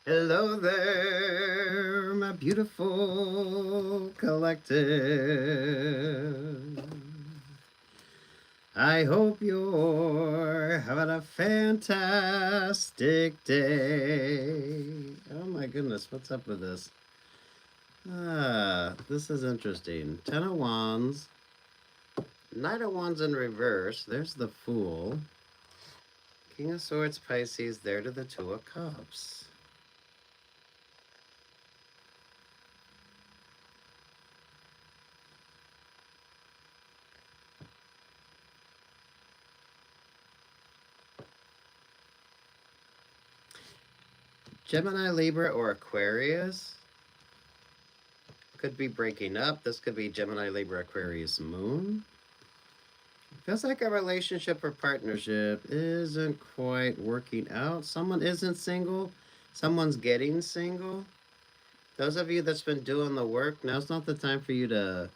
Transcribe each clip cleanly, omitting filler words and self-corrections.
Hello there, my beautiful collective. I hope you're having a fantastic day. Oh my goodness, what's up with this? This is interesting. Ten of Wands, Knight of Wands in reverse. There's the Fool. King of Swords, Pisces, there to the Two of Cups. Gemini, Libra, or Aquarius. Could be breaking up. This could be Gemini, Libra, Aquarius, Moon. Feels like a relationship or partnership isn't quite working out. Someone isn't single. Someone's getting single. Those of you that's been doing the work, now's not the time for you to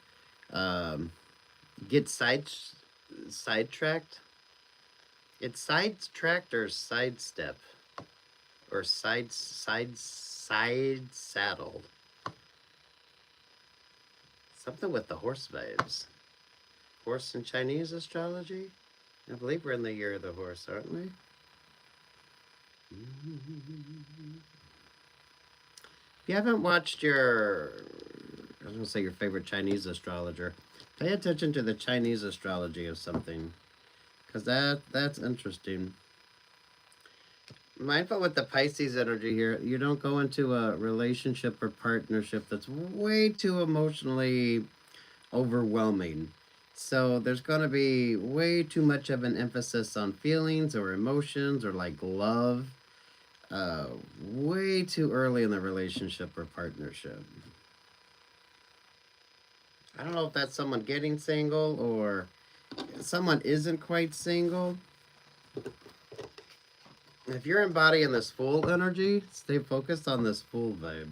get sidetracked. It's sidetracked or sidestep or side saddled. Something with the horse vibes. Horse in Chinese astrology? I believe we're in the year of the horse, aren't we? If you haven't watched I was going to say your favorite Chinese astrologer, pay attention to the Chinese astrology of something, because that's interesting. Mindful with the Pisces energy here, you don't go into a relationship or partnership that's way too emotionally overwhelming. So there's going to be way too much of an emphasis on feelings or emotions or like love way too early in the relationship or partnership. I don't know if that's someone getting single or someone isn't quite single. If you're embodying this Fool energy, stay focused on this Fool vibe.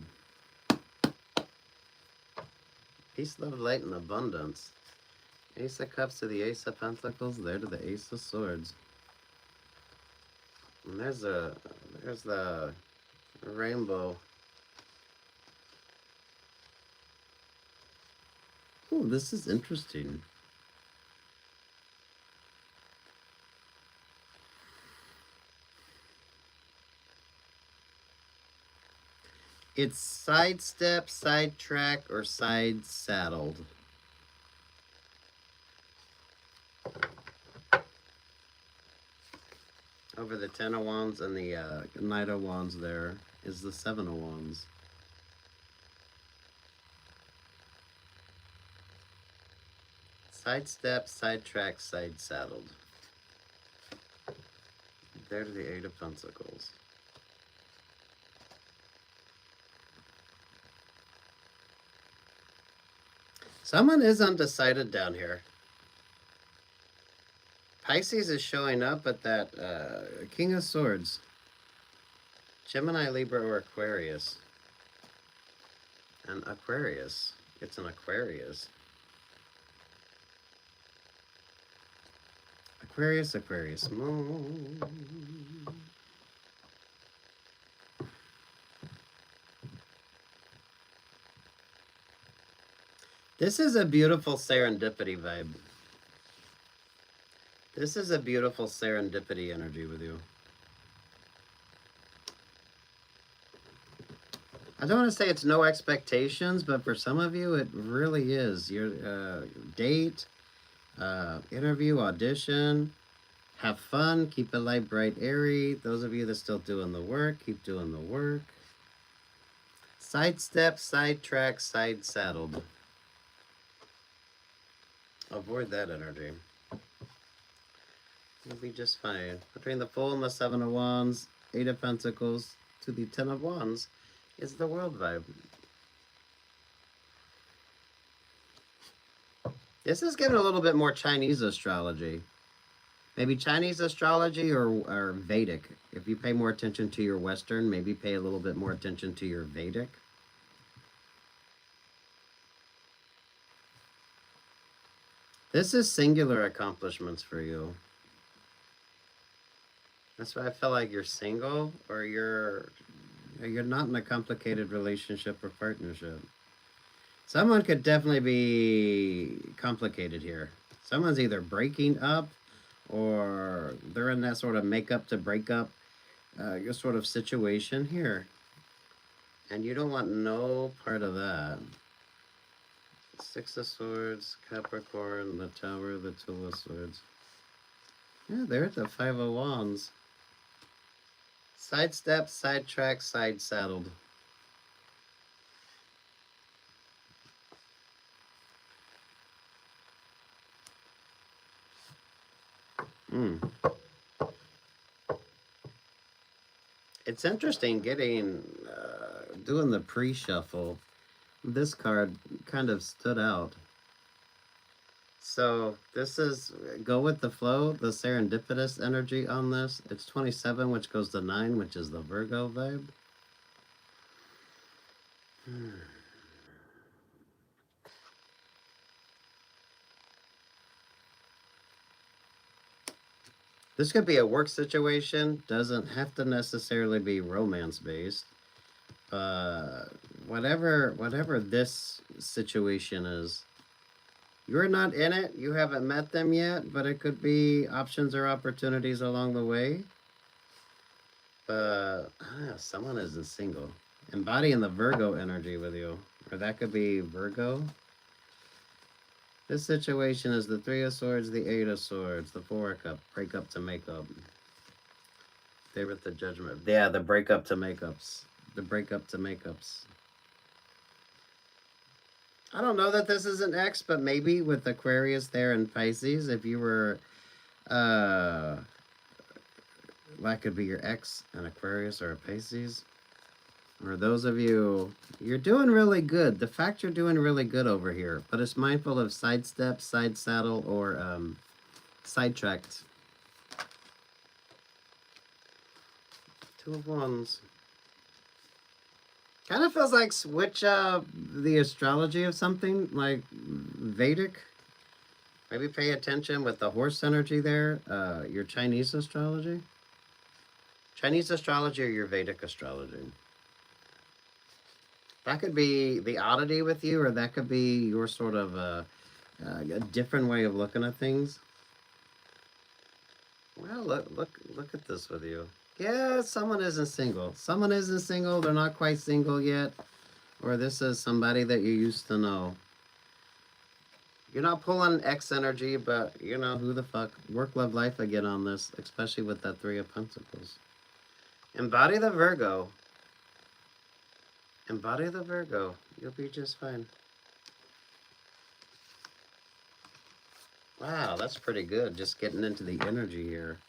Peace, love, light, and abundance. Ace of Cups to the Ace of Pentacles, there to the Ace of Swords. And there's the rainbow. Oh, this is interesting. It's sidestep, sidetrack, or side saddled. Over the Ten of Wands and the Knight of Wands there is the Seven of Wands. Sidestep, sidetrack, side saddled. There to the Eight of Pentacles. Someone is undecided down here. Pisces is showing up at that King of Swords. Gemini, Libra, or Aquarius. And Aquarius. It's an Aquarius. Aquarius, Aquarius. Moon. This is a beautiful serendipity vibe. This is a beautiful serendipity energy with you. I don't want to say it's no expectations, but for some of you, it really is. Your date, interview, audition, have fun, keep it light, bright, airy. Those of you that still doing the work, keep doing the work. Sidestep, sidetrack, side saddled. Avoid that energy. You'll be just fine. Between the Fool and the Seven of Wands, Eight of Pentacles to the Ten of Wands is the world vibe. This is getting a little bit more Chinese astrology. Maybe Chinese astrology or Vedic. If you pay more attention to your Western, maybe pay a little bit more attention to your Vedic. This is singular accomplishments for you. That's why I feel like you're single or you're You're not in a complicated relationship or partnership. Someone could definitely be complicated here. Someone's either breaking up or they're in that sort of make up to break up sort of situation here. And you don't want no part of that. Six of Swords, Capricorn, the Tower, the Two of Swords. Yeah, they're at the Five of Wands. Sidestep, sidetrack, side saddled. It's interesting getting, doing the pre-shuffle. This card kind of stood out. So this is, go with the flow, the serendipitous energy on this. It's 27, which goes to 9, which is the Virgo vibe. This could be a work situation, doesn't have to necessarily be romance-based. Whatever this situation is, you're not in it, you haven't met them yet, but it could be options or opportunities along the way. Someone isn't single. Embodying the Virgo energy with you. Or that could be Virgo. This situation is the Three of Swords, the Eight of Swords, the Four of Cups, break up to make up. They with the Judgment. Yeah, the break up to makeups. The break up to makeups. I don't know that this is an X, but maybe with Aquarius there in Pisces, if you were, that could be your ex, an Aquarius or a Pisces. Or those of you, you're doing really good. The fact you're doing really good over here, but it's mindful of sidestep, side saddle, or sidetracked. Two of Wands. Kind of feels like switch the astrology of something, like Vedic. Maybe pay attention with the horse energy there, your Chinese astrology. Chinese astrology or your Vedic astrology. That could be the oddity with you, or that could be your sort of a different way of looking at things. Well, look at this with you. Yeah, someone isn't single. Someone isn't single. They're not quite single yet. Or this is somebody that you used to know. You're not pulling X energy, but you know, who the fuck. Work, love, life again on this, especially with that Three of Pentacles. Embody the Virgo. Embody the Virgo. You'll be just fine. Wow, that's pretty good. Just getting into the energy here.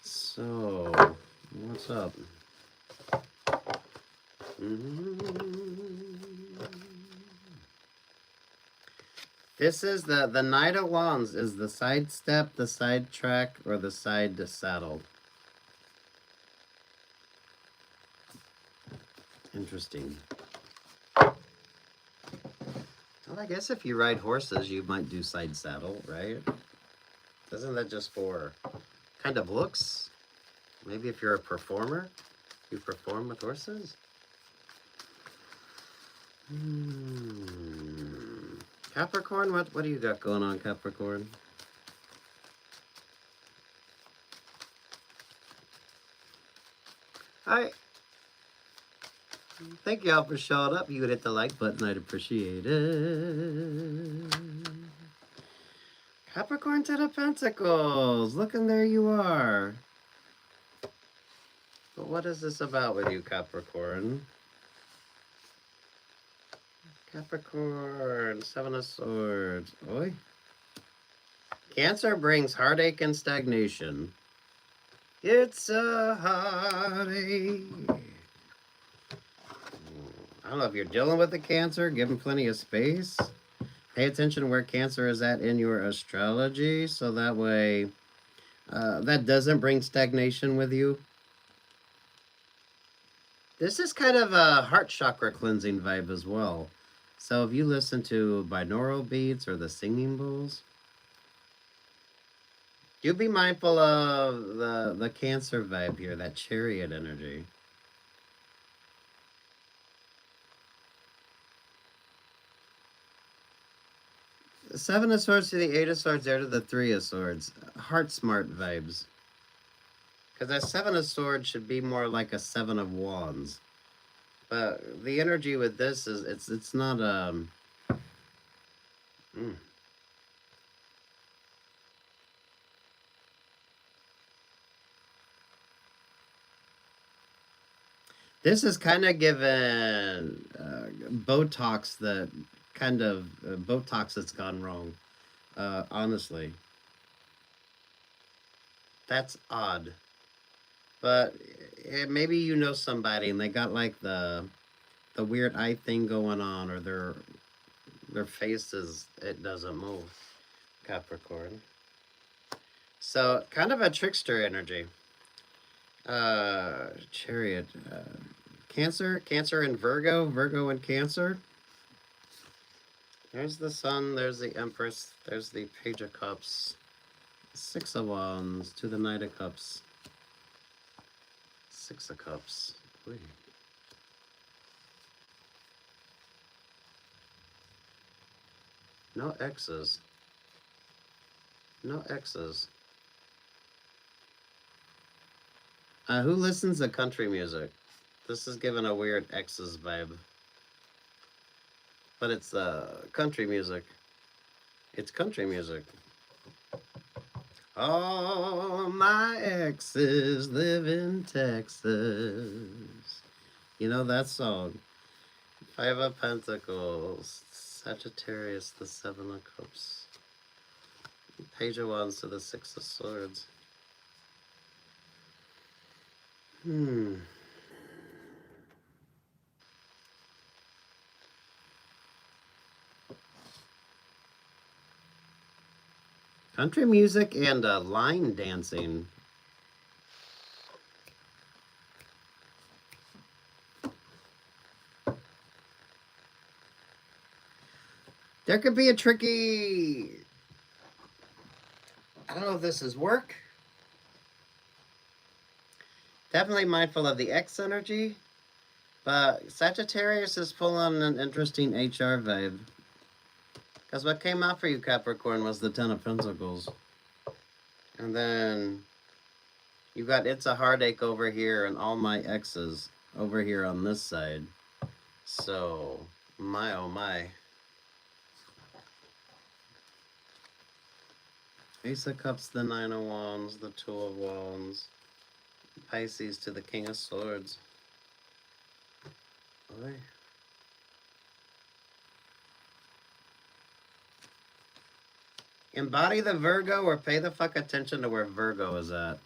So, what's up? This is the Knight of Wands is the sidestep, the sidetrack, or the side saddle. Interesting. Well, I guess if you ride horses, you might do side saddle, right? Isn't that just for kind of looks? Maybe if you're a performer, you perform with horses? Capricorn, what do you got going on, Capricorn? Hi. Thank y'all for showing up. You would hit the like button. I'd appreciate it. Capricorn, Ten of Pentacles. Look, and there you are. But what is this about with you, Capricorn? Capricorn, Seven of Swords. Oi. Cancer brings heartache and stagnation. It's a heartache. I don't know if you're dealing with the Cancer, give them plenty of space. Pay attention to where Cancer is at in your astrology, so that way that doesn't bring stagnation with you. This is kind of a heart chakra cleansing vibe as well. So if you listen to binaural beats or the singing bowls, do be mindful of the Cancer vibe here, that chariot energy. Seven of Swords to the Eight of Swords, there to the Three of Swords. Heart smart vibes. Because that Seven of Swords should be more like a Seven of Wands. But the energy with this is, it's not, This is kind of given Botox that kind of Botox that's gone wrong. Honestly, that's odd. But maybe you know somebody and they got like the weird eye thing going on, or their faces, it doesn't move. Capricorn. So kind of a trickster energy. Chariot. Cancer and Virgo and Cancer. There's the Sun, there's the Empress, there's the Page of Cups, Six of Wands to the Knight of Cups, Six of Cups. Wait. No X's. No X's. Who listens to country music? This is giving a weird X's vibe. But it's country music. It's country music. All my exes live in Texas. You know that song. Five of Pentacles. Sagittarius, the Seven of Cups. Page of Wands to the Six of Swords. Country music and line dancing. There could be a tricky... I don't know if this is work. Definitely mindful of the X energy. But Sagittarius is pulling an interesting HR vibe. Because what came out for you, Capricorn, was the Ten of Pentacles. And then you got It's a Heartache over here and All My Exes over here on this side. So, my oh my. Ace of Cups, the Nine of Wands, the Two of Wands. Pisces to the King of Swords. Oy. Embody the Virgo or pay the fuck attention to where Virgo is at.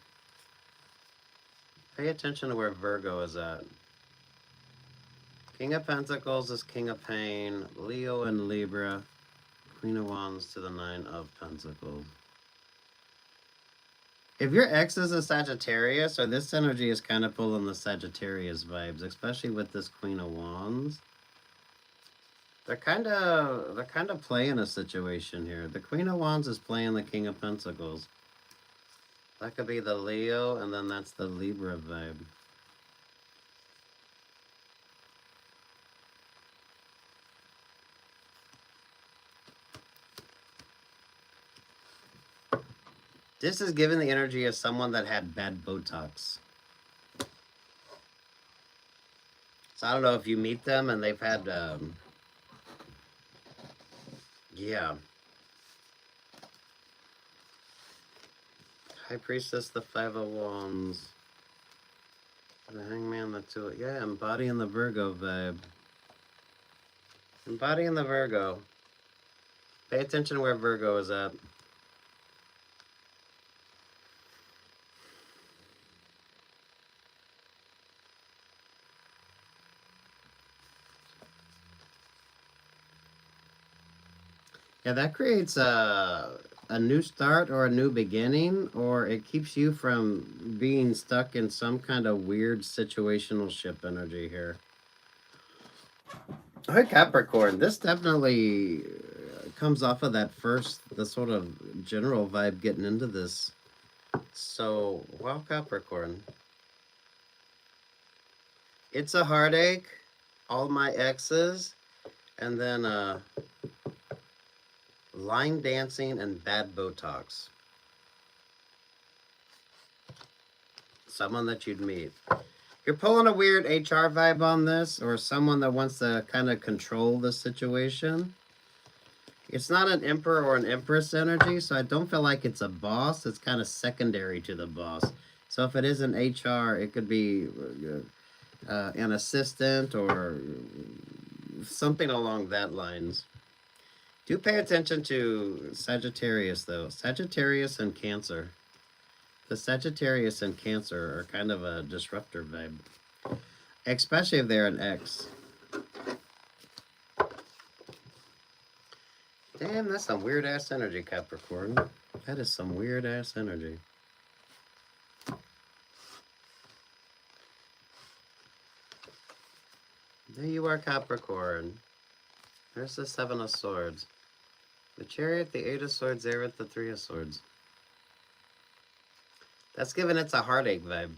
Pay attention to where Virgo is at. King of Pentacles is King of Pain. Leo and Libra. Queen of Wands to the Nine of Pentacles. If your ex is a Sagittarius, or this energy is kind of pulling the Sagittarius vibes, especially with this Queen of Wands. They're kind of playing a situation here. The Queen of Wands is playing the King of Pentacles. That could be the Leo, and then that's the Libra vibe. This is giving the energy of someone that had bad Botox. So I don't know if you meet them and they've had, yeah. High Priestess, the Five of Wands. The Hangman, the Two. Yeah, embodying the Virgo vibe. Embodying the Virgo. Pay attention where Virgo is at. Yeah, that creates a new start or a new beginning, or it keeps you from being stuck in some kind of weird situational ship energy here. All right, Capricorn, this definitely comes off of that first, the sort of general vibe getting into this. So, wow, Capricorn. It's a Heartache, All My Exes, and then line dancing, and bad Botox. Someone that you'd meet. You're pulling a weird HR vibe on this, or someone that wants to kind of control the situation. It's not an emperor or an empress energy, so I don't feel like it's a boss. It's kind of secondary to the boss. So if it is an HR, it could be an assistant or something along that lines. Do pay attention to Sagittarius, though. Sagittarius and Cancer. The Sagittarius and Cancer are kind of a disruptor vibe. Especially if they're an ex. Damn, that's some weird-ass energy, Capricorn. That is some weird-ass energy. There you are, Capricorn. There's the Seven of Swords. The Chariot, the Eight of Swords, there with the Three of Swords. That's giving it's a heartache vibe.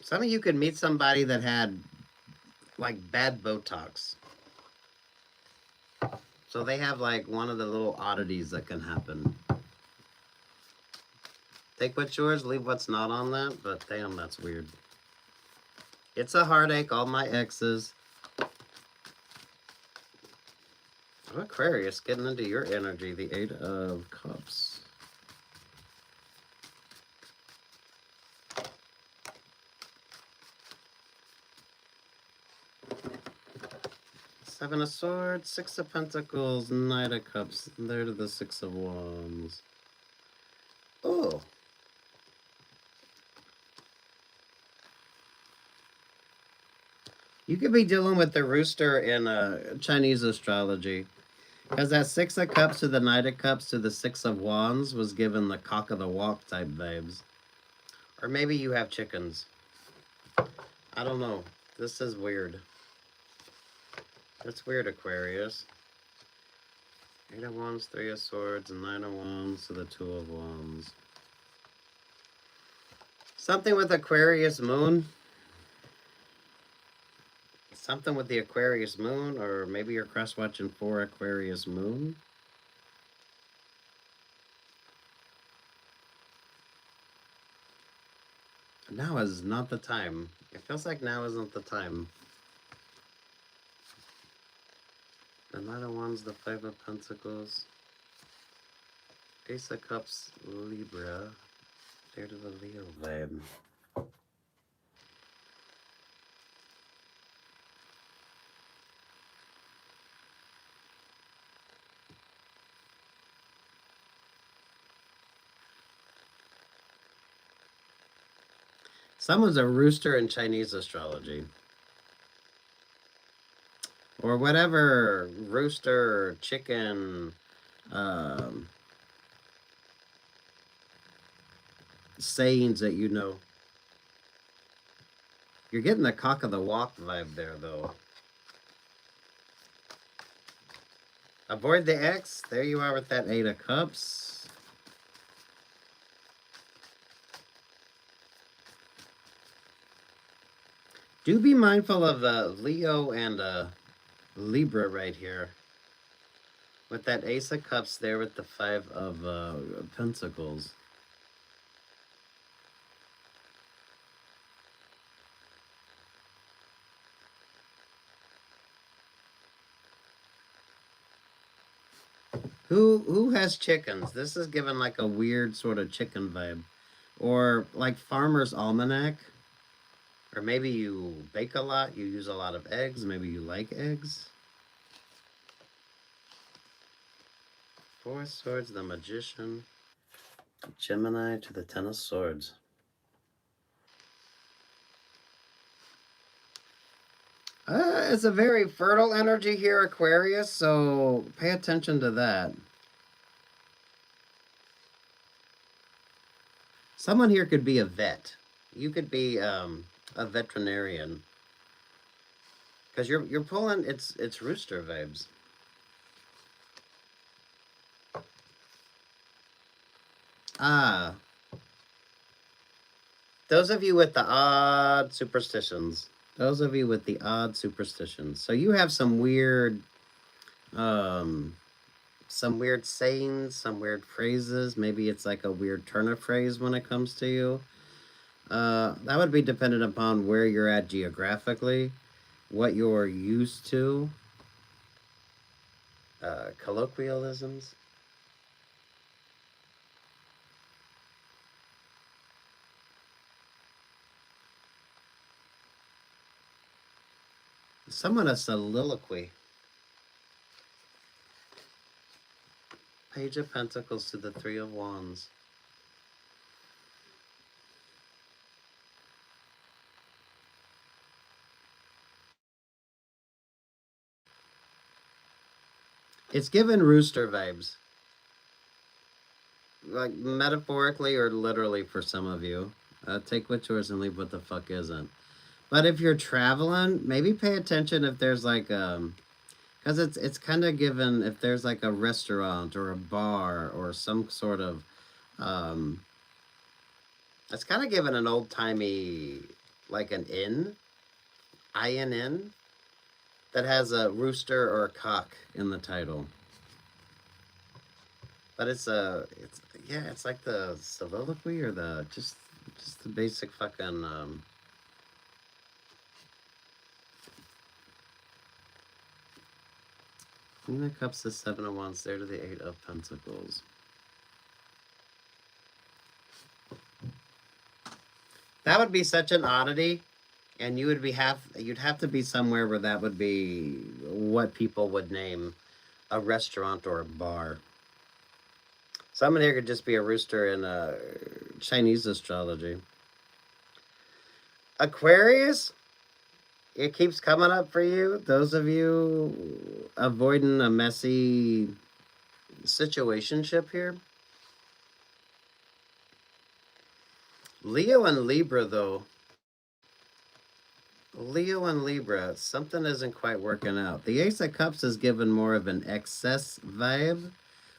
Some of you could meet somebody that had, like, bad Botox. So they have, like, one of the little oddities that can happen. Take what's yours, leave what's not on that, but damn, that's weird. It's a heartache, all my exes. Aquarius, getting into your energy, the Eight of Cups. Seven of Swords, Six of Pentacles, Knight of Cups. There to the Six of Wands. Oh. You could be dealing with the rooster in Chinese astrology. Because that Six of Cups to the Knight of Cups to the Six of Wands was given the cock of the walk type vibes. Or maybe you have chickens. I don't know. This is weird. That's weird, Aquarius. Eight of Wands, Three of Swords, and Nine of Wands to the Two of Wands. Something with Aquarius moon. Something with the Aquarius moon, or maybe you're cross-watching for Aquarius moon. Now is not the time. It feels like now isn't the time. The Knight of Wands, the Five of Pentacles. Ace of Cups, Libra. There to the Leo vibe. Someone's a rooster in Chinese astrology. Or whatever rooster, chicken, sayings that you know. You're getting the cock of the walk vibe there, though. Avoid the X. There you are with that Eight of Cups. Do be mindful of Leo and Libra right here. With that Ace of Cups there with the Five of Pentacles. Who has chickens? This is given like a weird sort of chicken vibe. Or like Farmer's Almanac. Or maybe you bake a lot, you use a lot of eggs, maybe you like eggs. Four of Swords, the Magician. Gemini to the Ten of Swords. It's a very fertile energy here, Aquarius, so pay attention to that. Someone here could be a vet. You could be a veterinarian. Because you're pulling it's rooster vibes. Those of you with the odd superstitions. Those of you with the odd superstitions. So you have some weird sayings, some weird phrases. Maybe it's like a weird turn of phrase when it comes to you. That would be dependent upon where you're at geographically, what you're used to. Colloquialisms. Somewhat a soliloquy. Page of Pentacles to the Three of Wands. It's given rooster vibes. Like metaphorically or literally for some of you. Take what's yours and leave what the fuck isn't. But if you're traveling, maybe pay attention if there's like because it's kind of given if there's like a restaurant or a bar or some sort of it's kind of given an old-timey like an inn, INN, that has a rooster or a cock in the title. But it's yeah, it's like the soliloquy or the just the basic fucking Queen of Cups, the Seven of Wands, there to the Eight of Pentacles. That would be such an oddity, and you would be you'd have to be somewhere where that would be what people would name a restaurant or a bar. Someone here could just be a rooster in Chinese astrology. Aquarius, it keeps coming up for you. Those of you avoiding a messy situationship here. Leo and Libra, though. Leo and Libra, something isn't quite working out. The Ace of Cups is given more of an excess vibe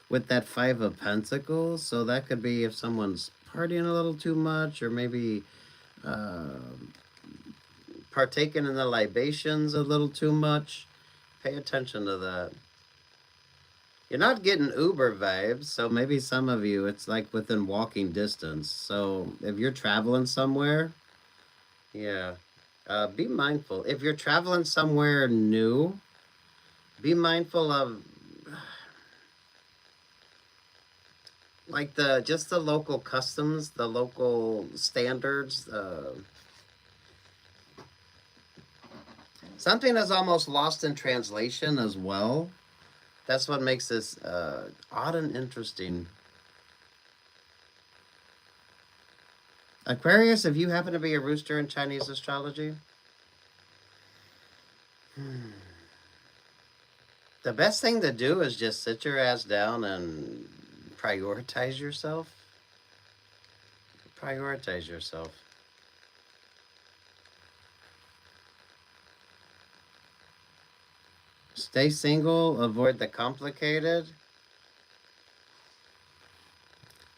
with that Five of Pentacles. So that could be if someone's partying a little too much or maybe partaking in the libations a little too much. Pay attention to that. You're not getting Uber vibes, so maybe some of you, it's like within walking distance. So if you're traveling somewhere, yeah, be mindful. If you're traveling somewhere new, be mindful of like just the local customs, the local standards. Something is almost lost in translation as well. That's what makes this odd and interesting. Aquarius, if you happen to be a rooster in Chinese astrology, the best thing to do is just sit your ass down and prioritize yourself. Prioritize yourself. Stay single, avoid the complicated.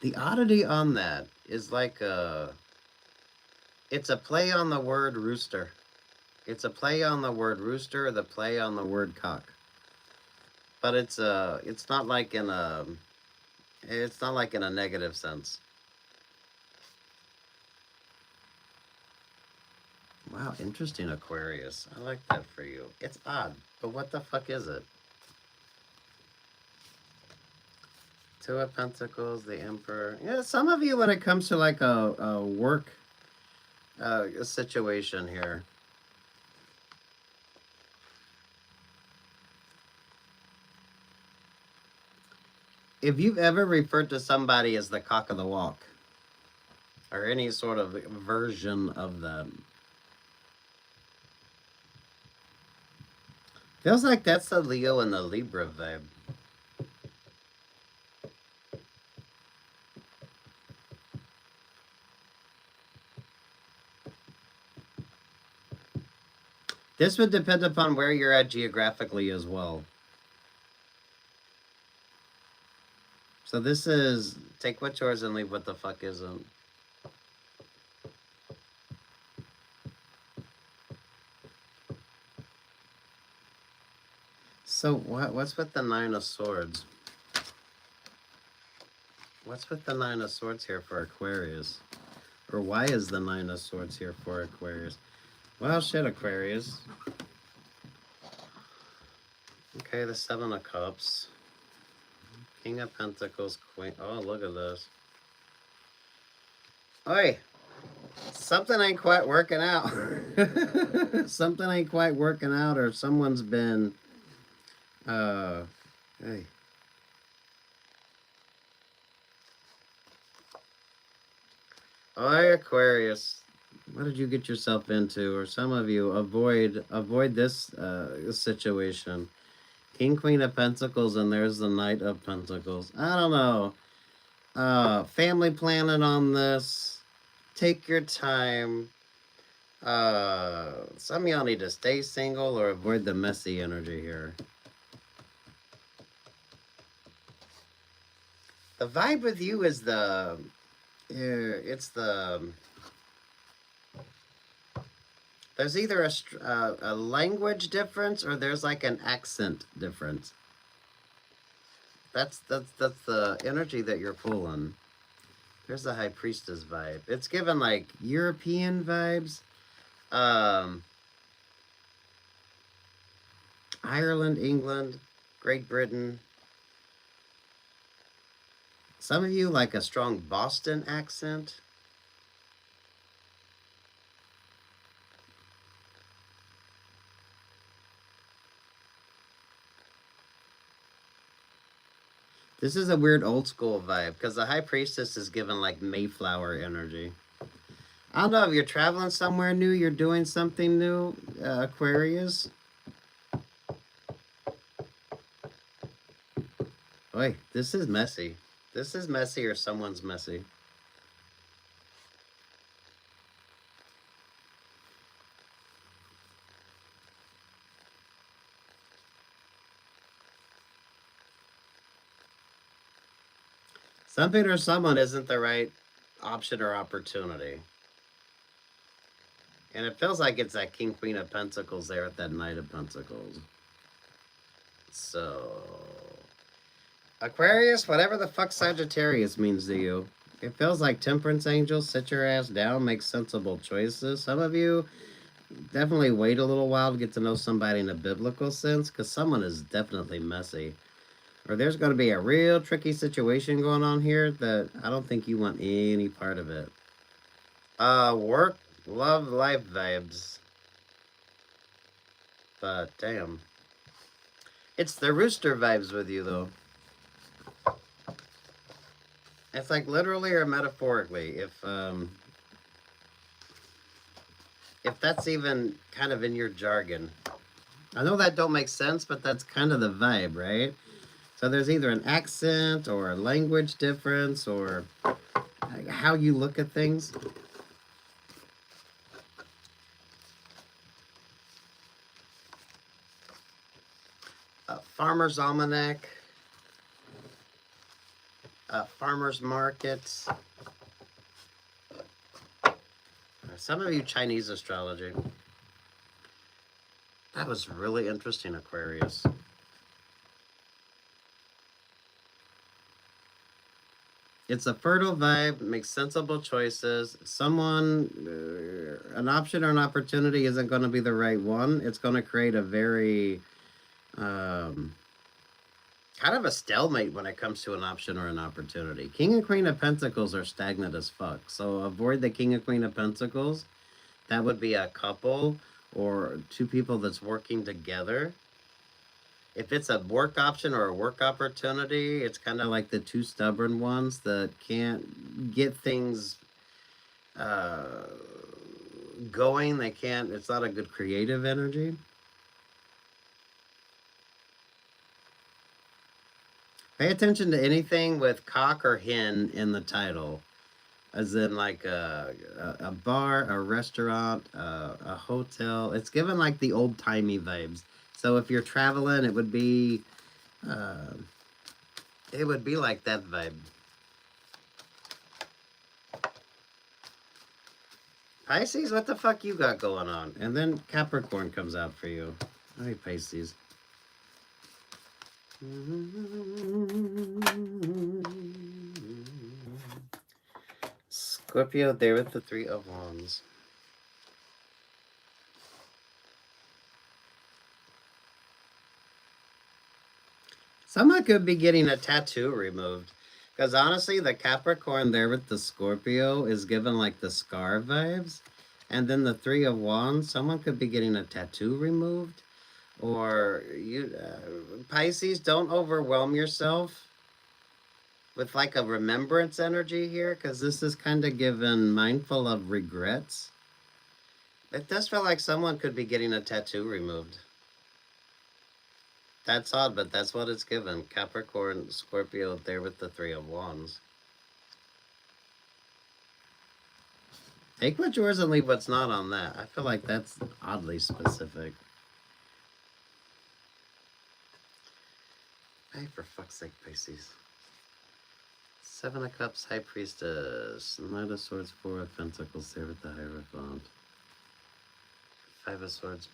The oddity on that is like it's a play on the word rooster. It's a play on the word rooster, the play on the word cock. But it's not like in a negative sense. Wow, interesting, Aquarius. I like that for you. It's odd, but what the fuck is it? Two of Pentacles, the Emperor. Yeah, some of you, when it comes to like a work situation here, if you've ever referred to somebody as the cock of the walk, or any sort of version of that, feels like that's the Leo and the Libra vibe. This would depend upon where you're at geographically as well. So this is take what's yours and leave what the fuck isn't. So what's with the Nine of Swords? What's with the Nine of Swords here for Aquarius? Or why is the Nine of Swords here for Aquarius? Well, shit, Aquarius. Okay, the Seven of Cups. King of Pentacles, Queen. Oh, look at this. Oi! Something ain't quite working out. Something ain't quite working out, or someone's been... Hey. Oi, Aquarius. What did you get yourself into? Or some of you, avoid this situation. King, Queen of Pentacles, and there's the Knight of Pentacles. I don't know. Family planning on this. Take your time. Some of y'all need to stay single or avoid the messy energy here. The vibe with you is there's either a language difference or there's like an accent difference. That's the energy that you're pulling. There's the High Priestess vibe. It's given like European vibes. Ireland, England, Great Britain. Some of you like a strong Boston accent. This is a weird old school vibe because the High Priestess is given like Mayflower energy. I don't know if you're traveling somewhere new, you're doing something new, Aquarius. Oi, this is messy. This is messy or someone's messy. Something or someone isn't the right option or opportunity. And it feels like it's that King, Queen of Pentacles there at that Knight of Pentacles. So... Aquarius, whatever the fuck Sagittarius means to you. It feels like Temperance Angel, sit your ass down, make sensible choices. Some of you definitely wait a little while to get to know somebody in a biblical sense, because someone is definitely messy. Or there's going to be a real tricky situation going on here that I don't think you want any part of it. Work, love, life vibes. But, damn. It's the rooster vibes with you, though. It's like literally or metaphorically, if that's even kind of in your jargon. I know that don't make sense, but that's kind of the vibe, right? So there's either an accent or a language difference or how you look at things. Farmer's Almanac. Farmer's markets. Some of you Chinese astrology. That was really interesting, Aquarius. It's a fertile vibe, makes sensible choices. Someone, an option or an opportunity isn't going to be the right one. It's going to create a very, kind of a stalemate when it comes to an option or an opportunity. King and Queen of Pentacles are stagnant as fuck. So avoid the King and Queen of Pentacles. That would be a couple or two people that's working together. If it's a work option or a work opportunity, it's kind of like the two stubborn ones that can't get things going. They can't, it's not a good creative energy. Pay attention to anything with cock or hen in the title. As in like a bar, a restaurant, a hotel. It's given like the old-timey vibes. So if you're traveling, it would be like that vibe. Pisces, what the fuck you got going on? And then Capricorn comes out for you. Hey, Pisces. Scorpio there with the Three of Wands. Someone could be getting a tattoo removed. Because honestly, the Capricorn there with the Scorpio is given like the scar vibes. And then the Three of Wands, someone could be getting a tattoo removed. Or you, Pisces, don't overwhelm yourself with like a remembrance energy here. Because this is kind of given mindful of regrets. It does feel like someone could be getting a tattoo removed. That's odd, but that's what it's given. Capricorn, Scorpio, there with the Three of Wands. Take what's yours and leave what's not on that. I feel like that's oddly specific. Hey, for fuck's sake, Pisces. Seven of Cups, High Priestess. Knight of Swords, Four of Pentacles, there with the Hierophant. Five of Swords.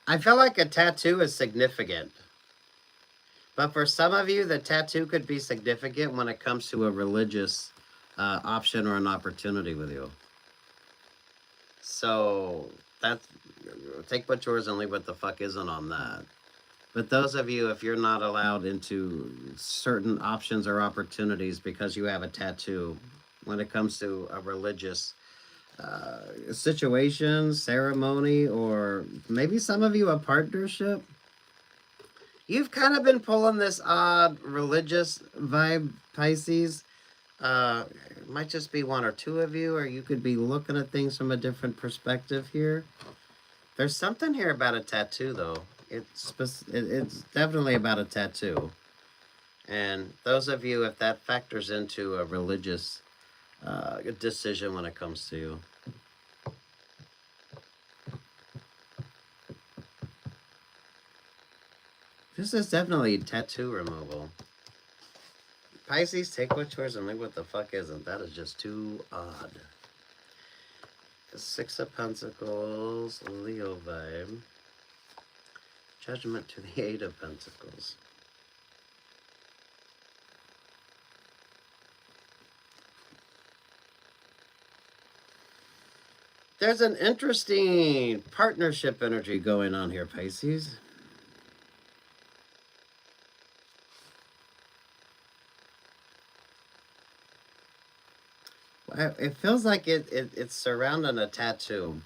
I feel like a tattoo is significant. But for some of you, the tattoo could be significant when it comes to a religious option or an opportunity with you. So that's, take what's yours and leave what the fuck isn't on that. But those of you, if you're not allowed into certain options or opportunities because you have a tattoo, when it comes to a religious situation, ceremony, or maybe some of you a partnership, you've kind of been pulling this odd religious vibe, Pisces. It might just be one or two of you, or you could be looking at things from a different perspective here. There's something here about a tattoo, though. It's definitely about a tattoo. And those of you, if that factors into a religious decision when it comes to you. This is definitely tattoo removal. Pisces, take what's yours and leave what the fuck isn't. That is just too odd. The Six of Pentacles, Leo vibe. Judgment to the Eight of Pentacles. There's an interesting partnership energy going on here, Pisces. It feels like it's surrounding a tattoo.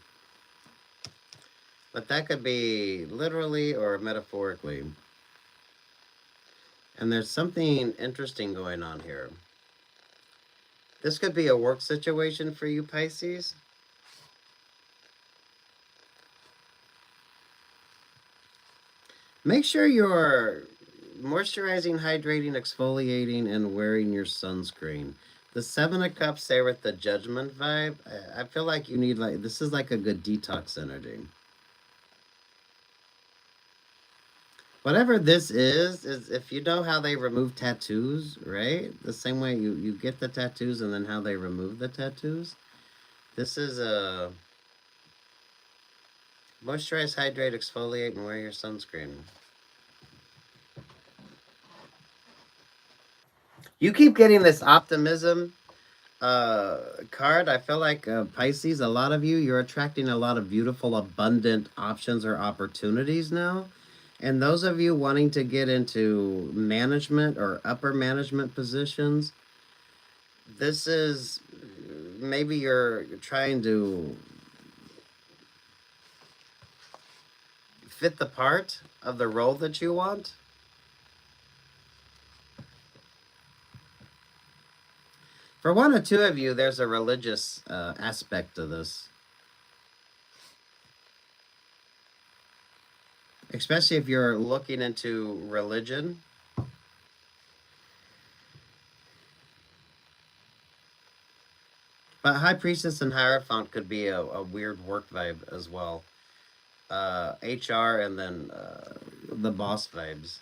But that could be literally or metaphorically. And there's something interesting going on here. This could be a work situation for you, Pisces. Make sure you're moisturizing, hydrating, exfoliating, and wearing your sunscreen. The Seven of Cups there with the Judgment vibe, I feel like you need, like, this is like a good detox energy. Whatever this is if you know how they remove tattoos, right? The same way you get the tattoos and then how they remove the tattoos. This is a moisturize, hydrate, exfoliate, and wear your sunscreen. You keep getting this optimism card. I feel like Pisces, a lot of you, you're attracting a lot of beautiful, abundant options or opportunities now. And those of you wanting to get into management or upper management positions, this is maybe you're trying to fit the part of the role that you want. For one or two of you, there's a religious aspect to this. Especially if you're looking into religion. But High Priestess and Hierophant could be a weird work vibe as well. HR and then the boss vibes.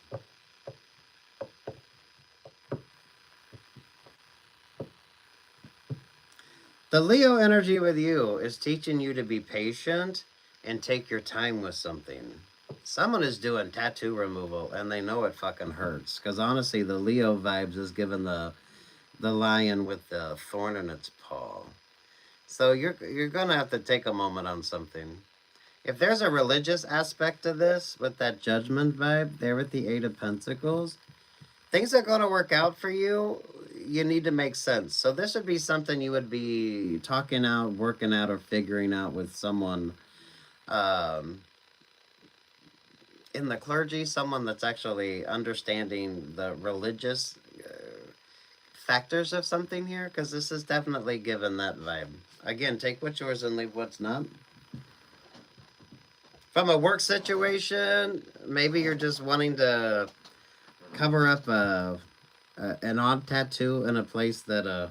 The Leo energy with you is teaching you to be patient and take your time with something. Someone is doing tattoo removal and they know it fucking hurts. Because honestly, the Leo vibes is given the lion with the thorn in its paw. So you're gonna have to take a moment on something. If there's a religious aspect to this with that judgment vibe there with the Eight of Pentacles, things are gonna work out for you. You need to make sense. So this would be something you would be talking out, working out, or figuring out with someone in the clergy, someone that's actually understanding the religious factors of something here, because this is definitely given that vibe. Again, take what's yours and leave what's not. From a work situation, maybe you're just wanting to cover up an odd tattoo in a place that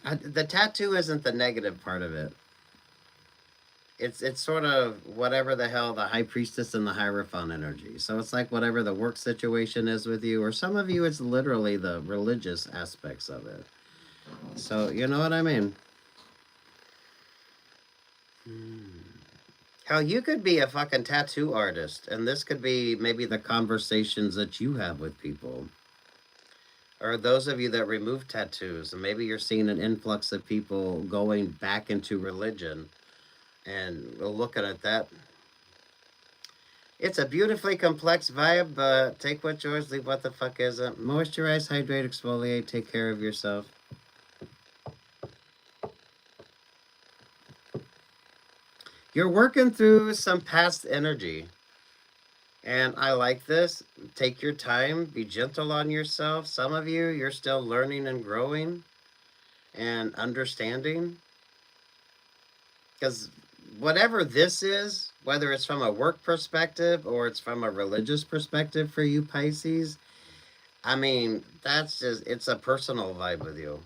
the tattoo isn't the negative part of it. It's sort of whatever the hell the High Priestess and the Hierophant energy. So it's like whatever the work situation is with you, or some of you it's literally the religious aspects of it. So you know what I mean? How you could be a fucking tattoo artist, and this could be maybe the conversations that you have with people. Or those of you that remove tattoos, and maybe you're seeing an influx of people going back into religion and looking at that. It's a beautifully complex vibe, but take what's yours, leave what the fuck isn't. Moisturize, hydrate, exfoliate, take care of yourself. You're working through some past energy. And I like this. Take your time. Be gentle on yourself. Some of you, you're still learning and growing and understanding. Because whatever this is, whether it's from a work perspective or it's from a religious perspective for you Pisces, I mean, that's just, it's a personal vibe with you.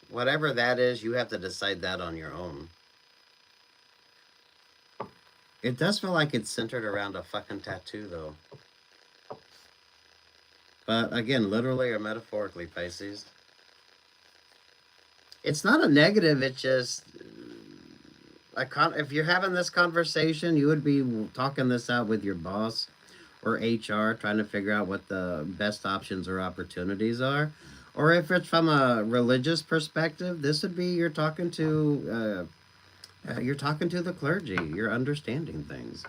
Whatever that is, you have to decide that on your own. It does feel like it's centered around a fucking tattoo, though. But again, literally or metaphorically, Pisces. It's not a negative, it's just... if you're having this conversation, you would be talking this out with your boss or HR, trying to figure out what the best options or opportunities are. Or if it's from a religious perspective, this would be you're talking to the clergy. You're understanding things.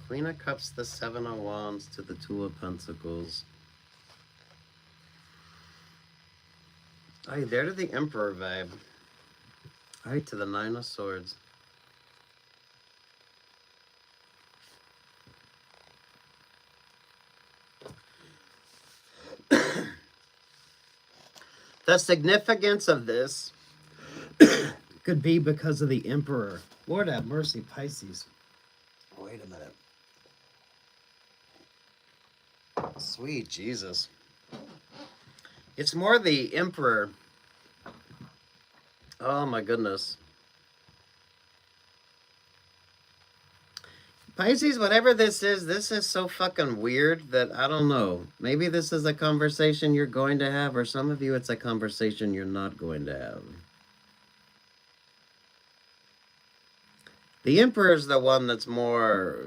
Queen of Cups, the Seven of Wands to the Two of Pentacles. Alright, there to the Emperor vibe. Alright, to the Nine of Swords. The significance of this could be because of the Emperor. Lord have mercy, Pisces. Wait a minute. Sweet Jesus. It's more the Emperor. Oh my goodness. Pisces, whatever this is so fucking weird that I don't know. Maybe this is a conversation you're going to have, or some of you it's a conversation you're not going to have. The Emperor's the one that's more...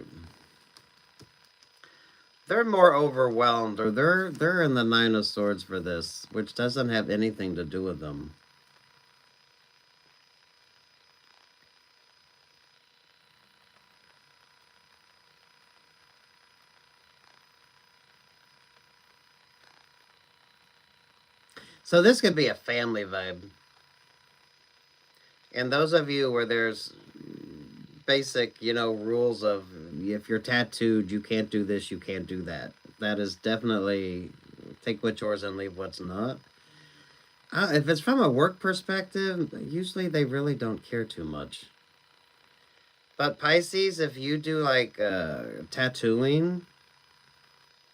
They're more overwhelmed, or they're in the Nine of Swords for this, which doesn't have anything to do with them. So this could be a family vibe. And those of you where there's basic, rules of if you're tattooed, you can't do this, you can't do that. That is definitely take what's yours and leave what's not. If it's from a work perspective, usually they really don't care too much. But Pisces, if you do like tattooing,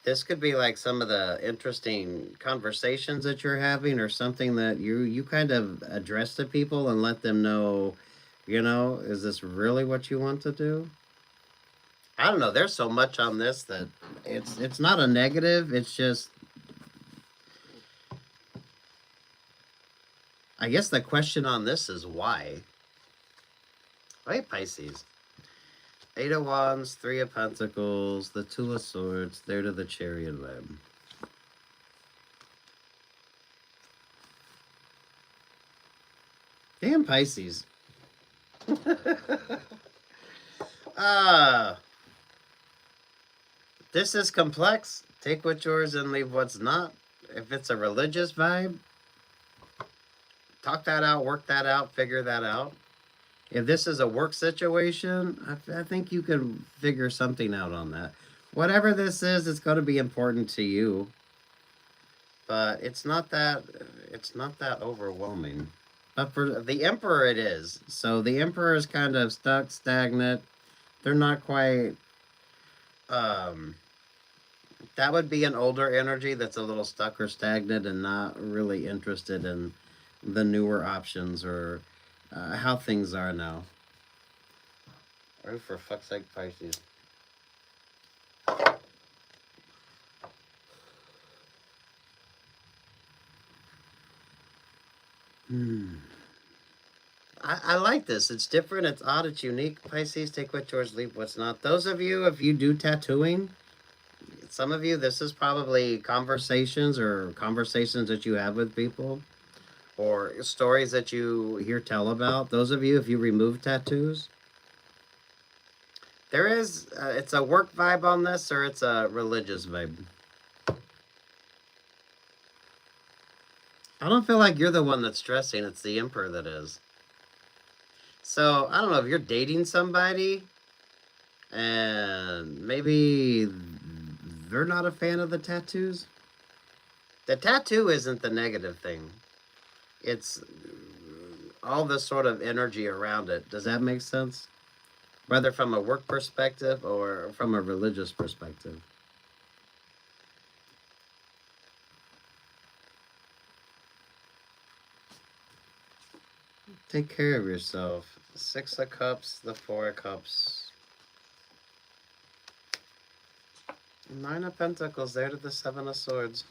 this could be like some of the interesting conversations that you're having, or something that you kind of address to people and let them know, is this really what you want to do? I don't know. There's so much on this that it's not a negative. It's just, I guess the question on this is why. Right, Pisces. Eight of Wands, Three of Pentacles, the Two of Swords, there to the Chariot web. Damn Pisces. This is complex. Take what's yours and leave what's not. If it's a religious vibe, talk that out, work that out, figure that out. If this is a work situation, I think you can figure something out on that. Whatever this is, it's going to be important to you. But it's not that overwhelming. But for the Emperor, it is. So the Emperor is kind of stuck, stagnant. They're not quite... that would be an older energy that's a little stuck or stagnant and not really interested in the newer options or how things are now. Oh, for fuck's sake, Pisces. I like this. It's different. It's odd. It's unique. Pisces, take what's yours, leave what's not. Those of you, if you do tattooing, some of you, this is probably conversations that you have with people or stories that you hear tell about. Those of you, if you remove tattoos, there is, it's a work vibe on this or it's a religious vibe. I don't feel like you're the one that's stressing. It's the Emperor that is. So, I don't know if you're dating somebody and maybe they're not a fan of the tattoos. The tattoo isn't the negative thing. It's all the sort of energy around it. Does that make sense? Whether from a work perspective or from a religious perspective. Take care of yourself. Six of Cups, the Four of Cups. Nine of Pentacles, there to the Seven of Swords.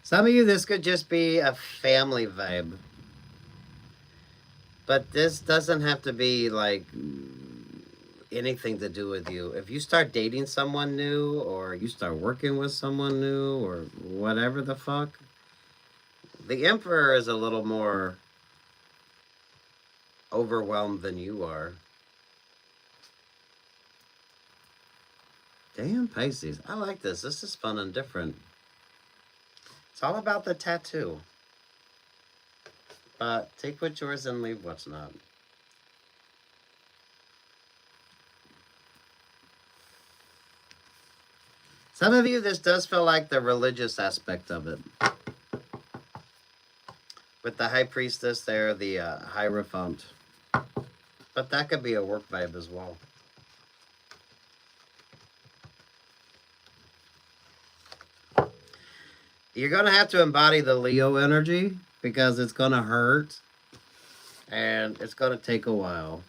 Some of you, this could just be a family vibe. But this doesn't have to be like anything to do with you. If you start dating someone new or you start working with someone new or whatever the fuck, the Emperor is a little more overwhelmed than you are. Damn, Pisces. I like this. This is fun and different. It's all about the tattoo. But take what's yours and leave what's not. Some of you, this does feel like the religious aspect of it. With the High Priestess there, the Hierophant. But that could be a work vibe as well. You're going to have to embody the Leo energy because it's going to hurt and it's going to take a while.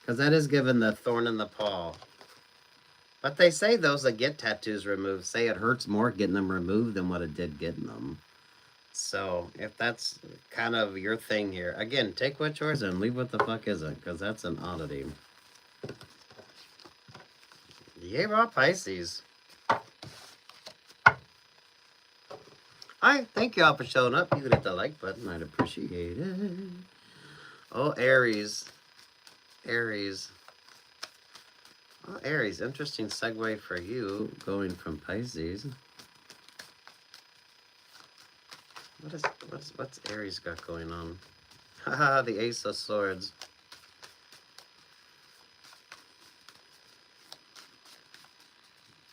Because that is given the thorn in the paw. But they say those that get tattoos removed say it hurts more getting them removed than what it did getting them. So if that's kind of your thing here, again, take what's yours and leave what the fuck isn't, because that's an oddity. Yay, raw Pisces. Hi, thank you all for showing up. You can hit the like button. I'd appreciate it. Oh, Aries. Aries. Oh, Aries. Interesting segue for you going from Pisces. What's Aries got going on? Haha, the Ace of Swords.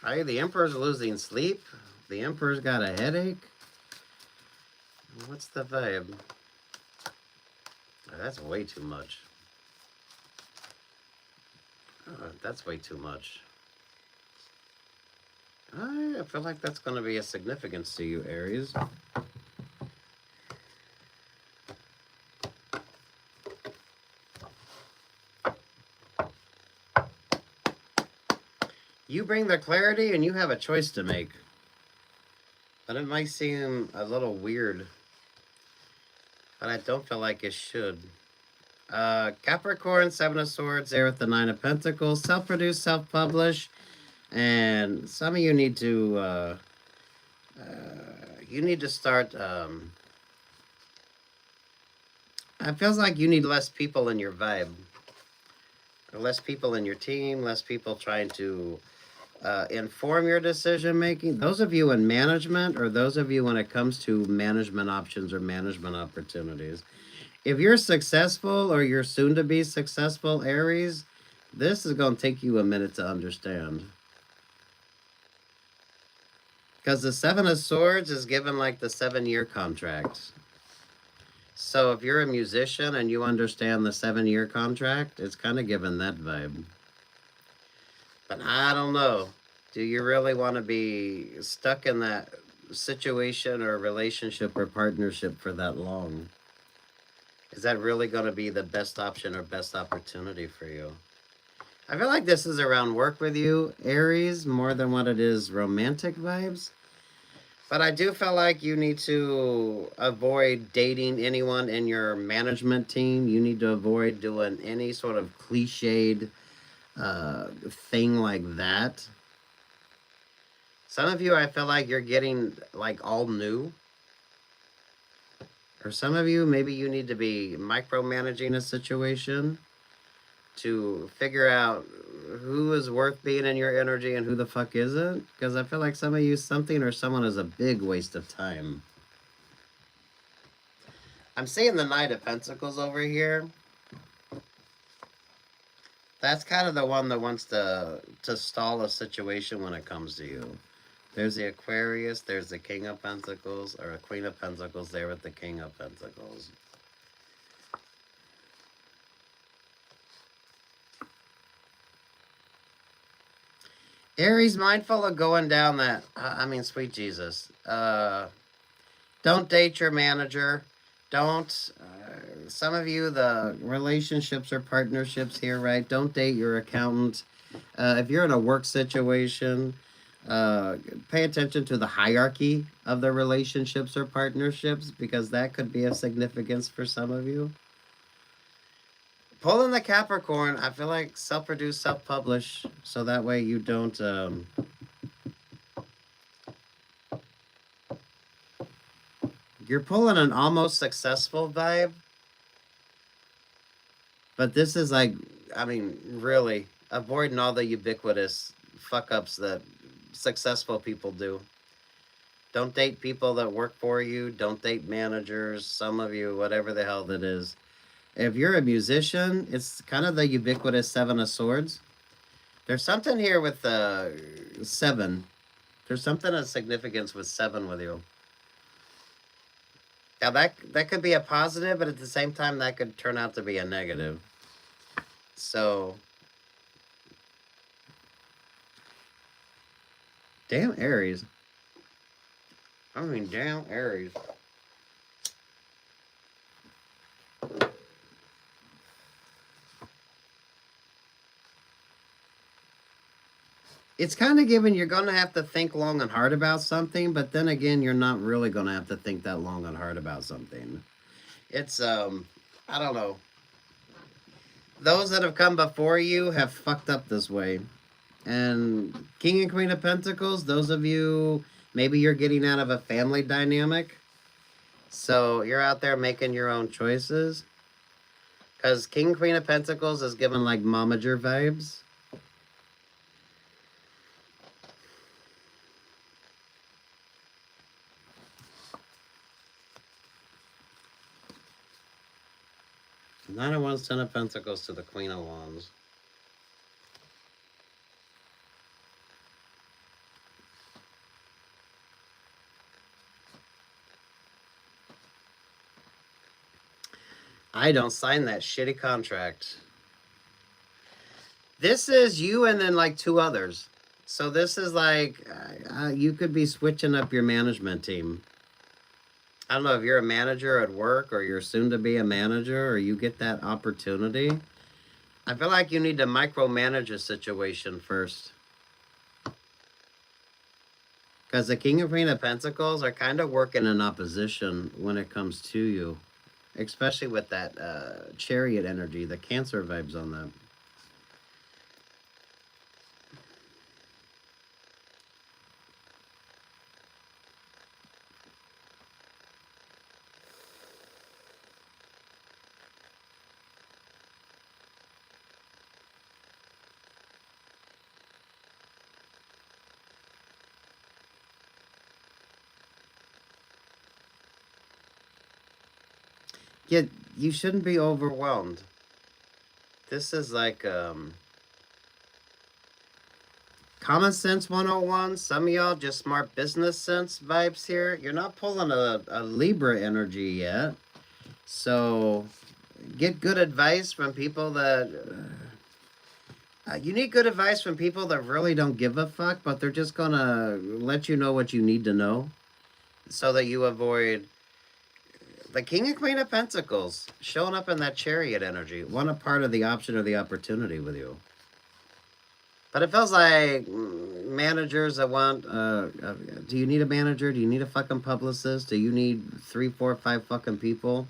Hey, the Emperor's losing sleep. The Emperor's got a headache. What's the vibe? Oh, that's way too much. Oh, that's way too much. I feel like that's going to be a significance to you, Aries. You bring the clarity and you have a choice to make. But it might seem a little weird. But I don't feel like it should. Capricorn, Seven of Swords, there with the Nine of Pentacles. Self-produced, self-published. And some of you need to... you need to start... it feels like you need less people in your vibe. Or less people in your team. Less people trying to... inform your decision making. Those of you in management, or those of you when it comes to management options or management opportunities, if you're successful or you're soon to be successful, Aries, this is going to take you a minute to understand. Because the Seven of Swords is given like the 7-year contract. So if you're a musician and you understand the 7-year contract, it's kind of given that vibe. But I don't know. Do you really want to be stuck in that situation or relationship or partnership for that long? Is that really going to be the best option or best opportunity for you? I feel like this is around work with you, Aries, more than what it is romantic vibes. But I do feel like you need to avoid dating anyone in your management team. You need to avoid doing any sort of cliched thing like that. Some of you, I feel like you're getting like all new. Or some of you, maybe you need to be micromanaging a situation to figure out who is worth being in your energy and who the fuck isn't. Because I feel like some of you, something or someone is a big waste of time. I'm seeing the Knight of Pentacles over here. That's kind of the one that wants to stall a situation when it comes to you. There's the Aquarius, there's the King of Pentacles, or a Queen of Pentacles there with the King of Pentacles. Aries, mindful of going down that, sweet Jesus. Don't date your manager. Don't, some of you, the relationships or partnerships here, right? Don't date your accountant. If you're in a work situation, pay attention to the hierarchy of the relationships or partnerships, because that could be of significance for some of you. Pulling the Capricorn, I feel like self-produce, self-publish, so that way you don't... You're pulling an almost successful vibe. But this is like, really, avoiding all the ubiquitous fuck-ups that successful people do. Don't date people that work for you. Don't date managers, some of you, whatever the hell that is. If you're a musician, it's kind of the ubiquitous Seven of Swords. There's something here with the 7. There's something of significance with 7 with you. Now, that could be a positive, but at the same time, that could turn out to be a negative. So, damn Aries. Damn Aries. It's kind of given you're going to have to think long and hard about something, but then again, you're not really going to have to think that long and hard about something. It's, I don't know. Those that have come before you have fucked up this way. And King and Queen of Pentacles, those of you, maybe you're getting out of a family dynamic. So you're out there making your own choices. Because King and Queen of Pentacles is given like momager vibes. Nine of Wands, 10 of Pentacles to the Queen of Wands. I don't sign that shitty contract. This is you and then like 2 others. So this is like, you could be switching up your management team. I don't know if you're a manager at work or you're soon to be a manager or you get that opportunity. I feel like you need to micromanage a situation first. Because the King and Queen of Pentacles are kind of working in opposition when it comes to you. Especially with that Chariot energy, the Cancer vibes on that. Yet you shouldn't be overwhelmed. This is like common sense 101. Some of y'all just smart business sense vibes here. You're not pulling a Libra energy yet. So get good advice from people that... you need good advice from people that really don't give a fuck, but they're just gonna let you know what you need to know so that you avoid the King and Queen of Pentacles showing up in that Chariot energy. Want a part of the option or the opportunity with you. But it feels like managers that want... do you need a manager? Do you need a fucking publicist? Do you need 3, 4, 5 fucking people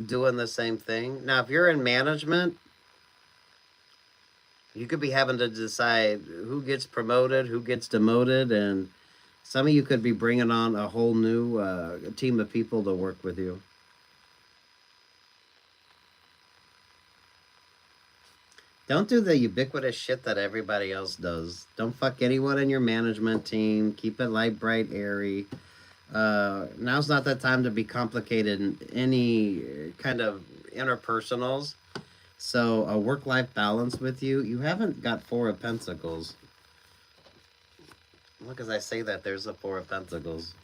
doing the same thing? Now, if you're in management, you could be having to decide who gets promoted, who gets demoted, and some of you could be bringing on a whole new team of people to work with you. Don't do the ubiquitous shit that everybody else does. Don't fuck anyone in your management team. Keep it light, bright, airy. Now's not the time to be complicated in any kind of interpersonals. So a work-life balance with you. You haven't got 4 of Pentacles. Look, as I say that, there's a 4 of Pentacles.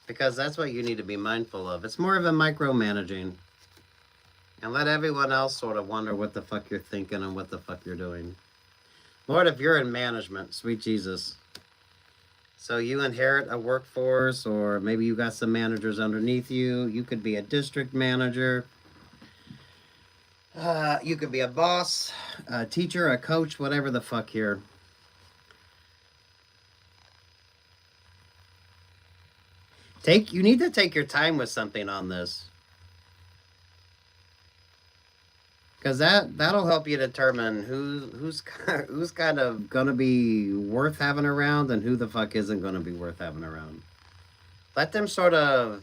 Because that's what you need to be mindful of. It's more of a micromanaging. And let everyone else sort of wonder what the fuck you're thinking and what the fuck you're doing. Lord, if you're in management, sweet Jesus. So you inherit a workforce, or maybe you got some managers underneath you. You could be a district manager. You could be a boss, a teacher, a coach, whatever the fuck here. You need to take your time with something on this. Because that'll help you determine who's kind of gonna be worth having around and who the fuck isn't gonna be worth having around. Let them sort of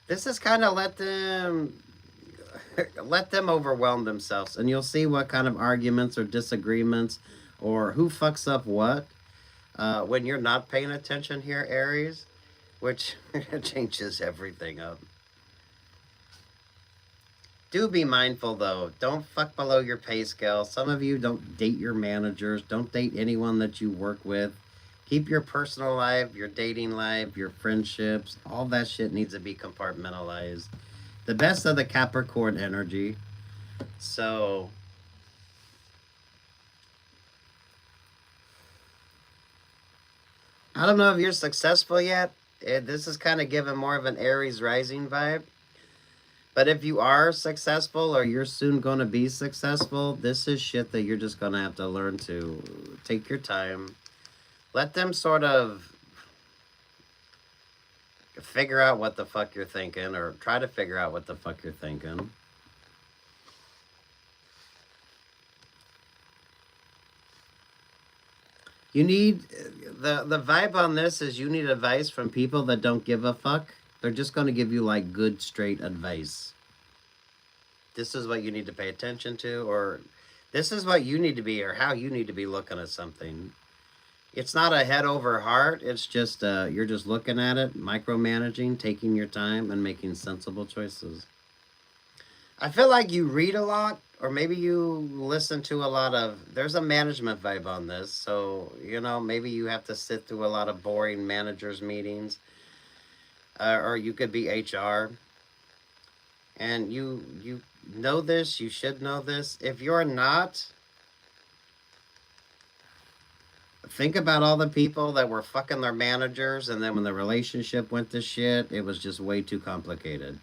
this is kind of let them overwhelm themselves, and you'll see what kind of arguments or disagreements or who fucks up what when you're not paying attention here, Aries, which changes everything up. Do be mindful, though. Don't fuck below your pay scale. Some of you don't date your managers. Don't date anyone that you work with. Keep your personal life, your dating life, your friendships. All that shit needs to be compartmentalized. The best of the Capricorn energy. So... I don't know if you're successful yet. This is kind of giving more of an Aries rising vibe. But if you are successful or you're soon going to be successful, this is shit that you're just going to have to learn to take your time. Let them sort of figure out what the fuck you're thinking, or try to figure out what the fuck you're thinking. You need, the vibe on this is you need advice from people that don't give a fuck. They're just going to give you like good, straight advice. This is what you need to pay attention to, or this is what you need to be, or how you need to be looking at something. It's not a head over heart. It's just, you're just looking at it, micromanaging, taking your time, and making sensible choices. I feel like you read a lot, or maybe you listen to a lot of... There's a management vibe on this, so, you know, maybe you have to sit through a lot of boring managers' meetings. Or you could be HR. And you know this, you should know this. If you're not, think about all the people that were fucking their managers, and then when the relationship went to shit, it was just way too complicated.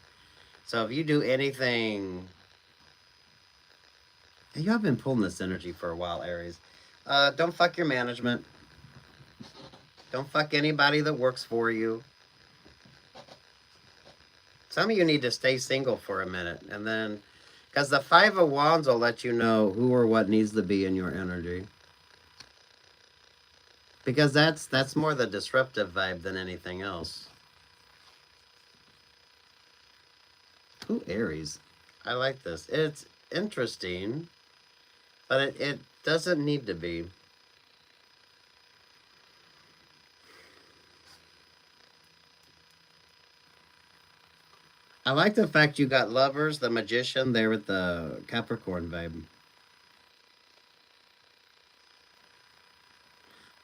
So if you do anything... Y'all been pulling this energy for a while, Aries. Don't fuck your management. Don't fuck anybody that works for you. Some of you need to stay single for a minute, and then... Because the Five of Wands will let you know who or what needs to be in your energy. Because that's more the disruptive vibe than anything else. Ooh, Aries. I like this. It's interesting, but it doesn't need to be. I like the fact you got Lovers, the Magician there with the Capricorn vibe.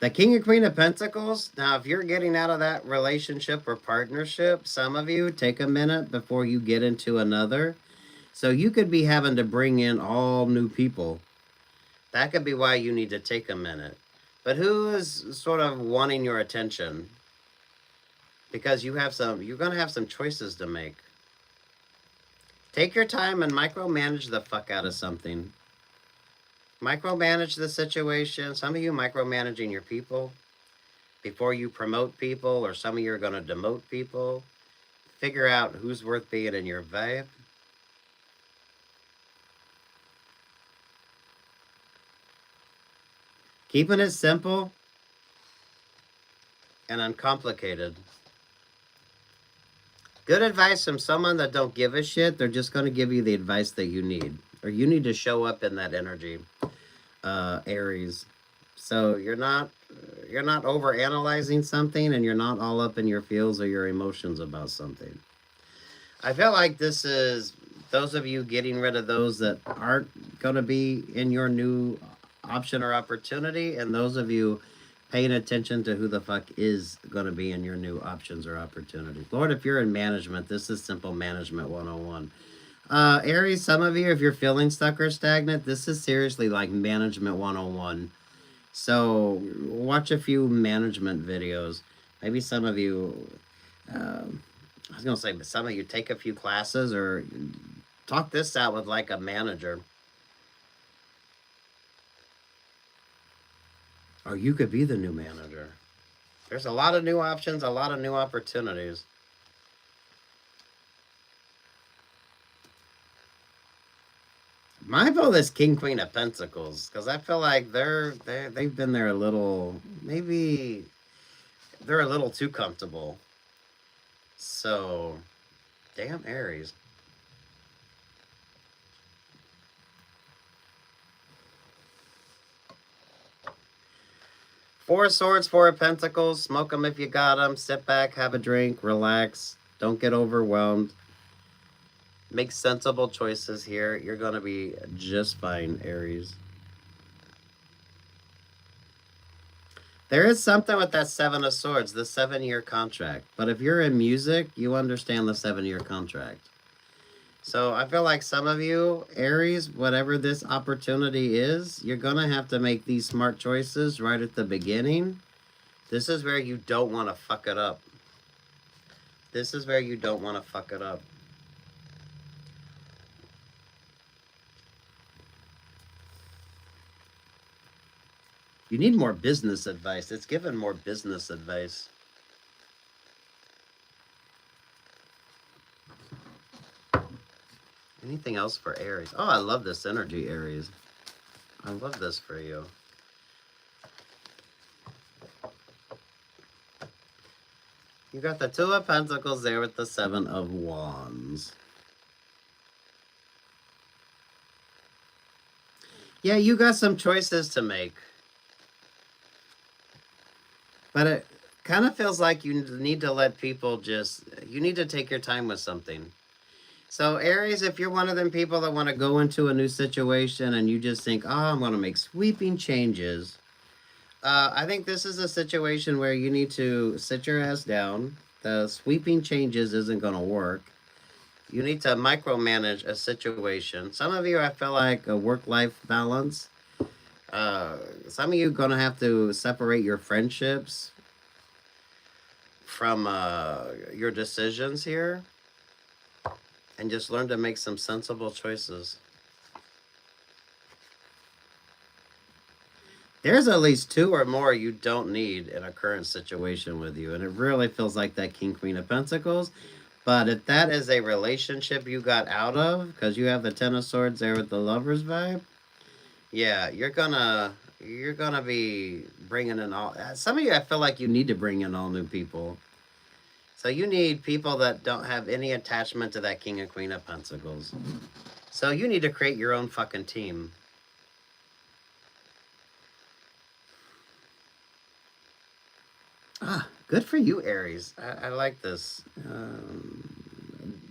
The King and Queen of Pentacles. Now, if you're getting out of that relationship or partnership, some of you take a minute before you get into another. So you could be having to bring in all new people. That could be why you need to take a minute. But who is sort of wanting your attention? Because you're going to have some choices to make. Take your time and micromanage the fuck out of something. Micromanage the situation. Some of you micromanaging your people before you promote people, or some of you are going to demote people. Figure out who's worth being in your vibe. Keeping it simple and uncomplicated. Good advice from someone that don't give a shit. They're just going to give you the advice that you need. Or you need to show up in that energy, Aries. So you're not over analyzing something, and you're not all up in your feels or your emotions about something. I feel like this is those of you getting rid of those that aren't going to be in your new option or opportunity, and those of you paying attention to who the fuck is going to be in your new options or opportunities. Lord, if you're in management, this is simple management 101. Aries, some of you, if you're feeling stuck or stagnant, this is seriously like management 101. So watch a few management videos. Maybe some of you, I was going to say, but some of you take a few classes or talk this out with like a manager. Or you could be the new manager. There's a lot of new options, a lot of new opportunities. Mindful of this King Queen of Pentacles, because I feel like they've been there a little, maybe they're a little too comfortable. So, damn Aries. Four of Swords, Four of Pentacles. Smoke them if you got them. Sit back, have a drink, relax. Don't get overwhelmed. Make sensible choices here. You're going to be just fine, Aries. There is something with that Seven of Swords, the 7-year contract. But if you're in music, you understand the 7-year contract. So I feel like some of you, Aries, whatever this opportunity is, you're going to have to make these smart choices right at the beginning. This is where you don't want to fuck it up. This is where you don't want to fuck it up. You need more business advice. It's given more business advice. Anything else for Aries? Oh, I love this energy, Aries. I love this for you. You got the Two of Pentacles there with the Seven of Wands. Yeah, you got some choices to make. But it kind of feels like you need to let people just... You need to take your time with something. So, Aries, if you're one of them people that want to go into a new situation and you just think, oh, I'm going to make sweeping changes, I think this is a situation where you need to sit your ass down. The sweeping changes isn't going to work. You need to micromanage a situation. Some of you, I feel like a work-life balance. Some of you are going to have to separate your friendships from your decisions here and just learn to make some sensible choices. There's at least 2 or more you don't need in a current situation with you, and it really feels like that King, Queen of Pentacles. But if that is a relationship you got out of, because you have the Ten of Swords there with the Lover's vibe, yeah, you're gonna be bringing in all. Some of you, I feel like you need to bring in all new people. So you need people that don't have any attachment to that King and Queen of Pentacles. So you need to create your own fucking team. Ah, good for you, Aries. I like this.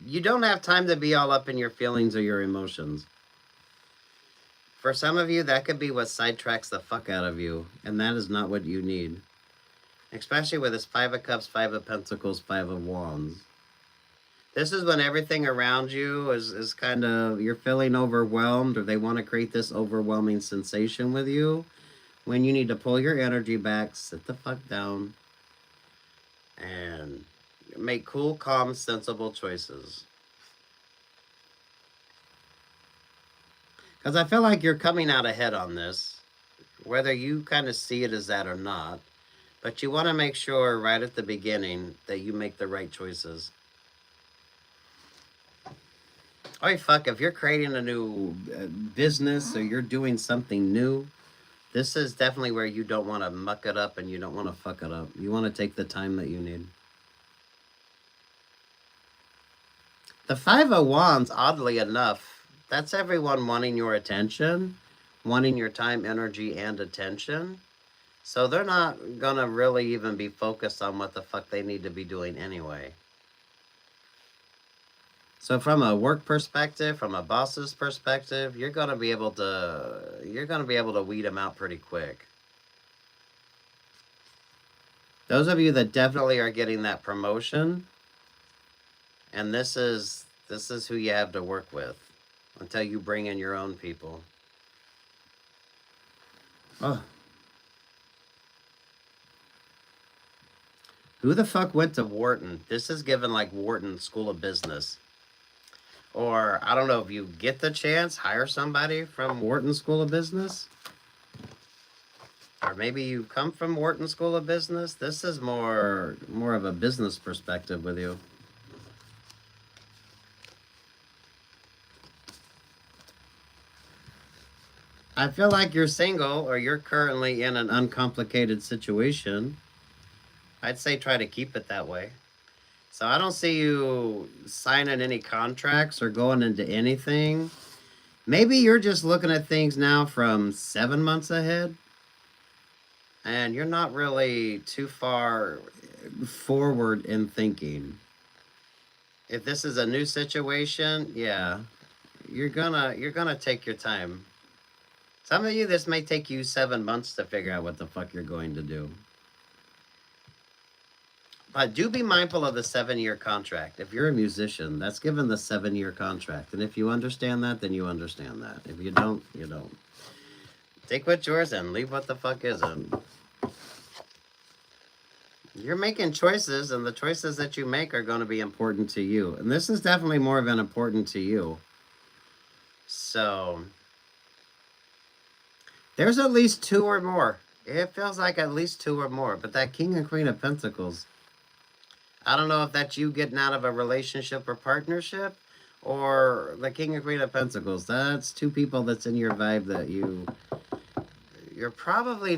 You don't have time to be all up in your feelings or your emotions. For some of you, that could be what sidetracks the fuck out of you, and that is not what you need. Especially with this 5 of Cups, 5 of Pentacles, 5 of Wands. This is when everything around you is kind of, you're feeling overwhelmed, or they want to create this overwhelming sensation with you, when you need to pull your energy back, sit the fuck down, and make cool, calm, sensible choices. Because I feel like you're coming out ahead on this, whether you kind of see it as that or not. But you want to make sure right at the beginning that you make the right choices. Oh, fuck, if you're creating a new business or you're doing something new, this is definitely where you don't want to muck it up and you don't want to fuck it up. You want to take the time that you need. The 5 of Wands, oddly enough, that's everyone wanting your attention, wanting your time, energy, and attention. So they're not going to really even be focused on what the fuck they need to be doing anyway. So from a work perspective, from a boss's perspective, you're going to be able to weed them out pretty quick. Those of you that definitely are getting that promotion, and this is who you have to work with until you bring in your own people. Oh. Who the fuck went to Wharton? This is given like Wharton School of Business. Or, I don't know, if you get the chance, hire somebody from Wharton School of Business. Or maybe you come from Wharton School of Business. This is more of a business perspective with you. I feel like you're single or you're currently in an uncomplicated situation. I'd say try to keep it that way. So I don't see you signing any contracts or going into anything. Maybe you're just looking at things now from 7 months ahead. And you're not really too far forward in thinking. If this is a new situation, yeah, you're gonna take your time. Some of you, this may take you 7 months to figure out what the fuck you're going to do. But do be mindful of the 7-year contract. If you're a musician, that's given the 7-year contract. And if you understand that, then you understand that. If you don't, you don't. Take what's yours and leave what the fuck isn't. You're making choices, and the choices that you make are going to be important to you. And this is definitely more of an important to you. So, there's at least 2 or more. It feels like at least 2 or more. But that King and Queen of Pentacles, I don't know if that's you getting out of a relationship or partnership, or the King and Queen of Pentacles. That's 2 people that's in your vibe that they're probably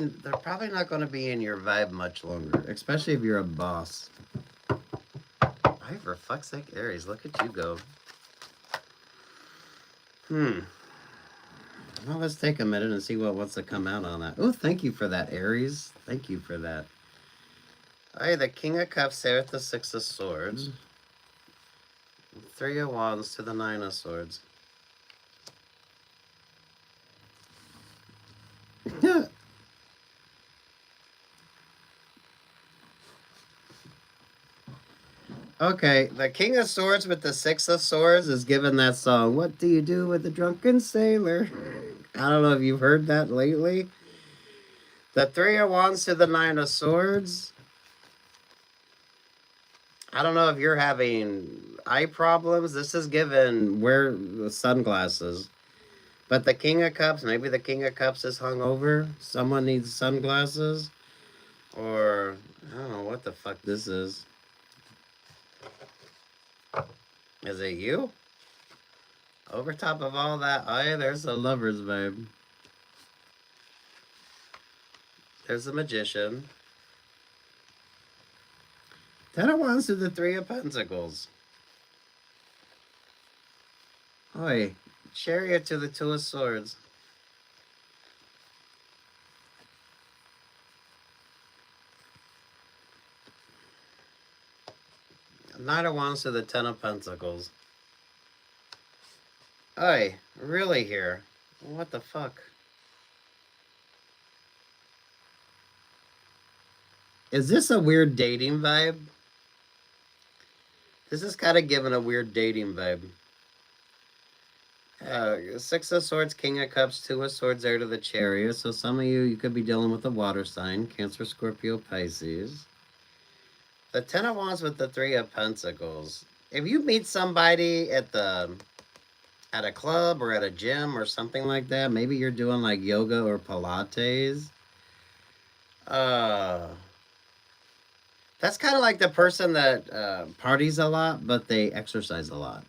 not going to be in your vibe much longer, especially if you're a boss. Ay, for fuck's sake, Aries, look at you go. Well, let's take a minute and see what wants to come out on that. Oh, thank you for that, Aries. Thank you for that. Hey, the King of Cups there with the 6 of Swords. 3 of Wands to the 9 of Swords. Okay, the King of Swords with the 6 of Swords is given that song, "What do you do with a drunken sailor?" I don't know if you've heard that lately. The Three of Wands to the Nine of Swords. I don't know if you're having eye problems. This is given wear the sunglasses. But the King of Cups, maybe the King of Cups is hungover. Someone needs sunglasses. Or, I don't know what the fuck this is. Is it you? Over top of all that, oh yeah, there's a lover's vibe. There's a magician. Ten of Wands to the Three of Pentacles. Oi, Chariot to the Two of Swords. Knight of Wands to the Ten of Pentacles. Oi, really here? What the fuck? Is this a weird dating vibe? This is kind of giving a weird dating vibe. Six of Swords, King of Cups, Two of Swords, Heir to the Chariot. So some of you could be dealing with a water sign. Cancer, Scorpio, Pisces. The Ten of Wands with the Three of Pentacles. If you meet somebody at a club or at a gym or something like that, maybe you're doing like yoga or Pilates. That's kind of like the person that parties a lot, but they exercise a lot.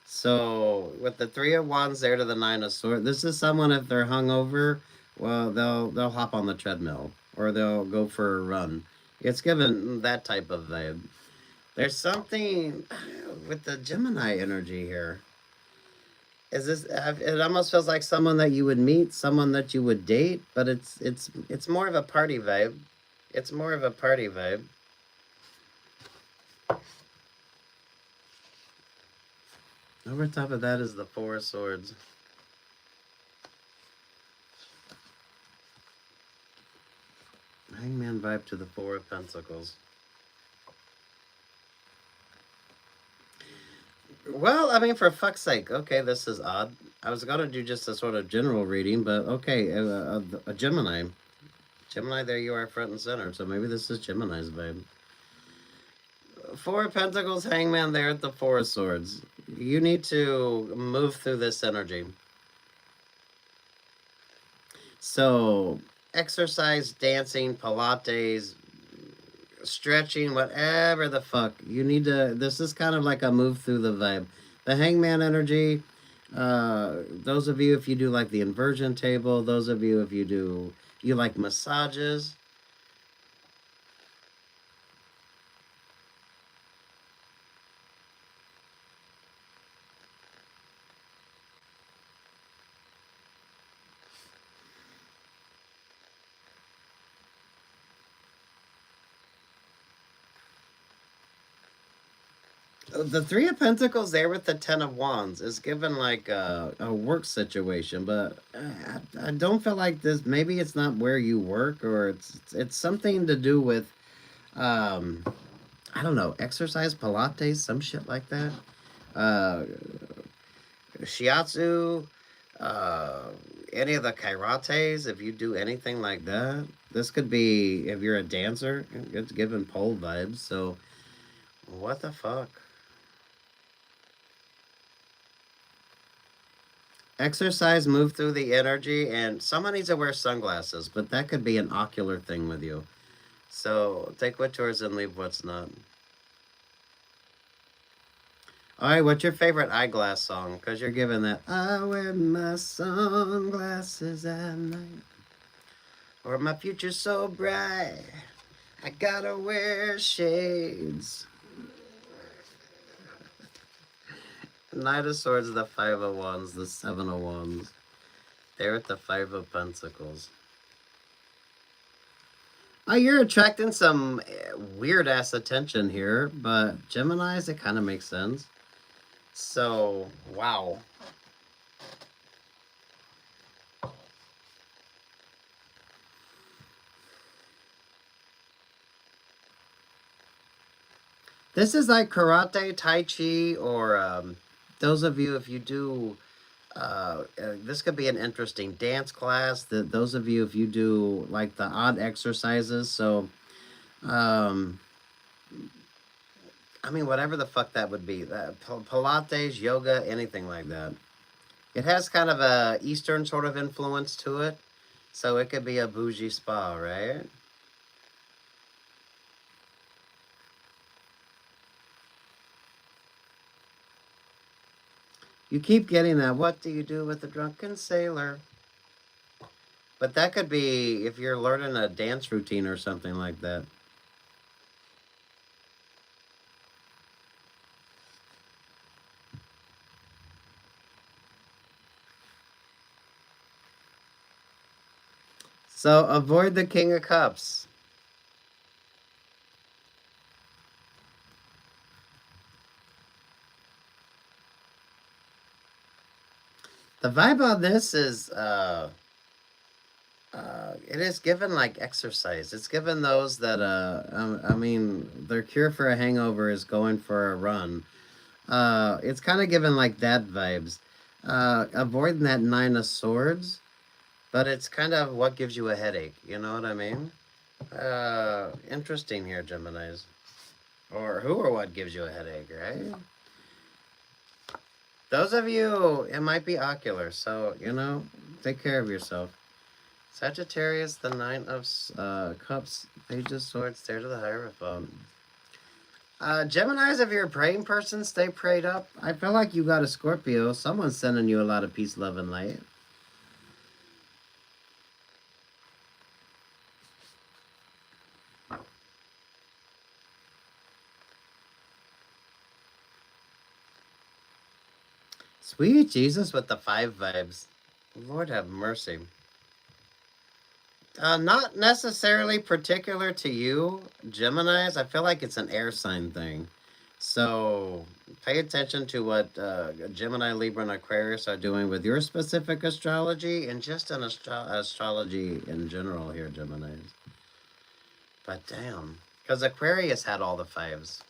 So with the Three of Wands there to the Nine of Swords, this is someone, if they're hungover, well, they'll hop on the treadmill or they'll go for a run. It's given that type of vibe. There's something with the Gemini energy here. Is this? It almost feels like someone that you would meet, someone that you would date, but it's more of a party vibe. It's more of a party vibe. Over top of that is the Four of Swords. Hangman vibe to the Four of Pentacles. Well, I mean, for fuck's sake. Okay, this is odd. I was going to do just a sort of general reading, but okay, a Gemini. Gemini, there you are front and center. So maybe this is Gemini's vibe. Four of Pentacles, Hangman there at the Four of Swords. You need to move through this energy. So, exercise, dancing, Pilates, stretching, whatever the fuck. You need to, this is kind of like a move through the vibe. The Hangman energy, those of you, if you do like the inversion table, those of you, if you like massages, the Three of Pentacles there with the Ten of Wands is given like a work situation, but I don't feel like this. Maybe it's not where you work, or it's something to do with, I don't know, exercise, Pilates, some shit like that. Shiatsu, any of the karates, if you do anything like that. This could be, if you're a dancer, it's given pole vibes, so what the fuck? Exercise, move through the energy, and someone needs to wear sunglasses, but that could be an ocular thing with you. So take what's yours and leave what's not. All right, what's your favorite eyeglass song? Because you're giving that, I wear my sunglasses at night, or my future's so bright, I gotta wear shades. Knight of Swords, the Five of Wands, the Seven of Wands. There with the Five of Pentacles. Oh, you're attracting some weird-ass attention here, but Geminis, it kind of makes sense. So, wow. This is like karate, tai chi, or those of you, if you do This could be an interesting dance class. Those of you, if you do like the odd exercises, so I mean, whatever the fuck that would be, Pilates, yoga, anything like that. It has kind of a Eastern sort of influence to it, so it could be a bougie spa, right? You keep getting that, what do you do with a drunken sailor? But that could be if you're learning a dance routine or something like that. So avoid the King of Cups. The vibe on this is, it is given like exercise. It's given those that, I mean, their cure for a hangover is going for a run. It's kind of given like that vibes. Avoiding that Nine of Swords, but it's kind of what gives you a headache. You know what I mean? Interesting here, Geminis. Or who or what gives you a headache, right? Those of you, it might be ocular, so, you know, take care of yourself. Sagittarius, the Nine of Cups, Page of Swords, stare to the Hierophant. Geminis, if you're a praying person, stay prayed up. I feel like you got a Scorpio. Someone's sending you a lot of peace, love, and light. Sweet Jesus with the 5 vibes. Lord have mercy. Not necessarily particular to you, Geminis. I feel like it's an air sign thing. So pay attention to what Gemini, Libra, and Aquarius are doing with your specific astrology and just an astrology in general here, Geminis. But damn, because Aquarius had all the 5s.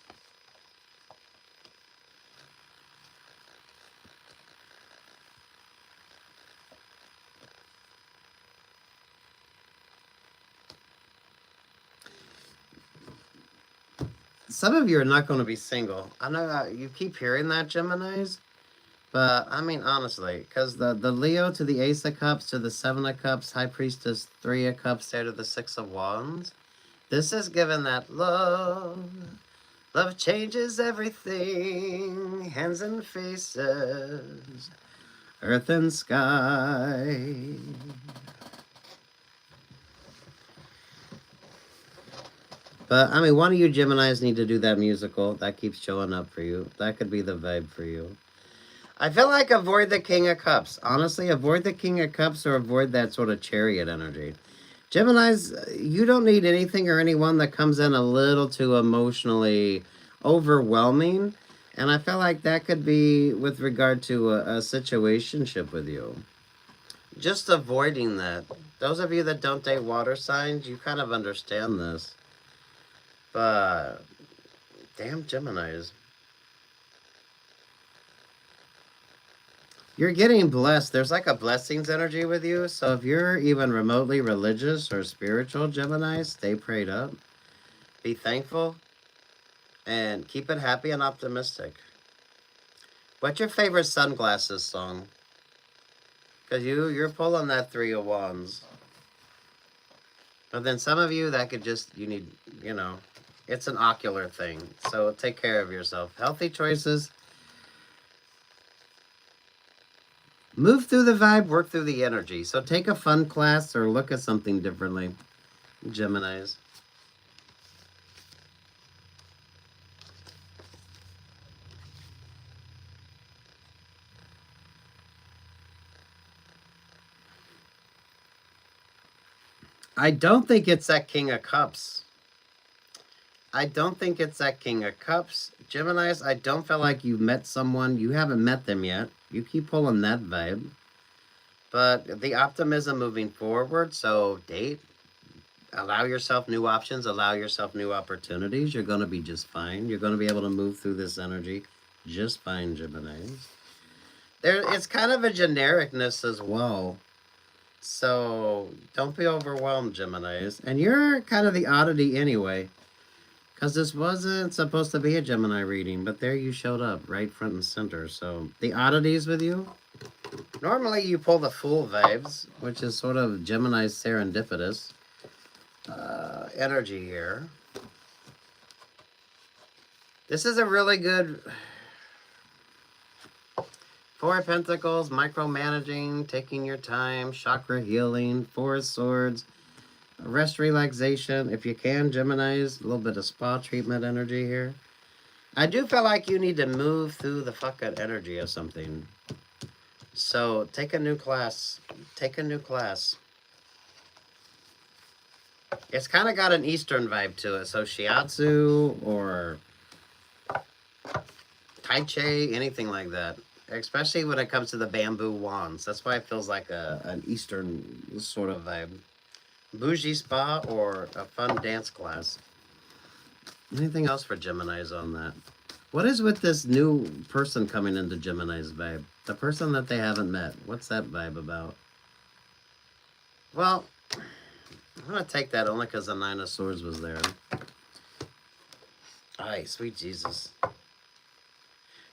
Some of you are not going to be single. I know you keep hearing that, Geminis. But, I mean, honestly, because the Leo to the Ace of Cups to the 7 of Cups, High Priestess, 3 of Cups, there to the 6 of Wands. This is given that love. Love changes everything. Hands and faces. Earth and sky. But, I mean, one of you Geminis need to do that musical. That keeps showing up for you. That could be the vibe for you. I feel like avoid the King of Cups. Honestly, avoid the King of Cups or avoid that sort of chariot energy. Geminis, you don't need anything or anyone that comes in a little too emotionally overwhelming. And I feel like that could be with regard to a situationship with you. Just avoiding that. Those of you that don't date water signs, you kind of understand this. But, damn Geminis. You're getting blessed. There's like a blessings energy with you. So if you're even remotely religious or spiritual, Gemini, stay prayed up. Be thankful. And keep it happy and optimistic. What's your favorite sunglasses song? Because you're pulling that 3 of Wands. But then some of you, that could just, you need, you know, it's an ocular thing. So take care of yourself. Healthy choices. Move through the vibe, work through the energy. So take a fun class or look at something differently, Geminis. I don't think it's that King of Cups. I don't think it's that King of Cups. Geminis, I don't feel like you've met someone. You haven't met them yet. You keep pulling that vibe. But the optimism moving forward, so date. Allow yourself new options. Allow yourself new opportunities. You're going to be just fine. You're going to be able to move through this energy just fine, Geminis. It's kind of a genericness as well. So don't be overwhelmed, Geminis. And you're kind of the oddity anyway. Because this wasn't supposed to be a Gemini reading, but there you showed up, right front and center. So the oddities with you. Normally you pull the Fool vibes, which is sort of Gemini's serendipitous energy here. This is a really good Four of Pentacles, micromanaging, taking your time, chakra healing, Four of Swords, rest, relaxation. If you can, Geminis, a little bit of spa treatment energy here. I do feel like you need to move through the fucking energy of something. So take a new class. Take a new class. It's kind of got an Eastern vibe to it. So shiatsu or tai chi, anything like that. Especially when it comes to the bamboo wands. That's why it feels like an Eastern sort of vibe. Bougie spa or a fun dance class. Anything else for Geminis on that? What is with this new person coming into Gemini's vibe? The person that they haven't met. What's that vibe about? Well, I'm going to take that only because the Nine of Swords was there. Ay, sweet Jesus.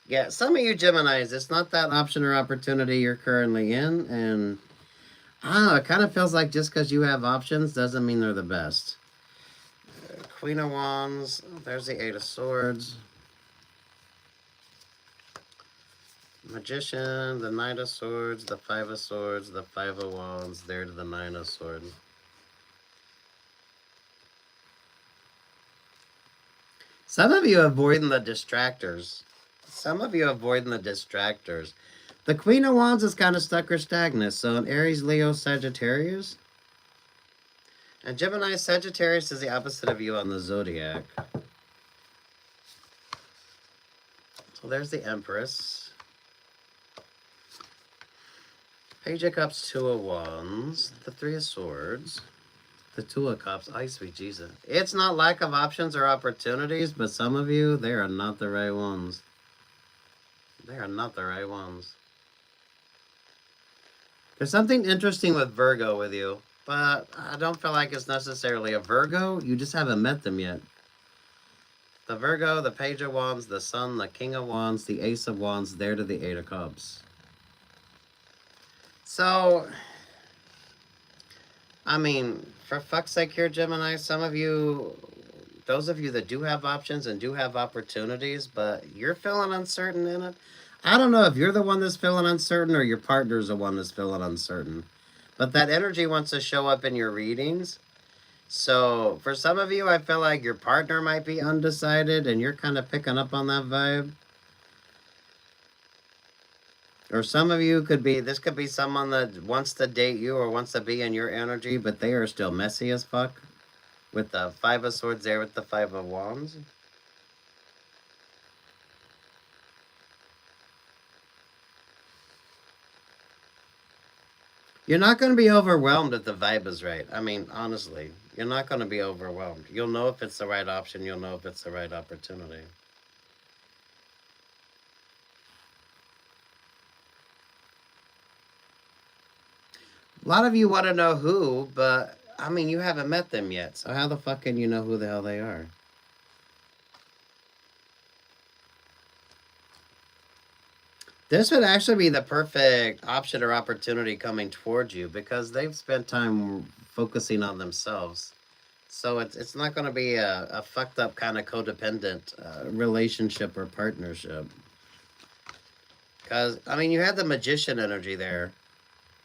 Yeah, some of you Geminis, it's not that option or opportunity you're currently in. And I don't know, it kind of feels like just because you have options doesn't mean they're the best. Queen of Wands. There's the Eight of Swords. Magician, the Knight of Swords, the Five of Swords, the Five of Wands, there to the Nine of Swords. Some of you avoiding the distractors. Some of you avoiding the distractors. The Queen of Wands is kind of stuck or stagnant. So an Aries, Leo, Sagittarius. And Gemini, Sagittarius is the opposite of you on the zodiac. So there's the Empress. Page of Cups, Two of Wands, the Three of Swords, the Two of Cups. Ay, sweet Jesus. It's not lack of options or opportunities, but some of you, they are not the right ones. They are not the right ones. There's something interesting with Virgo with you, but I don't feel like it's necessarily a Virgo. You just haven't met them yet. The Virgo, the Page of Wands, the Sun, the King of Wands, the Ace of Wands, there to the Eight of Cups. So, I mean, for fuck's sake here, Gemini, some of you, those of you that do have options and do have opportunities, but you're feeling uncertain in it. I don't know if you're the one that's feeling uncertain or your partner's the one that's feeling uncertain. But that energy wants to show up in your readings. So, for some of you, I feel like your partner might be undecided and you're kind of picking up on that vibe. Or some of you could be, this could be someone that wants to date you or wants to be in your energy, but they are still messy as fuck. With the Five of Swords there with the Five of Wands. You're not going to be overwhelmed if the vibe is right. I mean, honestly, you're not going to be overwhelmed. You'll know if it's the right option. You'll know if it's the right opportunity. A lot of you want to know who, but, I mean, you haven't met them yet. So how the fuck can you know who the hell they are? This would actually be the perfect option or opportunity coming towards you because they've spent time focusing on themselves. So it's not going to be a fucked up kind of codependent relationship or partnership. Because, I mean, you had the magician energy there.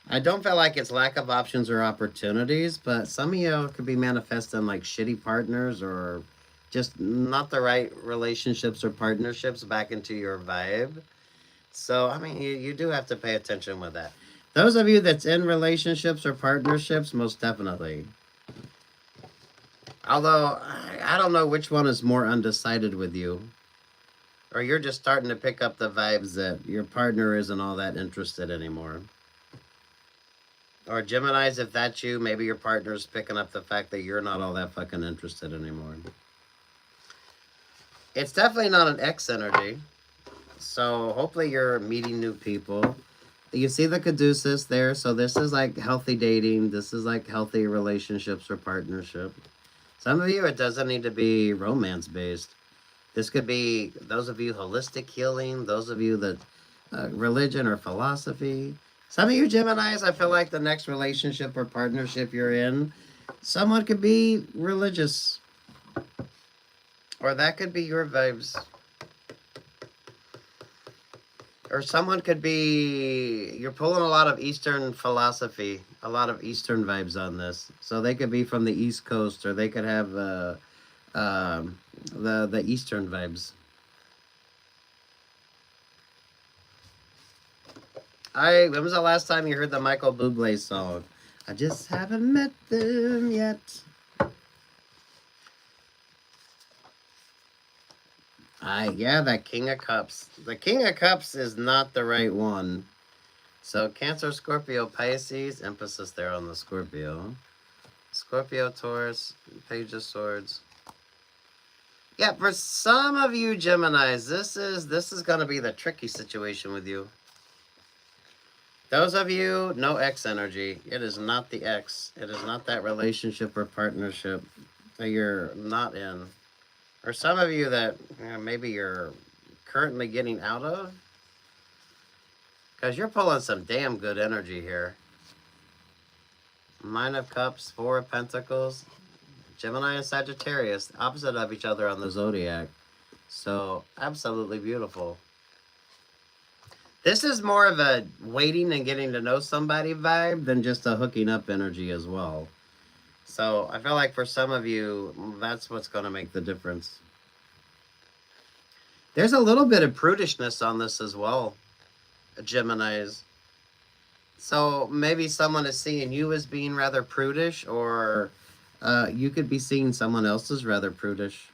I don't feel like it's lack of options or opportunities, but some of you could be manifesting like shitty partners or just not the right relationships or partnerships back into your vibe. So, I mean, you do have to pay attention with that. Those of you that's in relationships or partnerships, most definitely. Although, I don't know which one is more undecided with you. Or you're just starting to pick up the vibes that your partner isn't all that interested anymore. Or Geminis, if that's you, maybe your partner's picking up the fact that you're not all that fucking interested anymore. It's definitely not an X energy. So hopefully you're meeting new people. You see the caduceus there, so this is like healthy dating. This is like healthy relationships or partnership. Some of you, it doesn't need to be romance based. This could be those of you holistic healing, those of you that religion or philosophy. Some of you Geminis, I feel like the next relationship or partnership you're in, someone could be religious, or that could be your vibes. Or someone could be, you're pulling a lot of Eastern philosophy, a lot of Eastern vibes on this. So they could be from the East Coast, or they could have the Eastern vibes. When was the last time you heard the Michael Bublé song? I just haven't met them yet. Yeah, that King of Cups. The King of Cups is not the right one. So Cancer, Scorpio, Pisces, emphasis there on the Scorpio. Scorpio, Taurus, Page of Swords. Yeah, for some of you Geminis, this is going to be the tricky situation with you. Those of you, no X energy. It is not the X. It is not that relationship or partnership that you're not in. Or some of you that maybe you're currently getting out of. Because you're pulling some damn good energy here. Nine of Cups, Four of Pentacles. Gemini and Sagittarius, opposite of each other on the zodiac. So, absolutely beautiful. This is more of a waiting and getting to know somebody vibe than just a hooking up energy as well. So I feel like for some of you, that's what's going to make the difference. There's a little bit of prudishness on this as well, Geminis. So maybe someone is seeing you as being rather prudish, or you could be seeing someone else as rather prudish.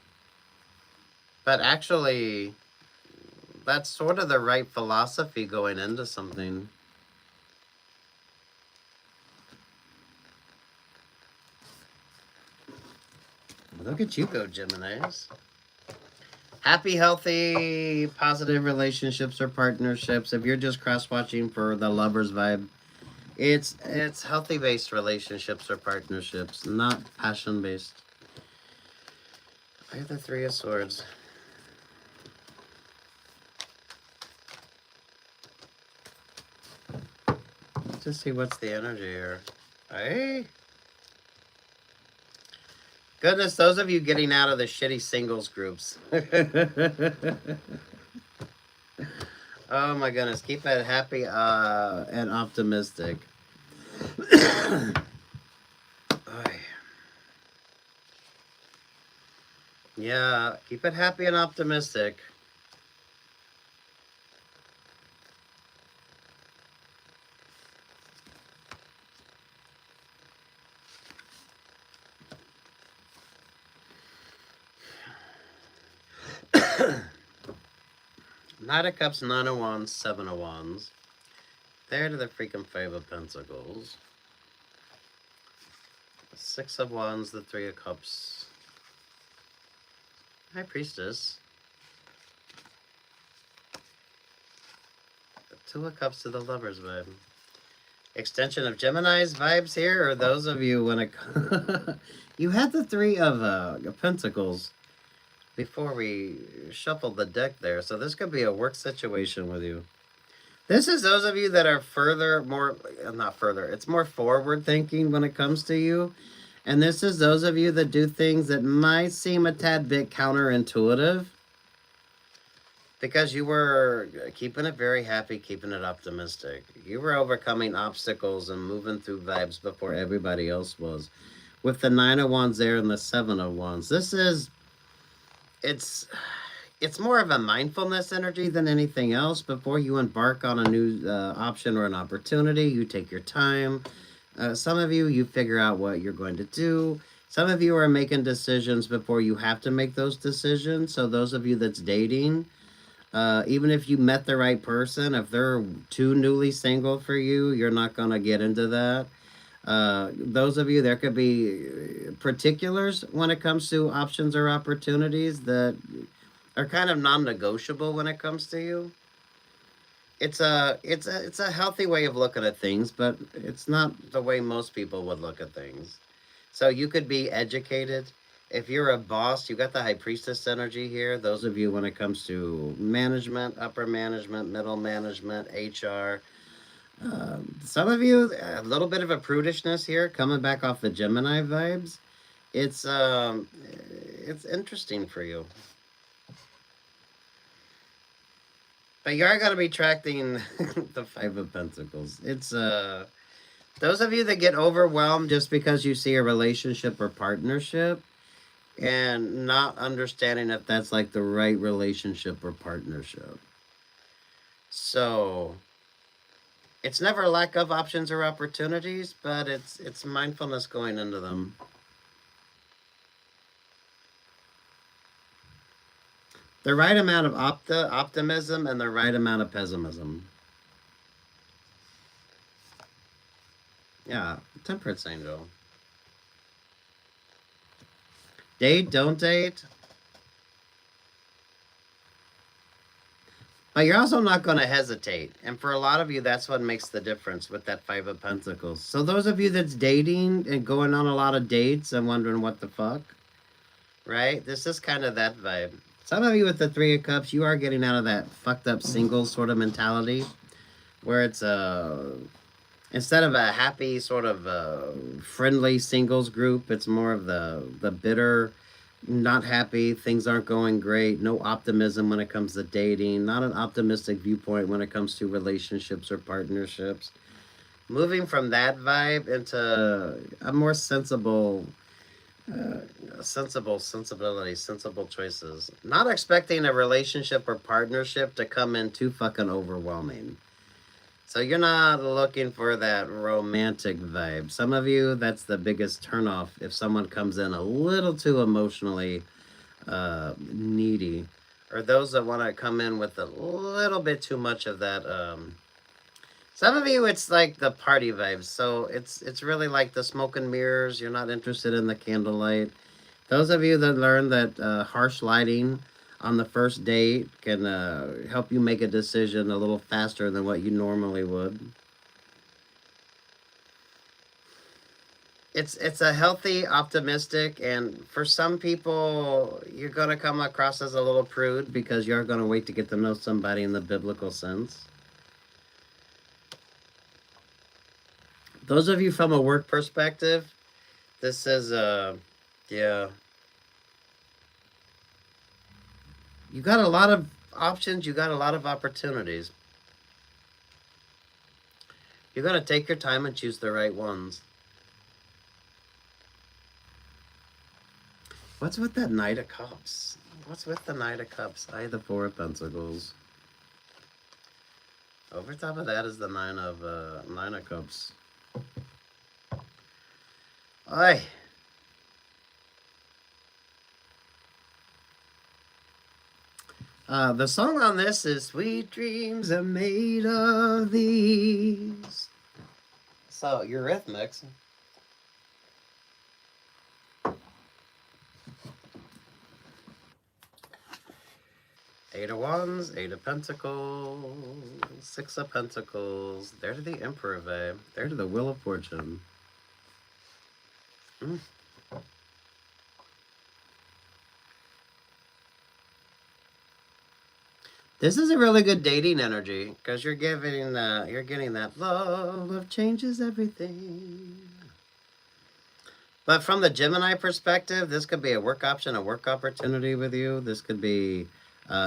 But actually, that's sort of the right philosophy going into something. Look at you go, Geminis. Happy, healthy, positive relationships or partnerships. If you're just cross-watching for the lover's vibe, it's healthy-based relationships or partnerships, not passion-based. I have the Three of Swords. Let's just see what's the energy here. Hey. Goodness, those of you getting out of the shitty singles groups. Oh my goodness, keep it happy and optimistic. Yeah, keep it happy and optimistic. Knight of Cups, Nine of Wands, Seven of Wands. There to the freaking Five of Pentacles. Six of Wands, the Three of Cups. High Priestess. The Two of Cups to the Lover's vibe. Extension of Gemini's vibes here, or those of you when it... You had the Three of Pentacles before we shuffled the deck there. So this could be a work situation with you. This is those of you that are it's more forward thinking when it comes to you. And this is those of you that do things that might seem a tad bit counterintuitive. Because you were keeping it very happy, keeping it optimistic. You were overcoming obstacles and moving through vibes before everybody else was. With the Nine of Wands there and the Seven of Wands. This is... It's more of a mindfulness energy than anything else. Before you embark on a new option or an opportunity, you take your time. Some of you figure out what you're going to do. Some of you are making decisions before you have to make those decisions. So those of you that's dating, even if you met the right person, if they're too newly single for you, you're not going to get into that. Those of you, there could be particulars when it comes to options or opportunities that are kind of non-negotiable when it comes to you. It's a healthy way of looking at things, but it's not the way most people would look at things. So you could be educated. If you're a boss, you got the high priestess energy here. Those of you when it comes to management, upper management, middle management, HR. Some of you, a little bit of a prudishness here, coming back off the Gemini vibes. It's interesting for you. But you are going to be attracting the Five of Pentacles. It's those of you that get overwhelmed just because you see a relationship or partnership and not understanding if that's like the right relationship or partnership. So it's never a lack of options or opportunities, but it's mindfulness going into them. The right amount of optimism and the right amount of pessimism. Yeah, Temperance Angel. Date, don't date. But you're also not going to hesitate. And for a lot of you, that's what makes the difference with that Five of Pentacles. So those of you that's dating and going on a lot of dates and wondering what the fuck, right? This is kind of that vibe. Some of you with the Three of Cups, you are getting out of that fucked up singles sort of mentality where it's instead of a happy sort of friendly singles group, it's more of the bitter, not happy, things aren't going great, no optimism when it comes to dating, not an optimistic viewpoint when it comes to relationships or partnerships. Moving from that vibe into a more sensible sensibility, sensible choices. Not expecting a relationship or partnership to come in too fucking overwhelming. So you're not looking for that romantic vibe. Some of you, that's the biggest turnoff if someone comes in a little too emotionally needy. Or those that want to come in with a little bit too much of that. Some of you, it's like the party vibes. So it's really like the smoke and mirrors. You're not interested in the candlelight. Those of you that learn that harsh lighting on the first date can help you make a decision a little faster than what you normally would. It's a healthy, optimistic, and for some people, you're going to come across as a little prude because you're going to wait to get to know somebody in the biblical sense. Those of you from a work perspective, this is, yeah. You got a lot of options. You got a lot of opportunities. You're going to take your time and choose the right ones. What's with that Knight of Cups? What's with the Knight of Cups? The Four of Pentacles. Over top of that is the Nine of Cups. Aye. The song on this is Sweet Dreams Are Made of These. So, Eurythmics. Eight of Wands, Eight of Pentacles, Six of Pentacles. They're to the Emperor vibe. They're to the Wheel of Fortune. This is a really good dating energy because you're getting that love changes everything. But from the Gemini perspective, this could be a work option, a work opportunity with you. This could be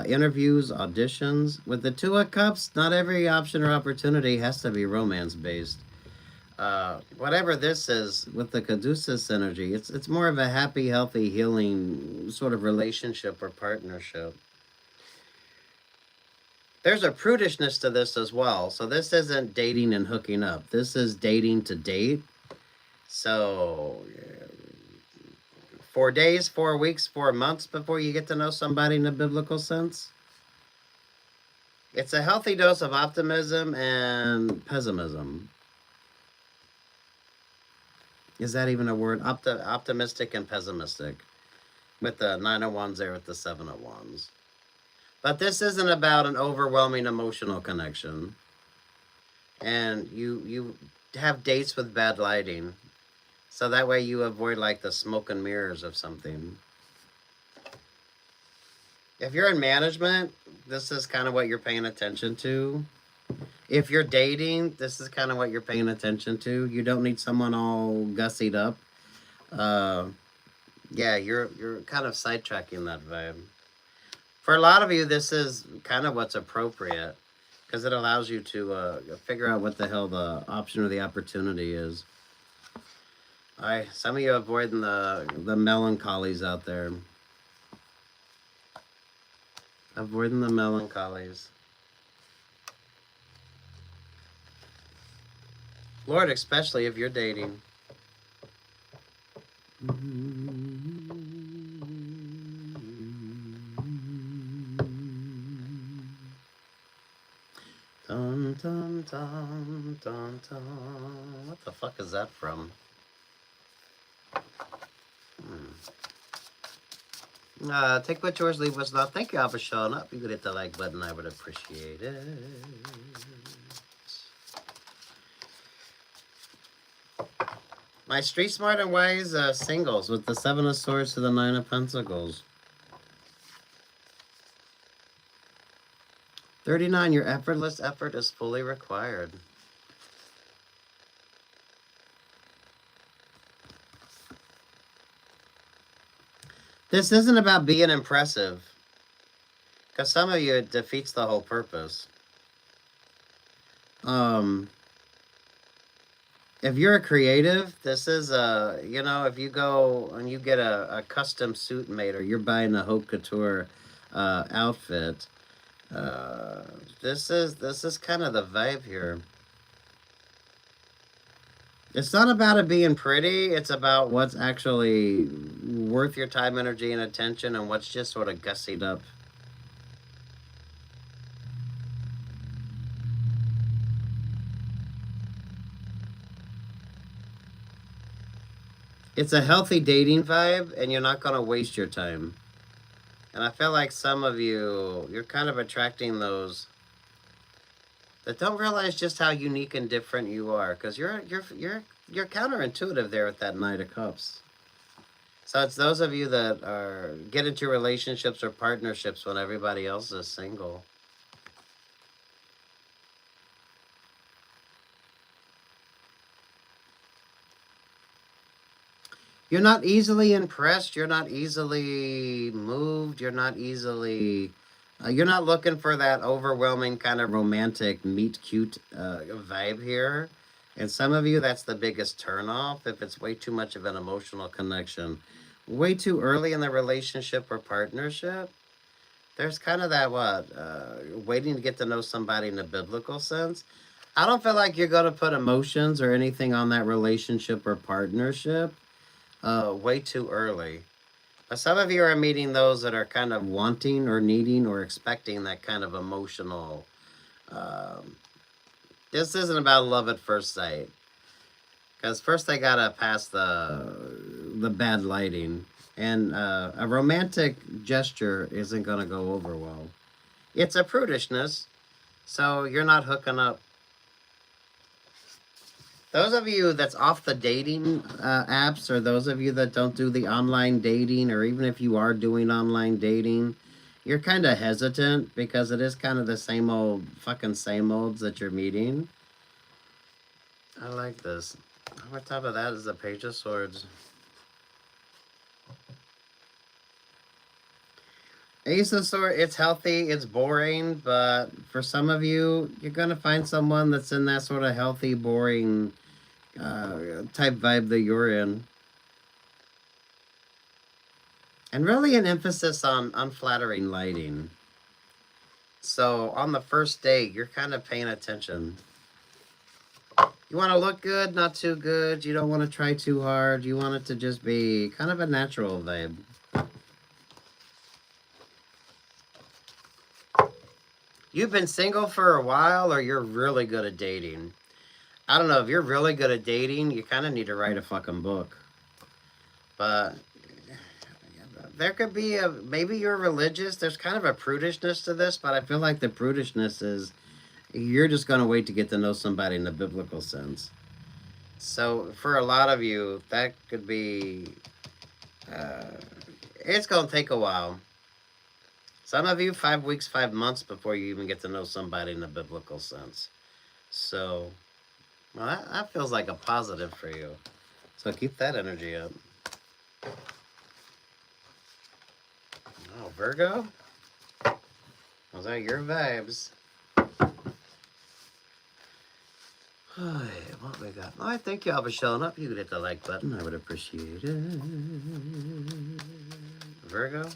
interviews, auditions. With the Two of Cups, not every option or opportunity has to be romance-based. Whatever this is, with the Caduceus energy, it's more of a happy, healthy, healing sort of relationship or partnership. There's a prudishness to this as well. So this isn't dating and hooking up. This is dating to date. So 4 days, 4 weeks, 4 months before you get to know somebody in a biblical sense. It's a healthy dose of optimism and pessimism. Is that even a word? Optimistic and pessimistic. With the Nine of Wands there with the Seven of Wands. But this isn't about an overwhelming emotional connection. And you have dates with bad lighting. So that way you avoid like the smoke and mirrors of something. If you're in management, this is kind of what you're paying attention to. If you're dating, this is kind of what you're paying attention to. You don't need someone all gussied up. Yeah, you're kind of sidetracking that vibe. For a lot of you, this is kind of what's appropriate because it allows you to figure out what the hell the option or the opportunity is. All right, some of you avoiding the melancholies out there. Avoiding the melancholies. Lord, especially if you're dating. Dun, dun, dun, dun, dun. What the fuck is that from? Take what's yours, leave what's not. Thank you all for showing up. You could hit the like button. I would appreciate it. My street smart and wise singles with the 7 of Swords to the 9 of Pentacles. 39, your effortless effort is fully required. This isn't about being impressive. Because some of you, it defeats the whole purpose. If you're a creative, this is you know, if you go and you get a custom suit made or you're buying a haute couture outfit, this is kind of the vibe here. It's not about it being pretty. It's about what's actually worth your time, energy, and attention, and what's just sort of gussied up. It's a healthy dating vibe, and you're not going to waste your time. And I feel like some of you, you're kind of attracting those that don't realize just how unique and different you are, because you're counterintuitive there with that Knight of Cups. So it's those of you that get into relationships or partnerships when everybody else is single. You're not easily impressed. You're not easily moved. You're not easily... you're not looking for that overwhelming kind of romantic meet cute vibe here. And some of you, that's the biggest turnoff if it's way too much of an emotional connection. Way too early in the relationship or partnership. There's kind of that, waiting to get to know somebody in a biblical sense. I don't feel like you're going to put emotions or anything on that relationship or partnership way too early. But some of you are meeting those that are kind of wanting or needing or expecting that kind of emotional. This isn't about love at first sight. Because first they got to pass the bad lighting. And a romantic gesture isn't going to go over well. It's a prudishness, so you're not hooking up. Those of you that's off the dating apps, or those of you that don't do the online dating, or even if you are doing online dating, you're kind of hesitant because it is kind of the same old fucking same olds that you're meeting. I like this. On top of that is the Page of Swords. Ace of Swords, it's healthy, it's boring, but for some of you, you're going to find someone that's in that sort of healthy, boring type vibe that you're in. And really an emphasis on unflattering lighting. So on the first date, you're kind of paying attention. You want to look good, not too good. You don't want to try too hard. You want it to just be kind of a natural vibe. You've been single for a while, or you're really good at dating. I don't know, if you're really good at dating, you kind of need to write a fucking book. But there could be maybe you're religious. There's kind of a prudishness to this, but I feel like the prudishness is you're just going to wait to get to know somebody in the biblical sense. So for a lot of you, that could be, it's going to take a while. Some of you, 5 weeks, 5 months before you even get to know somebody in the biblical sense. So, well, that feels like a positive for you. So keep that energy up. Oh, Virgo? Was that your vibes? What we got? Oh, I thank y'all for showing up. You could hit the like button. I would appreciate it. Virgo?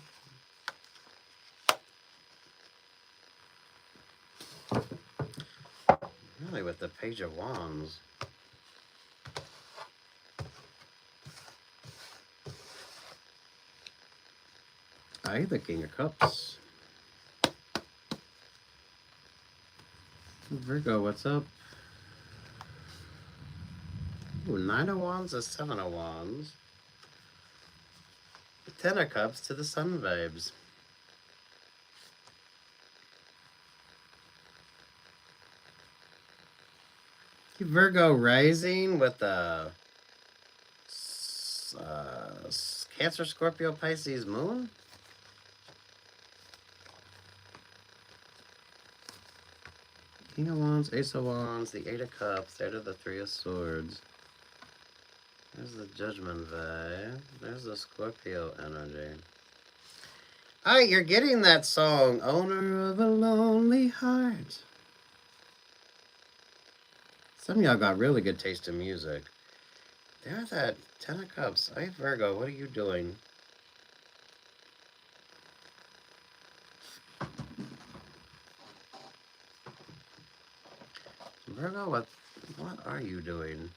Really, with the Page of Wands. I the King of Cups. Virgo, what's up? Ooh, 9 of Wands to 7 of Wands. 10 of Cups to the Sun vibes. Virgo rising with the Cancer, Scorpio, Pisces moon. King of Wands, Ace of Wands, the 8 of Cups, there to the 3 of Swords. There's the Judgment vibe. There's the Scorpio energy. Alright, you're getting that song, Owner of a Lonely Heart. Some of y'all got really good taste in music. There's that 10 of Cups. Hey, Virgo, what are you doing? Virgo, what are you doing?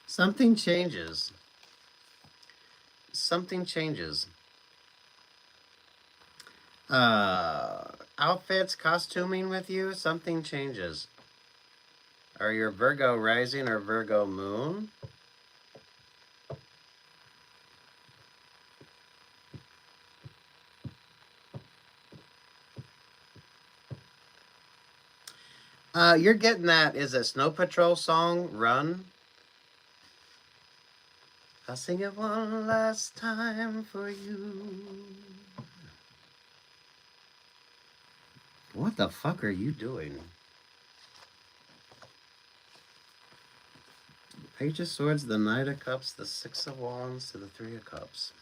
Something changes. Something changes. Outfits, costuming with you, something changes. Are you Virgo rising or Virgo moon? You're getting that, is it Snow Patrol song, Run? I'll sing it one last time for you. What the fuck are you doing? Page of Swords, the Knight of Cups, the 6 of Wands to the 3 of Cups.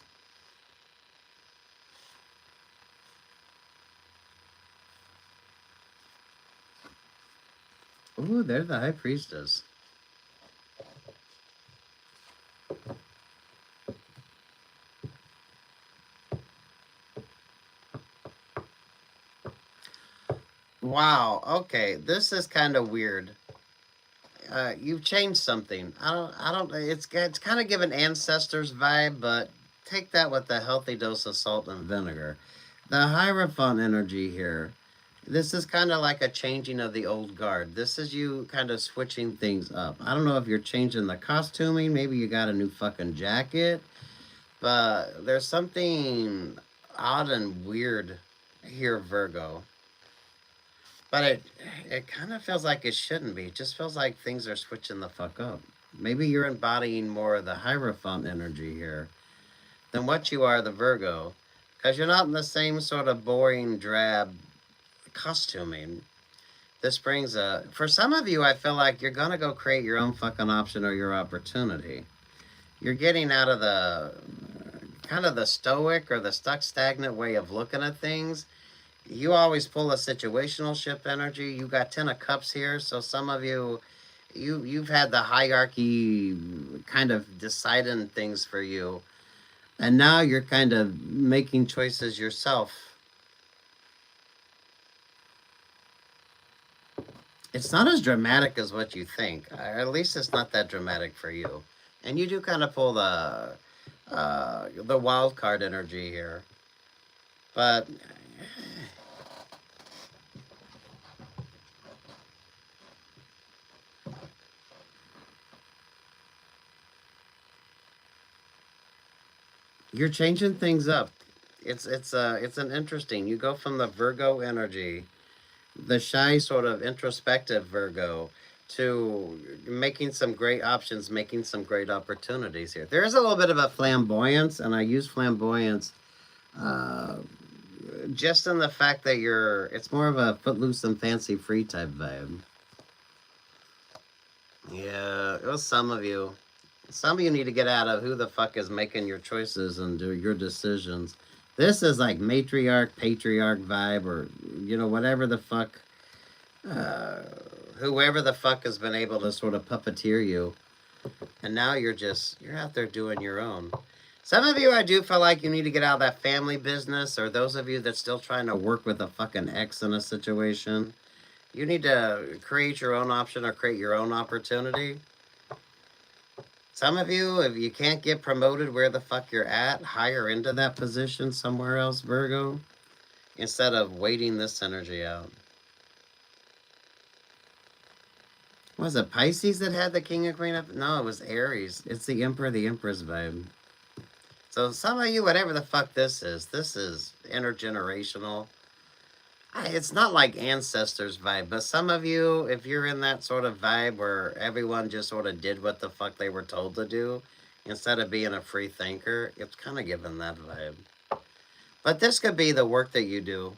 Ooh, they're the High Priestess. Wow, okay, this is kind of weird. You've changed something. It's kind of giving ancestors vibe, but take that with a healthy dose of salt and vinegar. The Hierophant energy here. This is kind of like a changing of the old guard. This is you kind of switching things up. I don't know if you're changing the costuming. Maybe you got a new fucking jacket. But there's something odd and weird here, Virgo. But it kind of feels like it shouldn't be. It just feels like things are switching the fuck up. Maybe you're embodying more of the Hierophant energy here than what you are the Virgo. Because you're not in the same sort of boring, drab costuming. This brings for some of you, I feel like you're going to go create your own fucking option or your opportunity. You're getting out of the kind of the stoic or the stuck stagnant way of looking at things. You always pull a situational ship energy. You got 10 of Cups here, so some of you've had the hierarchy kind of deciding things for you, and now you're kind of making choices yourself. It's not as dramatic as what you think, or at least it's not that dramatic for you. And you do kind of pull the wild card energy here. But you're changing things up. It's an interesting. You go from the Virgo energy, the shy sort of introspective Virgo, to making some great options, making some great opportunities here. There is a little bit of a flamboyance, and I use flamboyance uh, just in the fact that it's more of a footloose and fancy free type vibe. Yeah, it was some of you. Some of you need to get out of who the fuck is making your choices and do your decisions. This is like matriarch, patriarch vibe, or, whatever the fuck, uh, whoever the fuck has been able to sort of puppeteer you. And now you're out there doing your own. Some of you, I do feel like you need to get out of that family business, or those of you that's still trying to work with a fucking ex in a situation. You need to create your own option or create your own opportunity. Some of you, if you can't get promoted where the fuck you're at, hire into that position somewhere else, Virgo, instead of waiting this energy out. Was it Pisces that had the King and Queen up? No, it was Aries. It's the Emperor, the Empress vibe. So some of you, whatever the fuck this is intergenerational. It's not like ancestors vibe, but some of you, if you're in that sort of vibe where everyone just sort of did what the fuck they were told to do, instead of being a free thinker, it's kind of giving that vibe. But this could be the work that you do.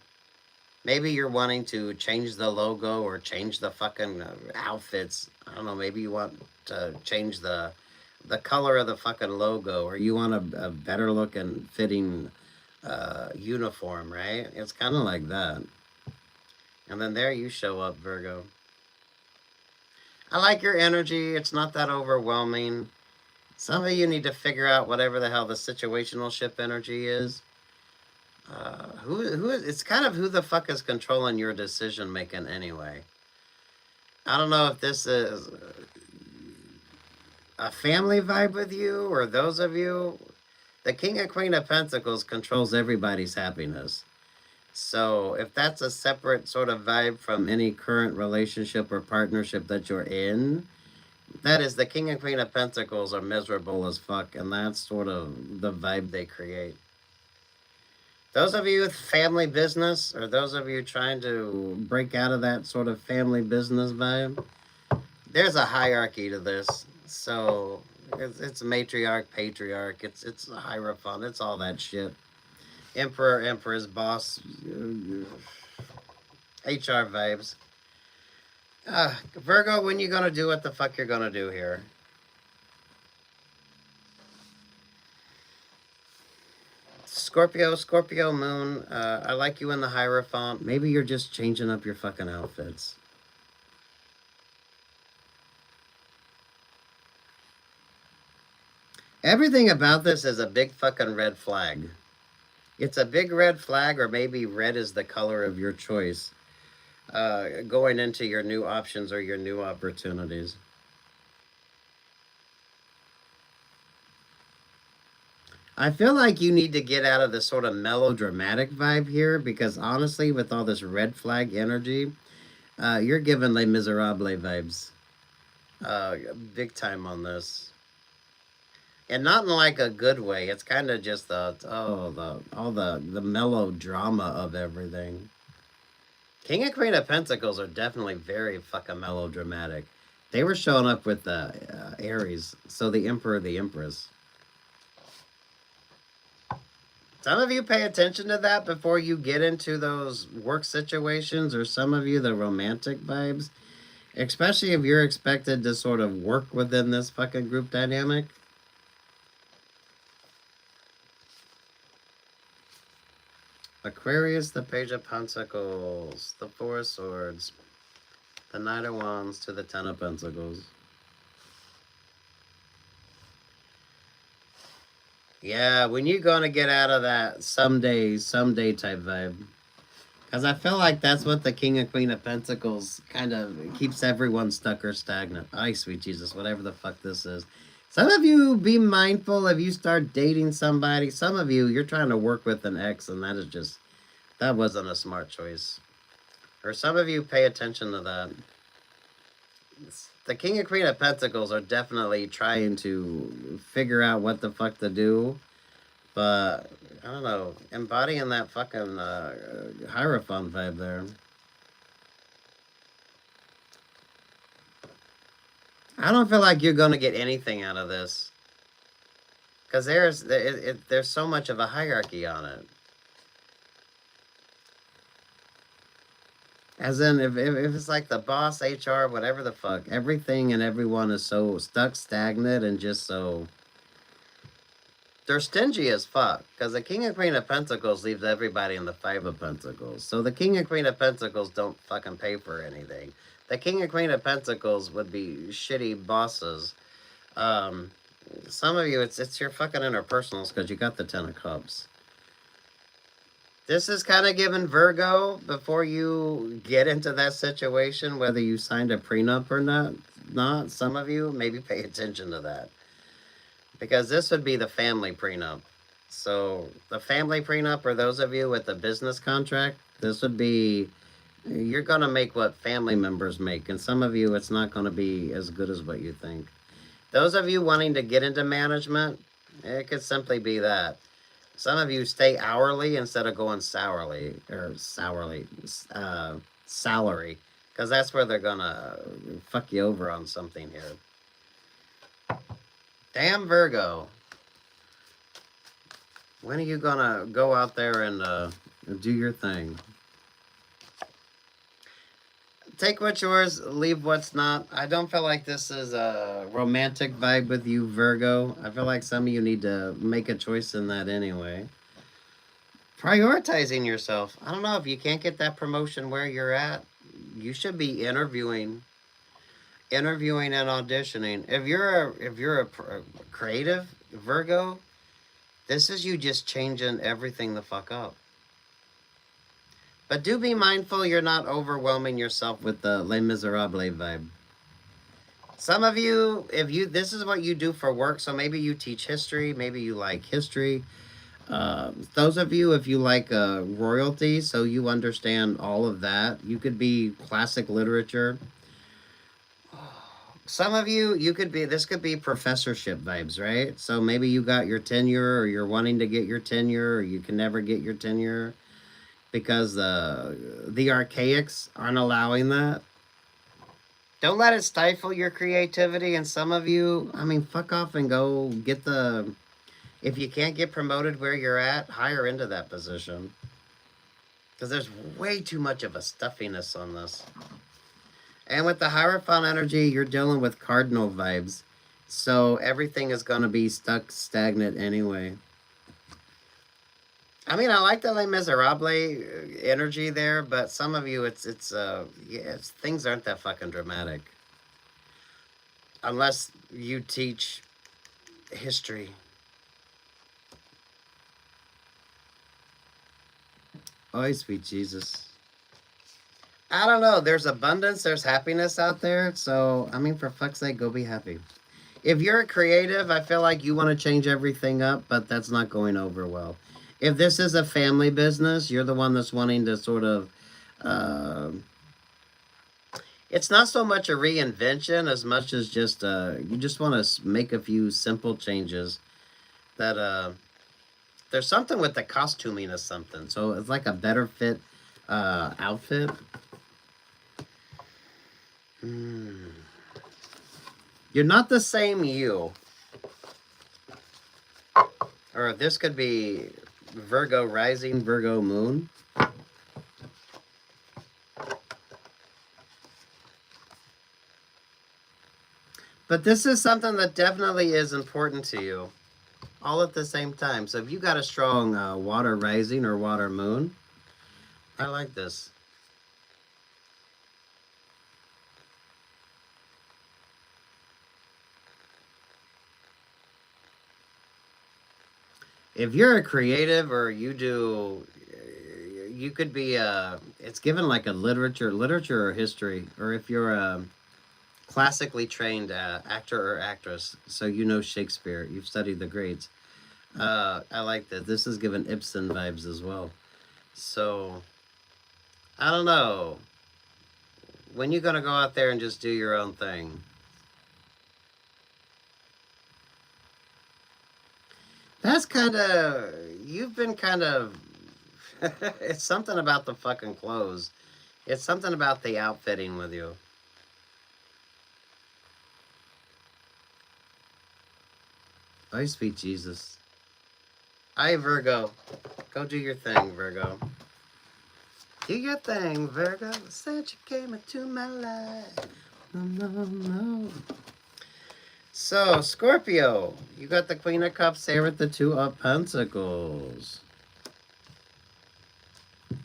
Maybe you're wanting to change the logo or change the fucking outfits. I don't know, maybe you want to change the color of the fucking logo, or you want a better looking fitting uniform, right? It's kind of like that. And then there you show up, Virgo. I like your energy. It's not that overwhelming. Some of you need to figure out whatever the hell the situational ship energy is. It's kind of who the fuck is controlling your decision making anyway. I don't know if this is a family vibe with you, or those of you. The King and Queen of Pentacles controls everybody's happiness. So if that's a separate sort of vibe from any current relationship or partnership that you're in, that is, the King and Queen of Pentacles are miserable as fuck, and that's sort of the vibe they create. Those of you with family business, or those of you trying to break out of that sort of family business vibe, there's a hierarchy to this. So it's matriarch, patriarch, it's a hierophant, it's all that shit. Emperor, Empress, boss, HR vibes. Virgo, when you gonna do what the fuck you're gonna do here? Scorpio moon. I like you in the Hierophant. Maybe you're just changing up your fucking outfits. Everything about this is a big fucking red flag. It's a big red flag, or maybe red is the color of your choice. Going into your new options or your new opportunities. I feel like you need to get out of this sort of melodramatic vibe here, because honestly, with all this red flag energy, you're giving Les Miserables vibes. Big time on this. And not in like a good way. It's kind of just all the melodrama of everything. King and Queen of Pentacles are definitely very fucking melodramatic. They were showing up with the Aries, so the Emperor, the Empress. Some of you pay attention to that before you get into those work situations, or some of you the romantic vibes, especially if you're expected to sort of work within this fucking group dynamic. Aquarius, the Page of Pentacles, the Four of Swords, the Knight of Wands to the Ten of Pentacles. Yeah, when you're going to get out of that someday type vibe. Because I feel like that's what the King and Queen of Pentacles kind of keeps everyone stuck or stagnant. Ay, sweet Jesus, whatever the fuck this is. Some of you, be mindful if you start dating somebody. Some of you, you're trying to work with an ex, and that is just, that wasn't a smart choice. Or some of you, pay attention to that. The King and Queen of Pentacles are definitely trying to figure out what the fuck to do. But, I don't know, embodying that fucking Hierophant vibe there. I don't feel like you're going to get anything out of this. Because there's so much of a hierarchy on it. As in, if it's like the boss, HR, whatever the fuck, everything and everyone is so stuck, stagnant, and just so... They're stingy as fuck. Because the King and Queen of Pentacles leaves everybody in the Five of Pentacles. So the King and Queen of Pentacles don't fucking pay for anything. The King and Queen of Pentacles would be shitty bosses. Some of you, it's your fucking interpersonals because you got the Ten of Cups. This is kind of giving Virgo, before you get into that situation, whether you signed a prenup or not, some of you, maybe pay attention to that. Because this would be the family prenup. So, the family prenup, or those of you with the business contract, this would be, you're going to make what family members make. And some of you, it's not going to be as good as what you think. Those of you wanting to get into management, it could simply be that. Some of you stay hourly instead of going salary, because that's where they're gonna fuck you over on something here. Damn Virgo. When are you gonna go out there and do your thing? Take what's yours, leave what's not. I don't feel like this is a romantic vibe with you, Virgo. I feel like some of you need to make a choice in that anyway. Prioritizing yourself. I don't know, if you can't get that promotion where you're at, you should be interviewing and auditioning. If you're a creative, Virgo, this is you just changing everything the fuck up. But do be mindful you're not overwhelming yourself with the Les Miserables vibe. Some of you, this is what you do for work, so maybe you teach history, maybe you like history. Those of you, if you like royalty, so you understand all of that, you could be classic literature. Some of you, this could be professorship vibes, right? So maybe you got your tenure, or you're wanting to get your tenure, or you can never get your tenure. Because the archaics aren't allowing that. Don't let it stifle your creativity. And some of you, I mean, fuck off and go get the... If you can't get promoted where you're at, hire into that position. Because there's way too much of a stuffiness on this. And with the Hierophant energy, you're dealing with cardinal vibes. So everything is going to be stuck, stagnant anyway. I mean, I like the Les Miserables energy there, but some of you, things aren't that fucking dramatic. Unless you teach history. Oh, sweet Jesus. I don't know. There's abundance. There's happiness out there. So, I mean, for fuck's sake, go be happy. If you're a creative, I feel like you want to change everything up, but that's not going over well. If this is a family business, you're the one that's wanting to sort of... it's not so much a reinvention as much as just... you just want to make a few simple changes. That... there's something with the costuming of something. So it's like a better fit outfit. You're not the same you. Or this could be... Virgo rising, Virgo moon. But this is something that definitely is important to you. All at the same time. So if you got a strong water rising or water moon, I like this. If you're a creative or you could be, it's given like a literature or history, or if you're a classically trained actor or actress, so you know Shakespeare. You've studied the greats. I like that. This is giving Ibsen vibes as well. So, I don't know. When you gonna go out there and just do your own thing? That's kind of... You've been kind of... It's something about the fucking clothes. It's something about the outfitting with you. I speak Jesus. Hi, Virgo. Go do your thing, Virgo. Do your thing, Virgo. Said you came into my life. No, no, no. So, Scorpio. You got the Queen of Cups here with the Two of Pentacles.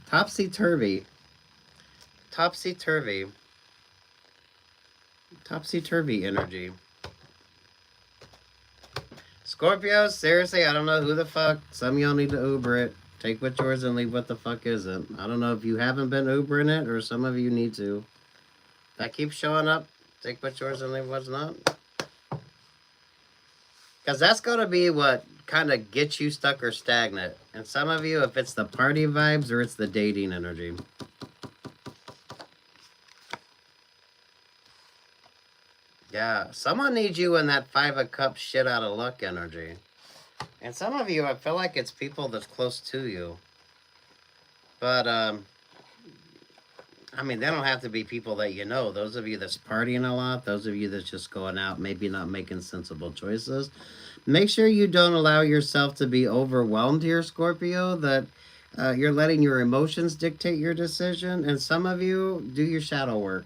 Topsy-turvy. Topsy-turvy. Topsy-turvy energy. Scorpio, seriously, I don't know who the fuck. Some of y'all need to Uber it. Take what's yours and leave what the fuck isn't. I don't know if you haven't been Ubering it or some of you need to. That keeps showing up. Take what's yours and leave what's not. Because that's going to be what kind of gets you stuck or stagnant. And some of you, if it's the party vibes or it's the dating energy. Yeah, someone needs you in that Five of Cups shit out of luck energy. And some of you, I feel like it's people that's close to you. But, I mean, they don't have to be people that you know. Those of you that's partying a lot, those of you that's just going out, maybe not making sensible choices. Make sure you don't allow yourself to be overwhelmed here, Scorpio, that you're letting your emotions dictate your decision. And some of you, do your shadow work.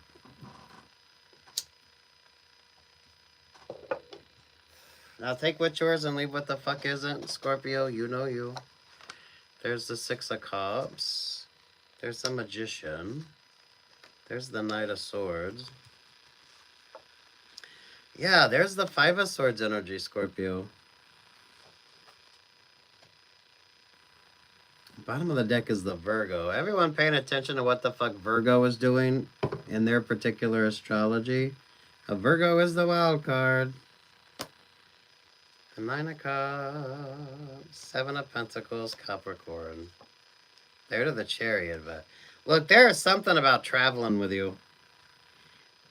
Now take what's yours and leave what the fuck isn't. Scorpio, you know you. There's the Six of Cups. There's the Magician. There's the Knight of Swords. Yeah, there's the Five of Swords energy, Scorpio. Bottom of the deck is the Virgo. Everyone paying attention to what the fuck Virgo is doing in their particular astrology. A Virgo is the wild card. The Nine of Cups, Seven of Pentacles, Capricorn. There to the Chariot. But look, there is something about traveling with you.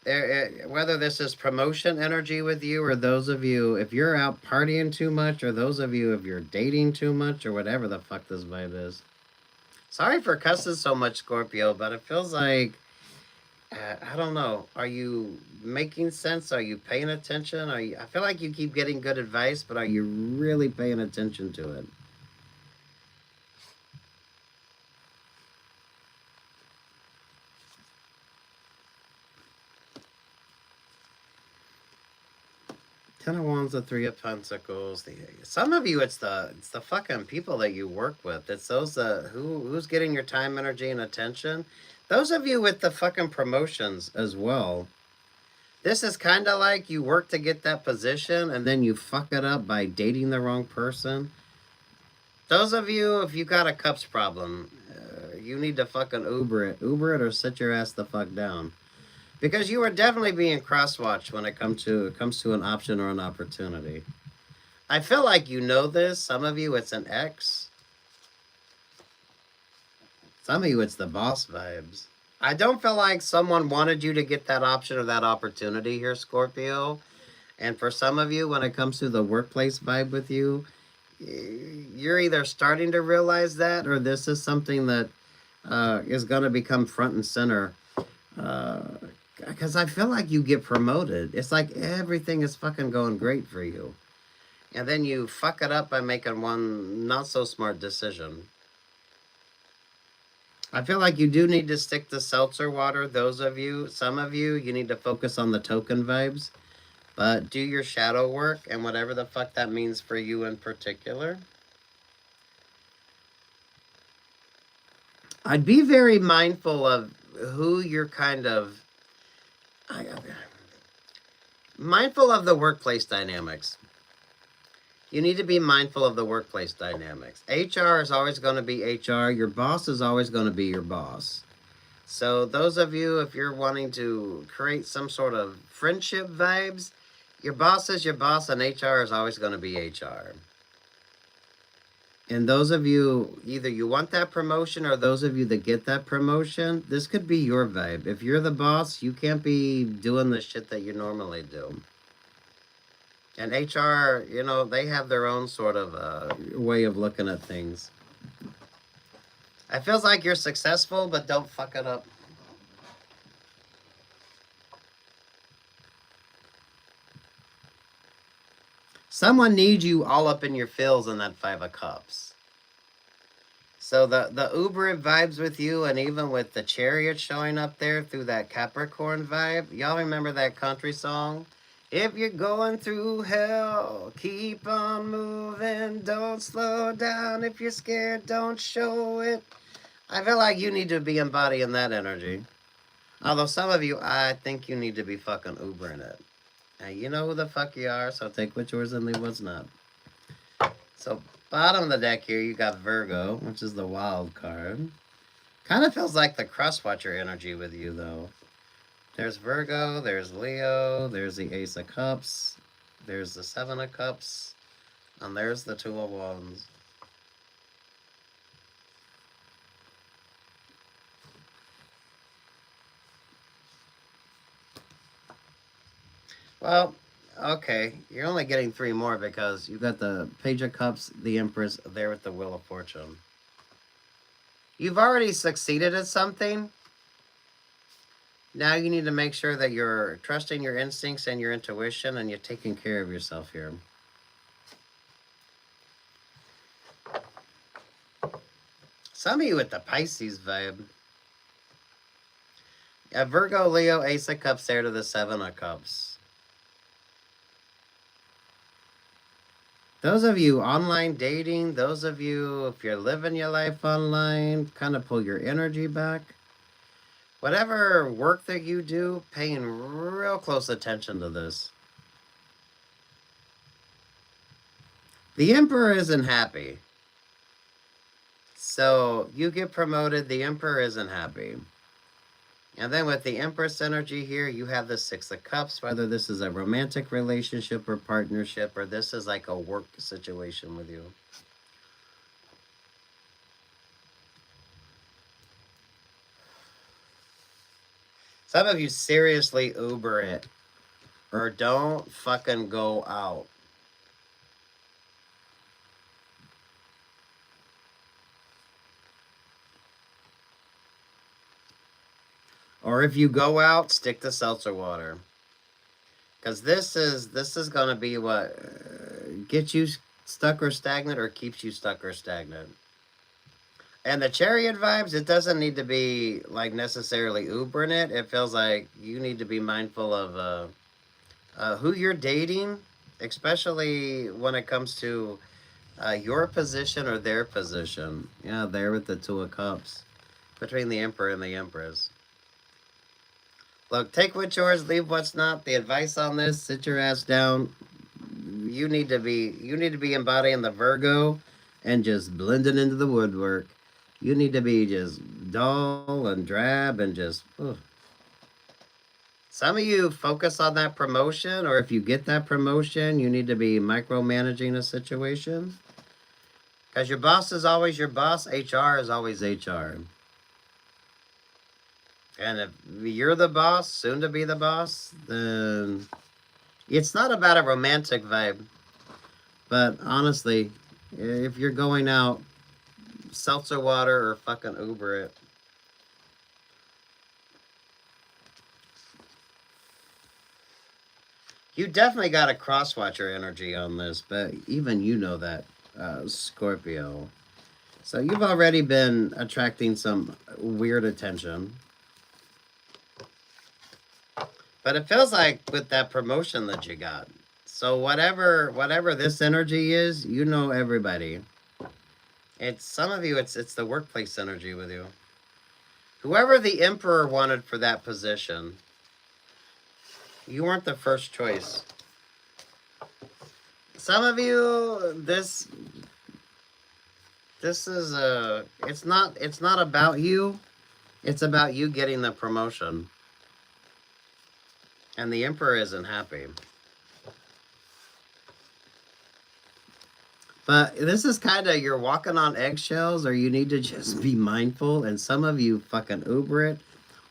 Whether this is promotion energy with you, or those of you, if you're out partying too much, or those of you, if you're dating too much, or whatever the fuck this vibe is. Sorry for cussing so much, Scorpio, but it feels like, I don't know. Are you making sense? Are you paying attention? I feel like you keep getting good advice, but are you really paying attention to it? Ten of Wands, the Three of Pentacles. Some of you, it's the fucking people that you work with. It's those who's getting your time, energy, and attention. Those of you with the fucking promotions as well. This is kind of like you work to get that position and then you fuck it up by dating the wrong person. Those of you, if you got a cups problem, you need to fucking Uber it. Uber it or sit your ass the fuck down. Because you are definitely being cross-watched when it comes to an option or an opportunity. I feel like you know this. Some of you, it's an ex. Some of you, it's the boss vibes. I don't feel like someone wanted you to get that option or that opportunity here, Scorpio. And for some of you, when it comes to the workplace vibe with you, you're either starting to realize that, or this is something that is going to become front and center. Because I feel like you get promoted. It's like everything is fucking going great for you. And then you fuck it up by making one not so smart decision. I feel like you do need to stick to seltzer water. Those of you, some of you, you need to focus on the token vibes. But do your shadow work and whatever the fuck that means for you in particular. I'd be very mindful of who you're kind of... mindful of the workplace dynamics. You need to be mindful of the workplace dynamics. HR is always going to be HR. Your boss is always going to be your boss. So those of you, if you're wanting to create some sort of friendship vibes, your boss is your boss and HR is always going to be HR. And those of you, either you want that promotion or those of you that get that promotion, this could be your vibe. If you're the boss, you can't be doing the shit that you normally do. And HR, you know, they have their own sort of way of looking at things. It feels like you're successful, but don't fuck it up. Someone needs you all up in your feels in that 5 of Cups. So the Uber vibes with you, and even with the Chariot showing up there through that Capricorn vibe. Y'all remember that country song? If you're going through hell, keep on moving, don't slow down. If you're scared, don't show it. I feel like you need to be embodying that energy. Although some of you, I think you need to be fucking Ubering it. And you know who the fuck you are, so take what's yours and leave what's not. So bottom of the deck here, you got Virgo, which is the wild card. Kind of feels like the cross-watcher energy with you, though. There's Virgo, there's Leo, there's the Ace of Cups, there's the 7 of Cups, and there's the 2 of Wands. Well, okay, you're only getting 3 more because you got the Page of Cups, the Empress, there with the Wheel of Fortune. You've already succeeded at something. Now you need to make sure that you're trusting your instincts and your intuition and you're taking care of yourself here. Some of you with the Pisces vibe. Virgo, Leo, Ace of Cups there to the 7 of Cups. Those of you online dating, those of you, if you're living your life online, kind of pull your energy back. Whatever work that you do, paying real close attention to this. The Emperor isn't happy. So you get promoted, the Emperor isn't happy. And then with the Empress energy here, you have the 6 of Cups, whether this is a romantic relationship or partnership, or this is like a work situation with you. Some of you seriously Uber it, or don't fucking go out. Or if you go out, stick to seltzer water. Because this is going to be what gets you stuck or stagnant or keeps you stuck or stagnant. And the Chariot vibes, it doesn't need to be like necessarily Ubering it. It feels like you need to be mindful of who you're dating, especially when it comes to your position or their position. Yeah, there with the 2 of Cups between the Emperor and the Empress. Look, take what's yours, leave what's not. The advice on this, sit your ass down. You need to be embodying the Virgo and just blending into the woodwork. You need to be just dull and drab and just... Ugh. Some of you focus on that promotion, or if you get that promotion, you need to be micromanaging a situation. Because your boss is always your boss, HR is always HR. And if you're the boss, soon to be the boss, then it's not about a romantic vibe. But honestly, if you're going out, seltzer water or fucking Uber it. You definitely got a cross-watcher energy on this, but even you know that, Scorpio. So you've already been attracting some weird attention. But it feels like with that promotion that you got. So whatever this energy is, you know everybody. It's some of you, it's the workplace energy with you. Whoever the Emperor wanted for that position, you weren't the first choice. Some of you, this is it's not about you. It's about you getting the promotion. And the Emperor isn't happy. But this is kind of, you're walking on eggshells, or you need to just be mindful. And some of you fucking Uber it,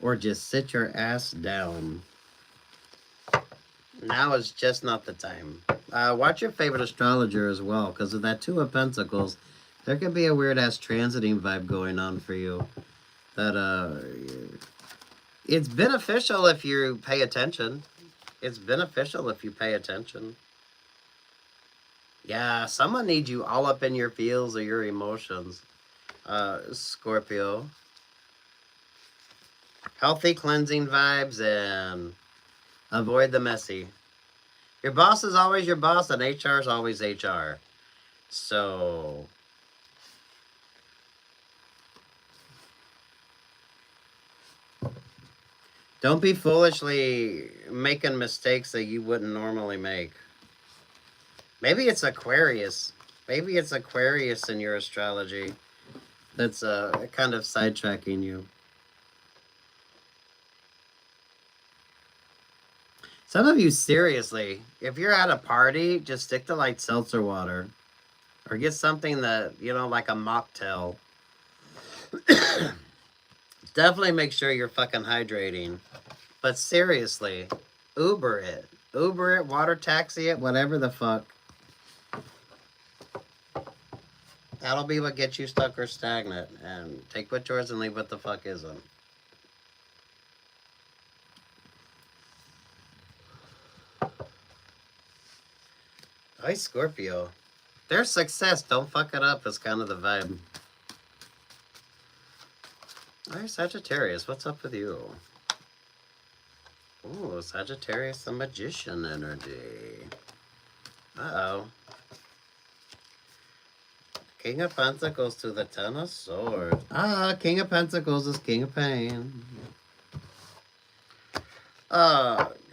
or just sit your ass down. Now is just not the time. Watch your favorite astrologer as well, because of that Two of Pentacles, there could be a weird-ass transiting vibe going on for you. That, it's beneficial if you pay attention. It's beneficial if you pay attention. Yeah, someone needs you all up in your feels or your emotions. Scorpio. Healthy cleansing vibes and avoid the messy. Your boss is always your boss and HR is always HR. So don't be foolishly making mistakes that you wouldn't normally make. Maybe it's Aquarius. Maybe it's Aquarius in your astrology that's kind of sidetracking you. Some of you, seriously, if you're at a party, just stick to like seltzer water. Or get something that, you know, like a mocktail. Definitely make sure you're fucking hydrating. But seriously, Uber it. Uber it, water taxi it, whatever the fuck. That'll be what gets you stuck or stagnant. And take what's yours and leave what the fuck isn't. Hi, Scorpio. There's success. Don't fuck it up. That's kind of the vibe. Hi, Sagittarius. What's up with you? Ooh, Sagittarius, the magician energy. Uh-oh. King of Pentacles to the Ten of Swords. Ah, King of Pentacles is King of Pain.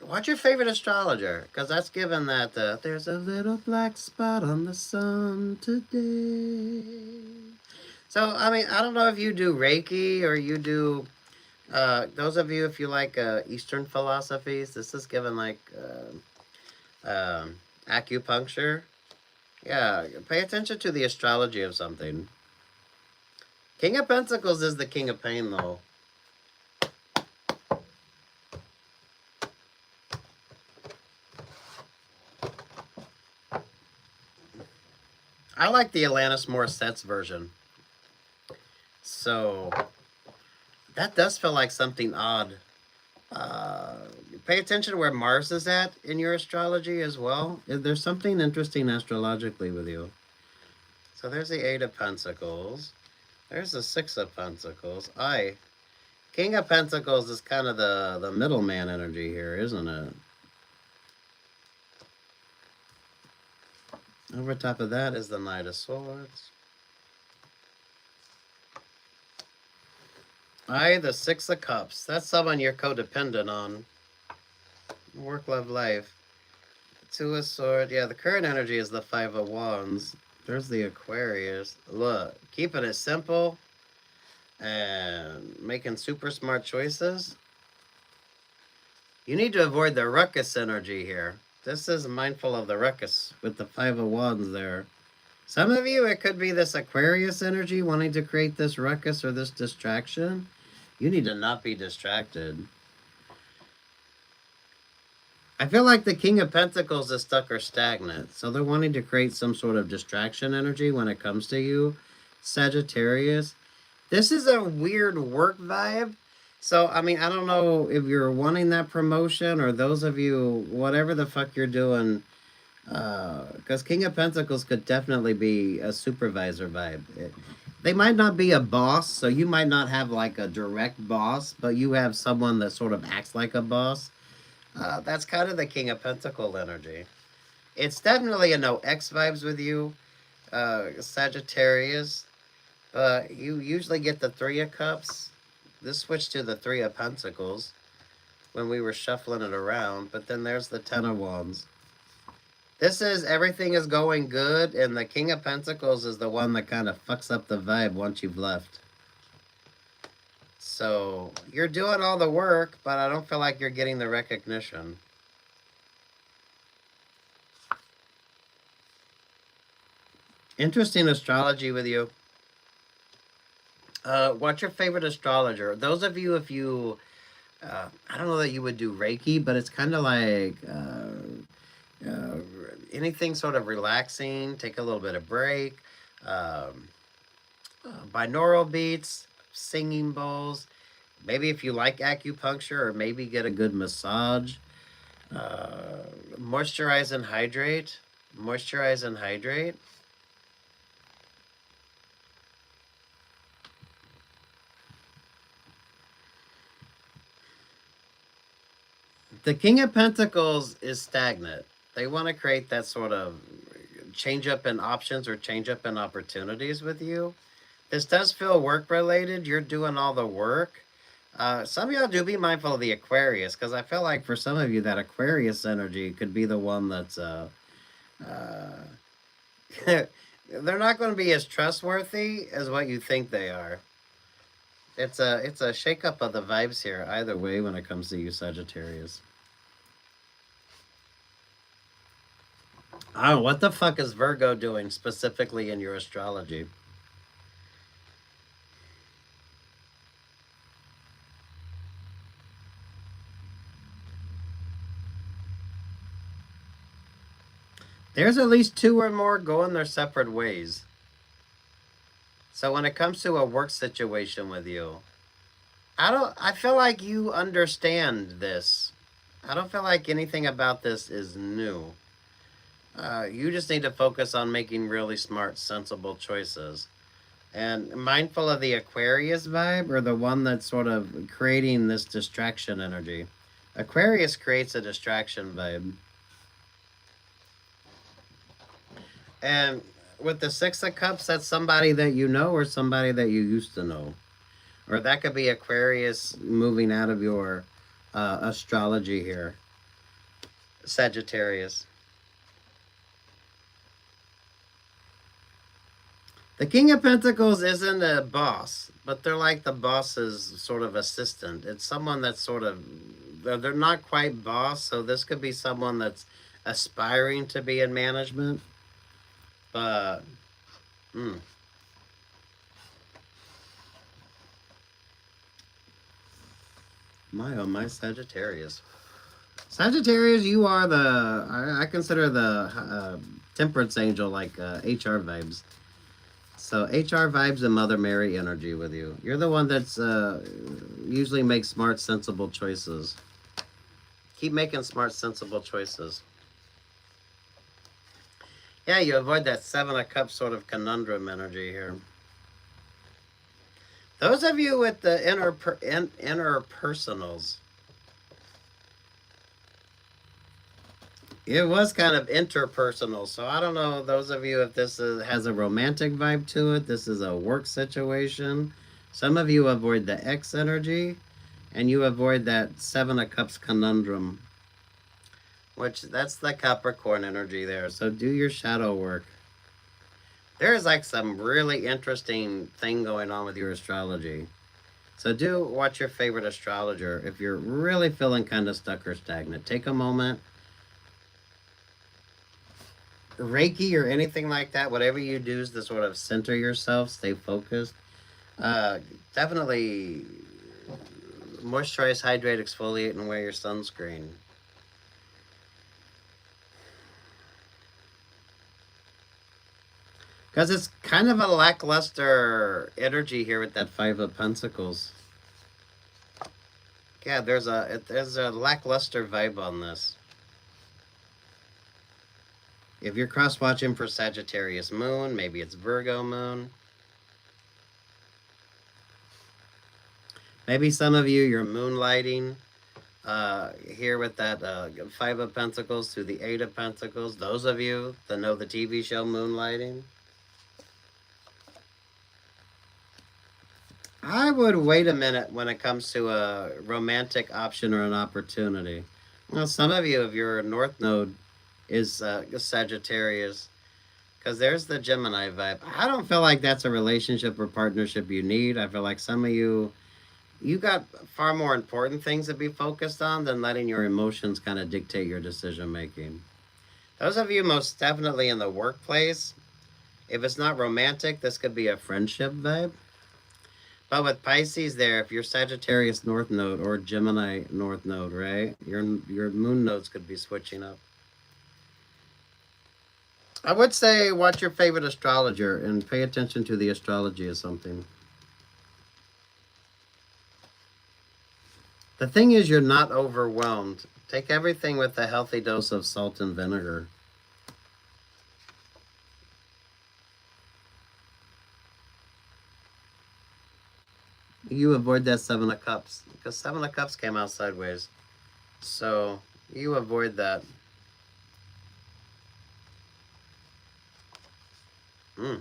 What's your favorite astrologer? Because that's given that there's a little black spot on the sun today. So, I mean, I don't know if you do Reiki or you do, those of you, if you like Eastern philosophies, this is given like acupuncture. Yeah, pay attention to the astrology of something. King of Pentacles is the King of Pain, though. I like the Alanis Morissette's version. So, that does feel like something odd. Pay attention to where Mars is at in your astrology as well. There's something interesting astrologically with you. So there's the Eight of Pentacles. There's the Six of Pentacles. King of Pentacles is kind of the middleman energy here, isn't it? Over top of that is the Knight of Swords. The Six of Cups. That's someone you're codependent on. Work, love, life. Two of Swords. Yeah, the current energy is the Five of Wands. There's the Aquarius. Look, keeping it simple and making super smart choices. You need to avoid the ruckus energy here. This is mindful of the ruckus with the Five of Wands there. Some of you, it could be this Aquarius energy wanting to create this ruckus or this distraction. You need to not be distracted. I feel like the King of Pentacles is stuck or stagnant. So they're wanting to create some sort of distraction energy when it comes to you, Sagittarius. This is a weird work vibe. So, I mean, I don't know if you're wanting that promotion or those of you, whatever the fuck you're doing. Because King of Pentacles could definitely be a supervisor vibe. They might not be a boss, so you might not have like a direct boss, but you have someone that sort of acts like a boss. That's kind of the King of Pentacles energy. It's definitely a no X vibes with you, Sagittarius. You usually get the Three of Cups. This switched to the Three of Pentacles when we were shuffling it around, but then there's the Ten of Wands. This is everything is going good, and the King of Pentacles is the one that kind of fucks up the vibe once you've left. So you're doing all the work, but I don't feel like you're getting the recognition. Interesting astrology with you. What's your favorite astrologer? Those of you, if you, I don't know that you would do Reiki, but it's kind of like anything sort of relaxing, take a little bit of break, um, binaural beats, singing bowls. Maybe if you like acupuncture, or maybe get a good massage. Moisturize and hydrate. Moisturize and hydrate. The King of Pentacles is stagnant. They want to create that sort of change up in options or change up in opportunities with you. This does feel work related. You're doing all the work. Some of y'all do be mindful of the Aquarius, because I feel like for some of you that Aquarius energy could be the one that's they're not going to be as trustworthy as what you think they are. It's a shakeup of the vibes here either way when it comes to you, Sagittarius. Oh, what the fuck is Virgo doing specifically in your astrology? There's at least 2 or more going their separate ways. So when it comes to a work situation with you, I feel like you understand this. I don't feel like anything about this is new. You just need to focus on making really smart, sensible choices. And mindful of the Aquarius vibe, or the one that's sort of creating this distraction energy. Aquarius creates a distraction vibe. And with the Six of Cups, that's somebody that you know or somebody that you used to know. Or that could be Aquarius moving out of your astrology here. Sagittarius. The King of Pentacles isn't a boss, but they're like the boss's sort of assistant. It's someone that's sort of, they're not quite boss, so this could be someone that's aspiring to be in management. But, my Sagittarius. Sagittarius, you are the, I consider the temperance angel, like HR vibes. So HR vibes and Mother Mary energy with you. You're the one that's usually makes smart, sensible choices. Keep making smart, sensible choices. Yeah, you avoid that 7 of Cups sort of conundrum energy here. Those of you with the interpersonals, it was kind of interpersonal. So I don't know, those of you, if this has a romantic vibe to it. This is a work situation. Some of you avoid the X energy, and you avoid that 7 of Cups conundrum, which that's the Capricorn energy there. So do your shadow work. There's like some really interesting thing going on with your astrology. So do watch your favorite astrologer if you're really feeling kind of stuck or stagnant. Take a moment. Reiki or anything like that, whatever you do is to sort of center yourself, stay focused. Definitely moisturize, hydrate, exfoliate, and wear your sunscreen. Because it's kind of a lackluster energy here with that 5 of Pentacles. Yeah, there's a lackluster vibe on this. If you're cross-watching for Sagittarius moon, maybe it's Virgo moon. Maybe some of you, you're moonlighting here with that 5 of Pentacles to the 8 of Pentacles. Those of you that know the TV show Moonlighting. I would wait a minute when it comes to a romantic option or an opportunity. Well, some of you, if your North Node is Sagittarius, because there's the Gemini vibe. I don't feel like that's a relationship or partnership you need. I feel like some of you, You got far more important things to be focused on than letting your emotions kind of dictate your decision making. Those of you most definitely in the workplace, if it's not romantic, this could be a friendship vibe. But with Pisces there, if you're Sagittarius North Node or Gemini North Node, right? Your moon nodes could be switching up. I would say watch your favorite astrologer and pay attention to the astrology of something. The thing is, you're not overwhelmed. Take everything with a healthy dose of salt and vinegar. You avoid that Seven of Cups, because Seven of Cups came out sideways. So you avoid that. Mm.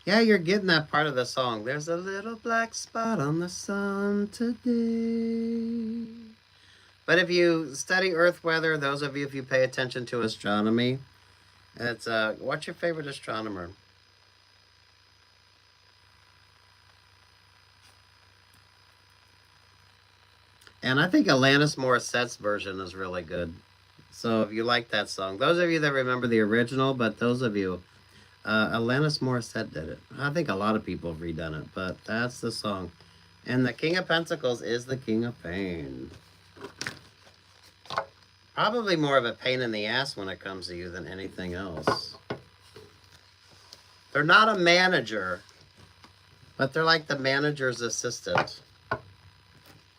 Yeah, you're getting that part of the song. There's a little black spot on the sun today. But if you study Earth weather, those of you, if you pay attention to astronomy, it's what's your favorite astronomer? And I think Alanis Morissette's version is really good. So if you like that song, those of you that remember the original, but those of you, Alanis Morissette did it. I think a lot of people have redone it, but that's the song. And the King of Pentacles is the King of Pain. Probably more of a pain in the ass when it comes to you than anything else. They're not a manager, but they're like the manager's assistant.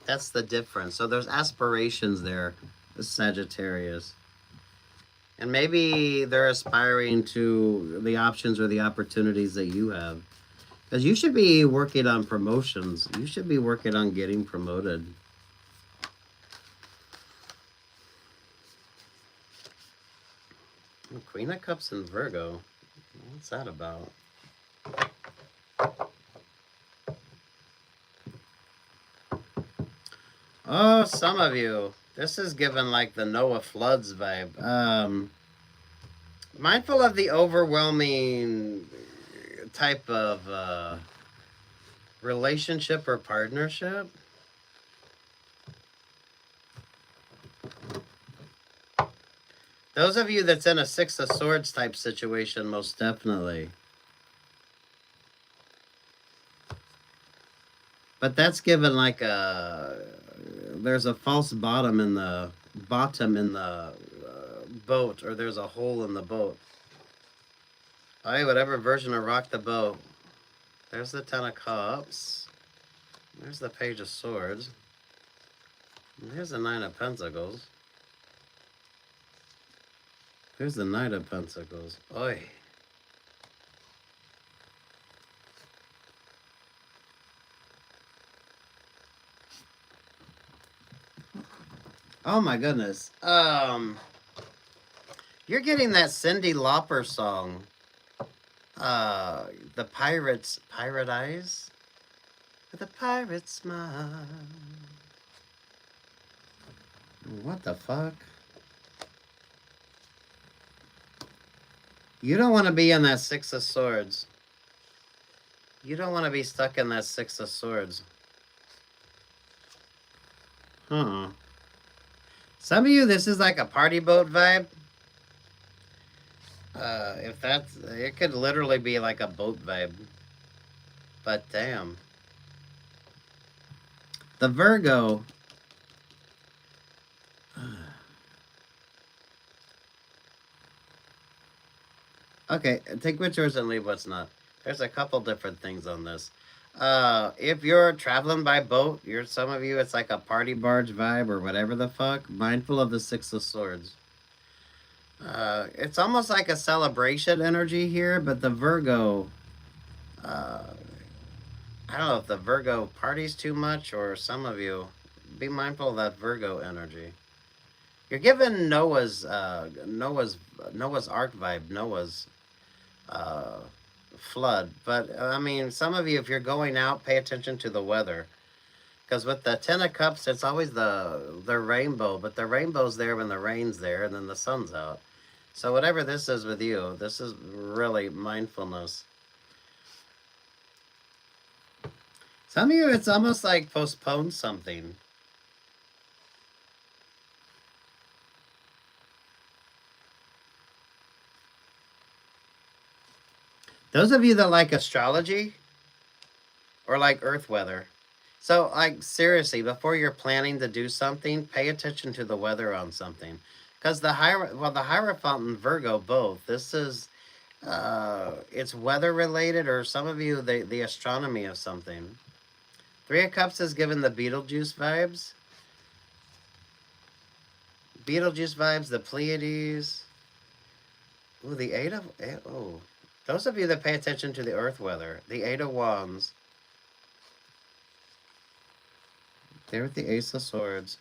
That's the difference. So there's aspirations there, Sagittarius. And maybe they're aspiring to the options or the opportunities that you have. Because you should be working on promotions. You should be working on getting promoted. Queen of Cups and Virgo. What's that about? Oh, some of you. This is given like the Noah floods vibe. Mindful of the overwhelming type of relationship or partnership. Those of you that's in a Six of Swords type situation, most definitely. But that's given like there's a false bottom in the boat, or there's a hole in the boat. Alright, whatever version of Rock the Boat. There's the Ten of Cups. There's the Page of Swords. And here's the Nine of Pentacles. Here's the Knight of Pentacles. Oi. Oh my goodness. You're getting that Cyndi Lauper song. The Pirates, Pirate Eyes? With a pirate smile. What the fuck? You don't want to be in that Six of Swords. You don't want to be stuck in that Six of Swords. Huh. Some of you, this is like a party boat vibe. If that's, it could literally be like a boat vibe. But damn. The Virgo. Okay, take what's yours and leave what's not. There's a couple different things on this. If you're traveling by boat, some of you, it's like a party barge vibe or whatever the fuck. Mindful of the Six of Swords. It's almost like a celebration energy here, but the Virgo, I don't know if the Virgo parties too much, or some of you, be mindful of that Virgo energy. You're given Noah's Ark vibe, Noah's flood. But I mean, some of you, if you're going out, pay attention to the weather. Because with the Ten of Cups, it's always the rainbow, but the rainbow's there when the rain's there, and then the sun's out. So whatever this is with you, this is really mindfulness. Some of you, it's almost like postpone something. Those of you that like astrology or like earth weather. So, like, seriously, before you're planning to do something, pay attention to the weather on something. Because the Hierophant and Virgo both, this is, it's weather related, or some of you, the astronomy of something. Three of Cups is given the Beetlejuice vibes. Beetlejuice vibes, the Pleiades. Ooh, the oh. Those of you that pay attention to the earth weather, the Eight of Wands. There with the Ace of Swords.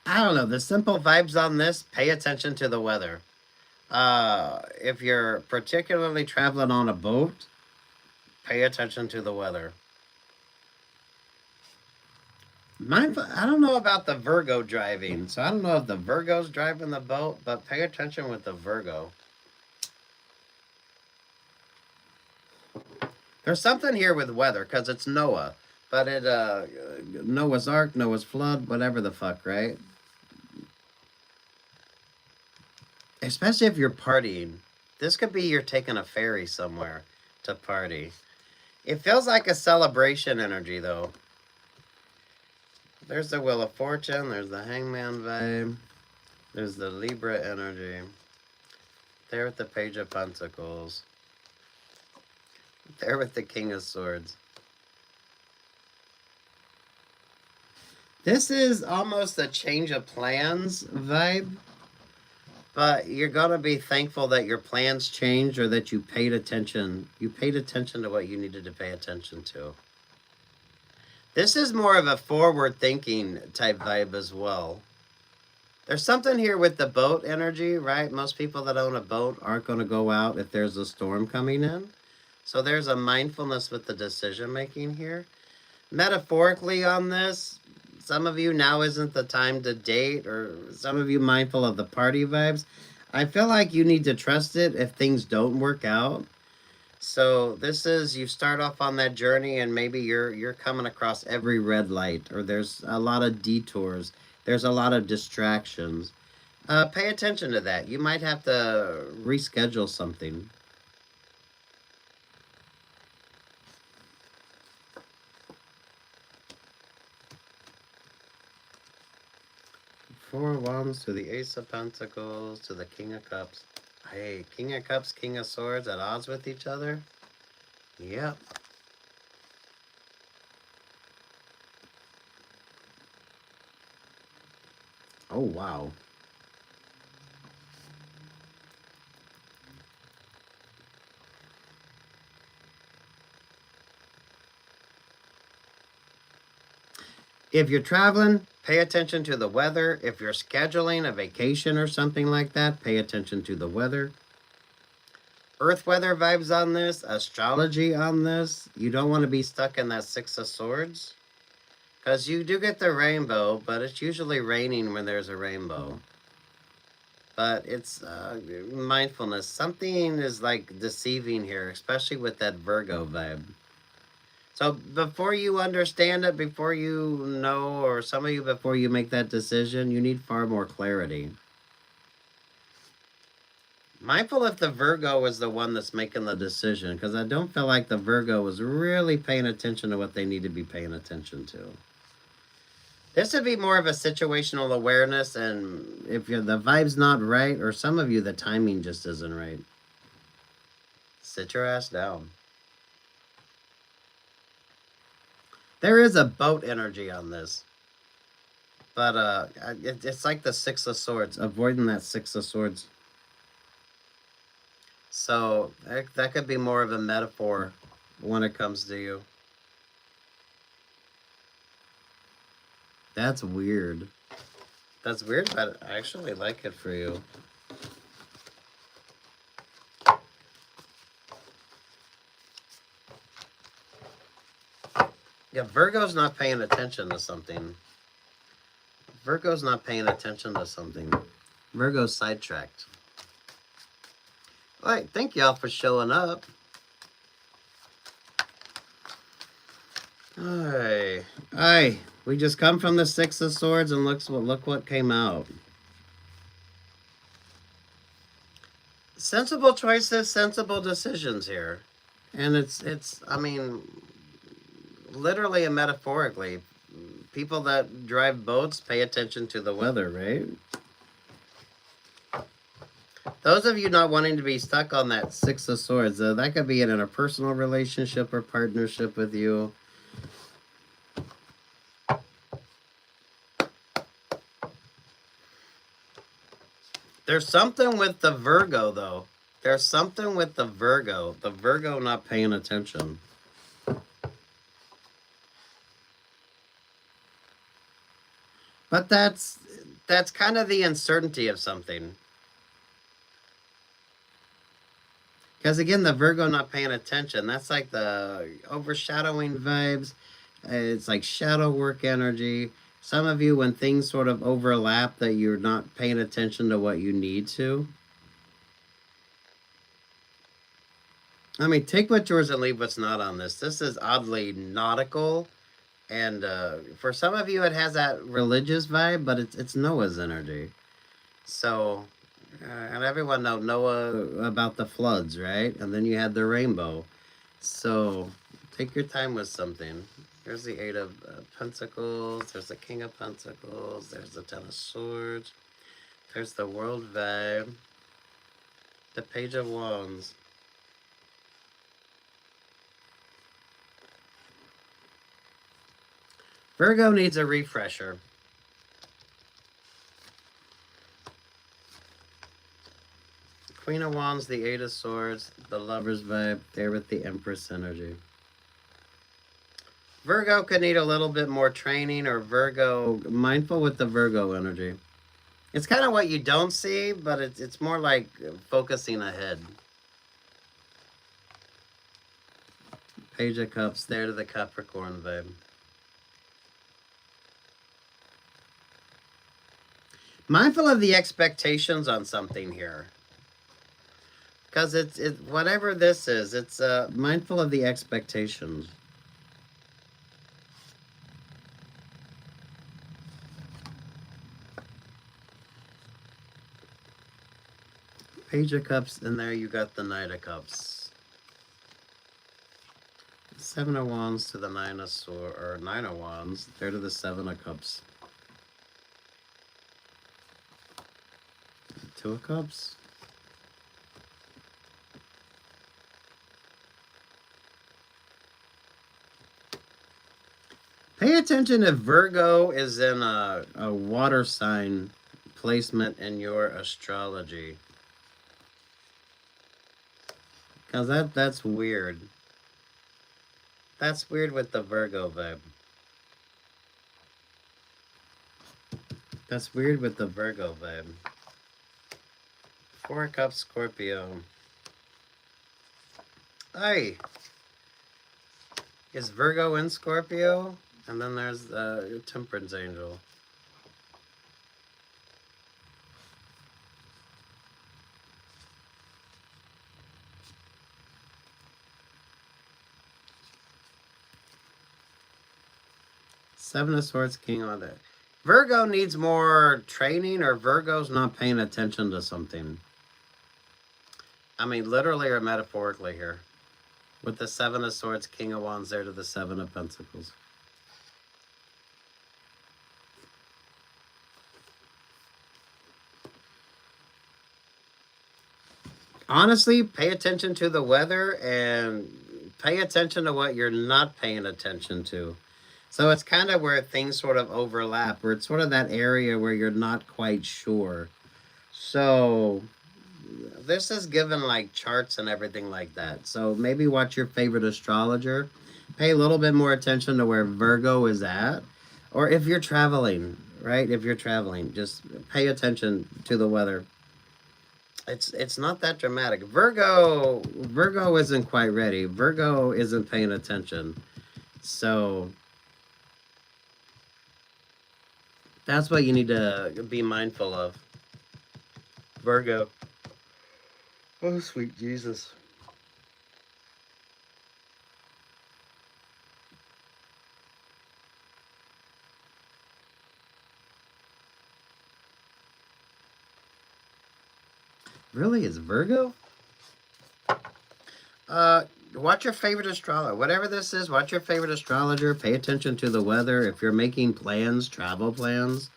I don't know. The simple vibes on this, pay attention to the weather. If you're particularly traveling on a boat, pay attention to the weather. I don't know about the Virgo driving, so I don't know if the Virgo's driving the boat, but pay attention with the Virgo. There's something here with weather, because it's Noah, but it, Noah's Ark, Noah's Flood, whatever the fuck, right? Especially if you're partying. This could be you're taking a ferry somewhere to party. It feels like a celebration energy, though. There's the Wheel of Fortune. There's the Hangman vibe. There's the Libra energy. There with the Page of Pentacles. There with the King of Swords. This is almost a change of plans vibe. But you're going to be thankful that your plans changed or that you paid attention. You paid attention to what you needed to pay attention to. This is more of a forward-thinking type vibe as well. There's something here with the boat energy, right? Most people that own a boat aren't going to go out if there's a storm coming in. So there's a mindfulness with the decision-making here. Metaphorically on this, some of you now isn't the time to date, or some of you mindful of the party vibes. I feel like you need to trust it if things don't work out. So this is, you start off on that journey and maybe you're coming across every red light, or there's a lot of detours. There's a lot of distractions. Pay attention to that. You might have to reschedule something. Four of Wands to the Ace of Pentacles to the King of Cups. Hey, King of Cups, King of Swords at odds with each other? Yep. Oh, wow. If you're traveling, pay attention to the weather. If you're scheduling a vacation or something like that, pay attention to the weather. Earth weather vibes on this, astrology on this. You don't want to be stuck in that Six of Swords. Because you do get the rainbow, but it's usually raining when there's a rainbow. But it's mindfulness. Something is like deceiving here, especially with that Virgo vibe. So before you understand it, before you know, or some of you before you make that decision, you need far more clarity. Mindful if the Virgo is the one that's making the decision, because I don't feel like the Virgo is really paying attention to what they need to be paying attention to. This would be more of a situational awareness, and if the vibe's not right, or some of you, the timing just isn't right, sit your ass down. There is a boat energy on this. But it's like the Six of Swords, avoiding that Six of Swords. So that could be more of a metaphor when it comes to you. That's weird. That's weird, but I actually like it for you. Yeah, Virgo's not paying attention to something. Virgo's not paying attention to something. Virgo's sidetracked. All right, thank y'all for showing up. All right. We just come from the Six of Swords, and look what came out. Sensible choices, sensible decisions here. And it's I mean, literally and metaphorically, people that drive boats pay attention to the weather, right? Those of you not wanting to be stuck on that Six of Swords, that could be in a personal relationship or partnership with you. There's something with the Virgo, though. There's something with the Virgo. The Virgo not paying attention. But that's kind of the uncertainty of something. Because again, the Virgo not paying attention, that's like the overshadowing vibes. It's like shadow work energy. Some of you, when things sort of overlap, that you're not paying attention to what you need to. I mean, take what's yours and leave what's not on this. This is oddly nautical. And for some of you, it has that religious vibe, but it's Noah's energy. So, and everyone know Noah about the floods, right? And then you had the rainbow. So, take your time with something. There's the Eight of Pentacles. There's the King of Pentacles. There's the Ten of Swords. There's the World vibe. The Page of Wands. Virgo needs a refresher. Queen of Wands, the Eight of Swords, the Lover's vibe, there with the Empress energy. Virgo could need a little bit more training, or Virgo, mindful with the Virgo energy. It's kind of what you don't see, but it's more like focusing ahead. Page of Cups, there to the Capricorn vibe. Mindful of the expectations on something here. Because it's whatever this is, it's mindful of the expectations. Page of Cups, and there you got the Knight of Cups. Seven of Wands to the Nine of Swords, or Nine of Wands, there to the Seven of Cups. Two of Cups. Pay attention if Virgo is in a water sign placement in your astrology. Because that's weird. That's weird with the Virgo vibe. That's weird with the Virgo vibe. Four of Cups, Scorpio. Hey! Is Virgo in Scorpio? And then there's the Temperance Angel. Seven of Swords, King on that. Virgo needs more training, or Virgo's not paying attention to something. I mean, literally or metaphorically here. With the Seven of Swords, King of Wands, there to the Seven of Pentacles. Honestly, pay attention to the weather and pay attention to what you're not paying attention to. So it's kind of where things sort of overlap, where it's sort of that area where you're not quite sure. So this is given like charts and everything like that. So maybe watch your favorite astrologer. Pay a little bit more attention to where Virgo is at. Or if you're traveling, right? If you're traveling, just pay attention to the weather. It's not that dramatic. Virgo isn't quite ready. Virgo isn't paying attention. So that's what you need to be mindful of. Virgo. Oh, sweet Jesus. Really? Is Virgo? Watch your favorite astrologer. Whatever this is, watch your favorite astrologer. Pay attention to the weather. If you're making plans, travel plans,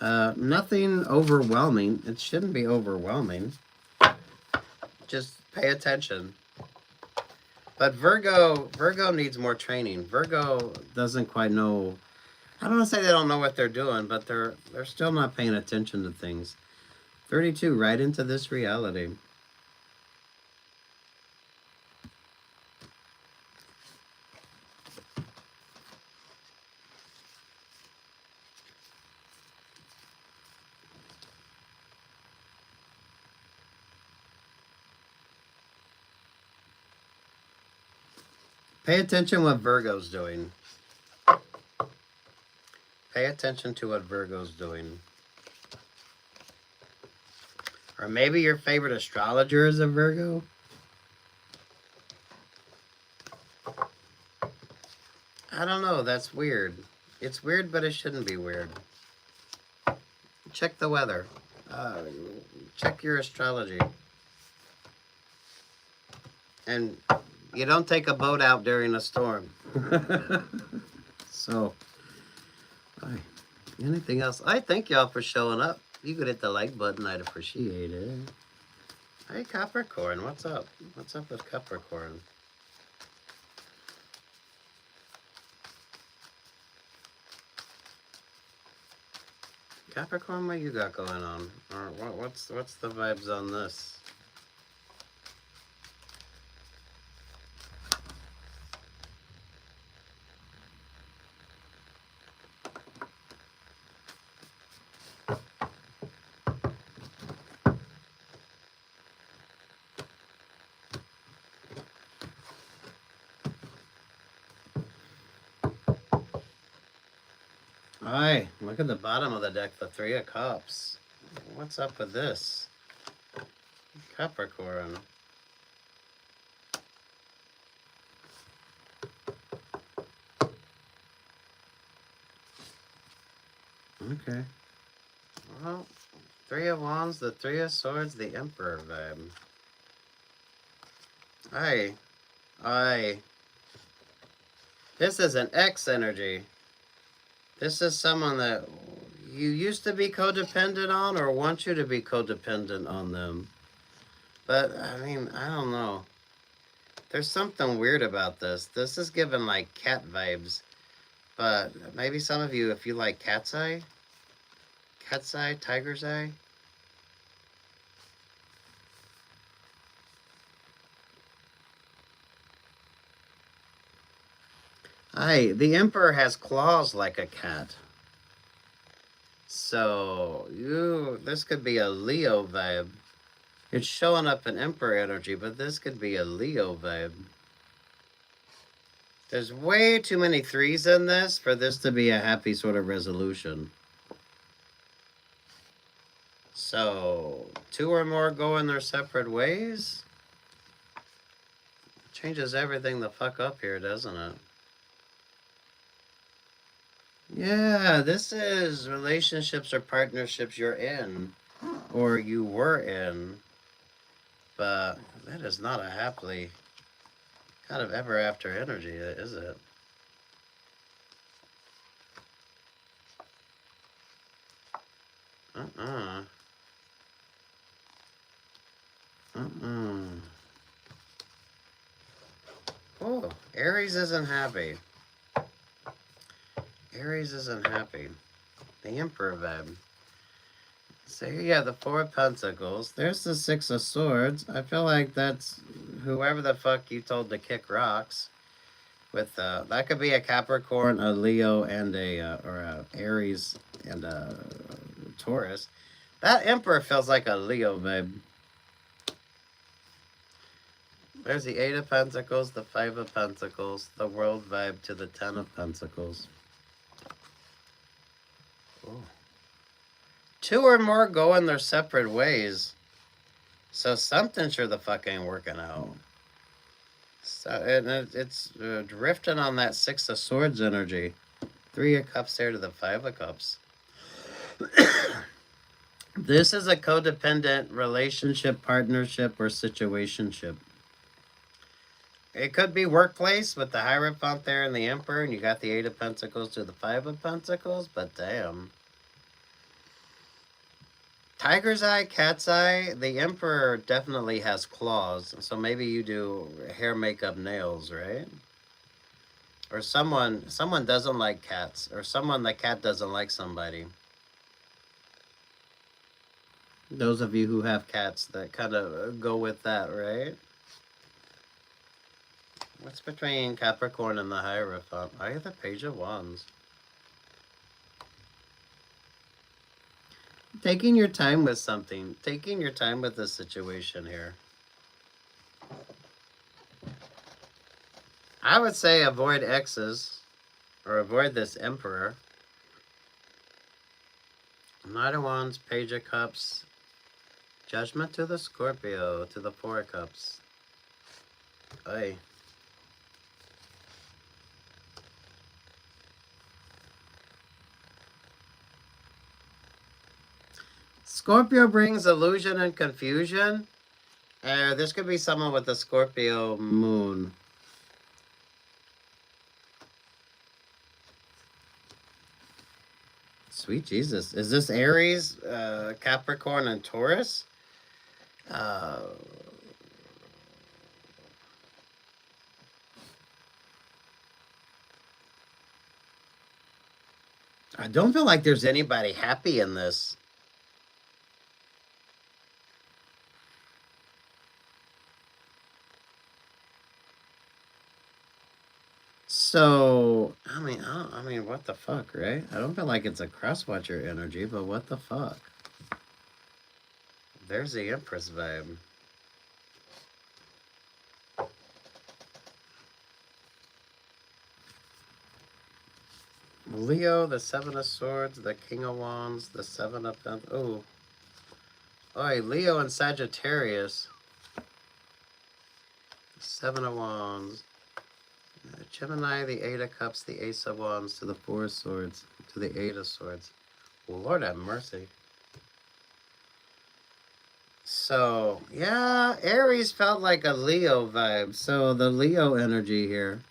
nothing overwhelming. It shouldn't be overwhelming. Just pay attention. But Virgo needs more training. Virgo doesn't quite know. I don't want to say they don't know what they're doing, but they're still not paying attention to things. 32, right into this reality. Pay attention what Virgo's doing. Pay attention to what Virgo's doing. Or maybe your favorite astrologer is a Virgo? I don't know. That's weird. It's weird, but it shouldn't be weird. Check the weather. Check your astrology. And you don't take a boat out during a storm. So, anything else? I thank y'all for showing up. You could hit the like button. I'd appreciate it. Hey, Capricorn. What's up? What's up with Capricorn? Capricorn, what you got going on? Or what's the vibes on this? Alright, look at the bottom of the deck, the Three of Cups. What's up with this? Capricorn. Okay. Well, Three of Wands, the Three of Swords, the Emperor vibe. Aye. This is an X energy. This is someone that you used to be codependent on or want you to be codependent on them. But, I mean, I don't know. There's something weird about this. This is giving, like, cat vibes. But maybe some of you, if you like cat's eye, tiger's eye. Aye, the Emperor has claws like a cat. So, this could be a Leo vibe. It's showing up in Emperor energy, but this could be a Leo vibe. There's way too many threes in this for this to be a happy sort of resolution. So, two or more going their separate ways? Changes everything the fuck up here, doesn't it? Yeah, this is relationships or partnerships you're in, or you were in, but that is not a happily kind of ever after energy, is it? Oh, Aries isn't happy. Aries isn't happy. The Emperor vibe. So here you have the Four of Pentacles. There's the Six of Swords. I feel like that's whoever the fuck you told to kick rocks. With that could be a Capricorn, a Leo, and a Aries and a Taurus. That Emperor feels like a Leo vibe. There's the Eight of Pentacles, the Five of Pentacles, the World vibe to the Ten of Pentacles. Ooh. Two or more going their separate ways. So something sure the fuck ain't working out. So it's drifting on that Six of Swords energy. Three of Cups there to the Five of Cups. This is a codependent relationship, partnership, or situationship. It could be workplace with the Hierophant there and the Emperor, and you got the Eight of Pentacles to the Five of Pentacles, but damn. Tiger's eye, cat's eye, the Emperor definitely has claws, so maybe you do hair, makeup, nails, right? Or someone doesn't like cats, or the cat doesn't like somebody. Those of you who have cats that kind of go with that, right? What's between Capricorn and the Hierophant? I have the Page of Wands. Taking your time with something. Taking your time with the situation here. I would say avoid exes. Or avoid this Emperor. Knight of Wands, Page of Cups. Judgment to the Scorpio, to the Four of Cups. Aye. Scorpio brings illusion and confusion. This could be someone with a Scorpio moon. Sweet Jesus. Is this Aries, Capricorn, and Taurus? I don't feel like there's anybody happy in this. So, I mean, what the fuck, right? I don't feel like it's a cross-watcher energy, but what the fuck? There's the Empress vibe. Leo, the Seven of Swords, the King of Wands, the Seven of Pentacles. Oh, Leo and Sagittarius. Seven of Wands. Gemini, the Eight of Cups, the Ace of Wands, to the Four of Swords, to the Eight of Swords. Well, Lord have mercy. So, yeah, Aries felt like a Leo vibe. So, the Leo energy here.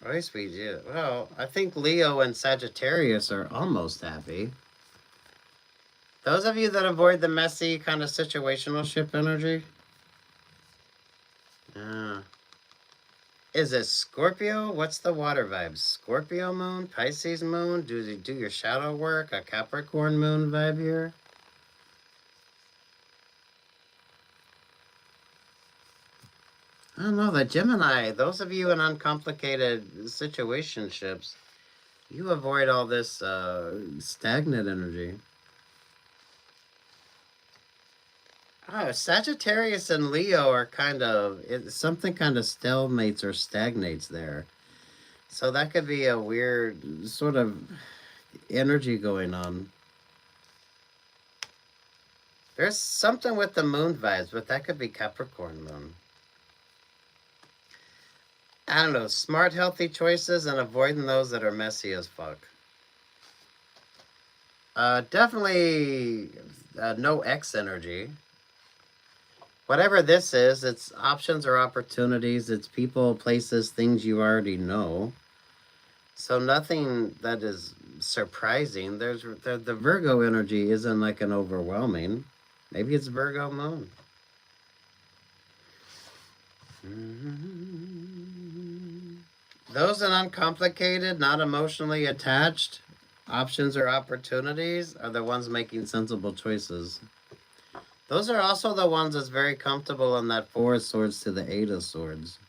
Very sweet, yeah. Well, I think Leo and Sagittarius are almost happy. Those of you that avoid the messy kind of situational ship energy. Is it Scorpio? What's the water vibe? Scorpio moon? Pisces moon? Do you do your shadow work? A Capricorn moon vibe here? I don't know, the Gemini, those of you in uncomplicated situationships, you avoid all this stagnant energy. Oh, Sagittarius and Leo are kind of, something kind of stalemates or stagnates there. So that could be a weird sort of energy going on. There's something with the moon vibes, but that could be Capricorn moon. I don't know, smart, healthy choices and avoiding those that are messy as fuck. Definitely no X energy. Whatever this is, it's options or opportunities. It's people, places, things you already know. So nothing that is surprising. There's the Virgo energy isn't like an overwhelming. Maybe it's Virgo moon. Those in uncomplicated, not emotionally attached, options or opportunities are the ones making sensible choices. Those are also the ones that's very comfortable in that Four of Swords to the Eight of Swords.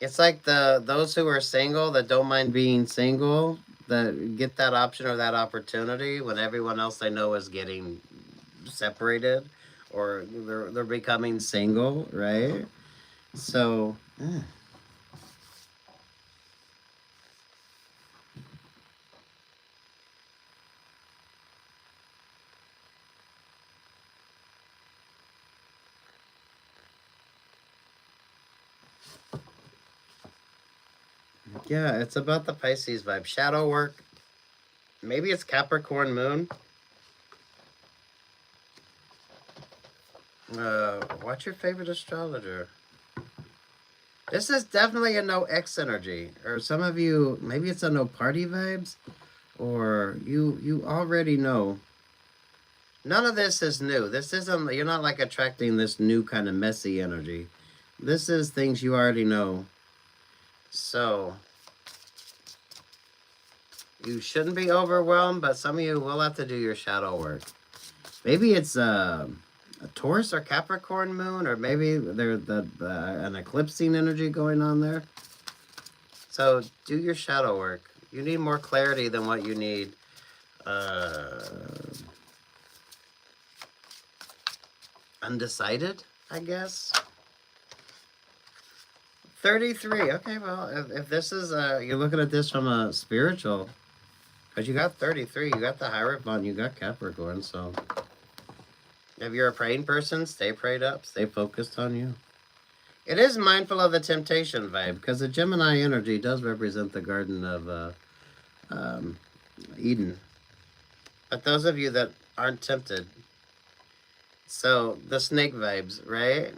It's like those who are single that don't mind being single, that get that option or that opportunity when everyone else they know is getting separated or they're becoming single, right? So yeah, it's about the Pisces vibe. Shadow work. Maybe it's Capricorn moon. What's your favorite astrologer? This is definitely a no X energy. Or some of you, maybe it's a no party vibes. Or you already know. None of this is new. This isn't, you're not like attracting this new kind of messy energy. This is things you already know. So, you shouldn't be overwhelmed, but some of you will have to do your shadow work. Maybe it's a Taurus or Capricorn moon, or maybe there's an eclipsing energy going on there. So, do your shadow work. You need more clarity than what you need. Undecided, I guess. 33. Okay, well, if this is, you're looking at this from a spiritual, because you got 33, you got the Hierophant, you got Capricorn, so if you're a praying person, stay prayed up, stay focused on you. It is mindful of the temptation vibe, because the Gemini energy does represent the Garden of Eden. But those of you that aren't tempted, so the snake vibes, right?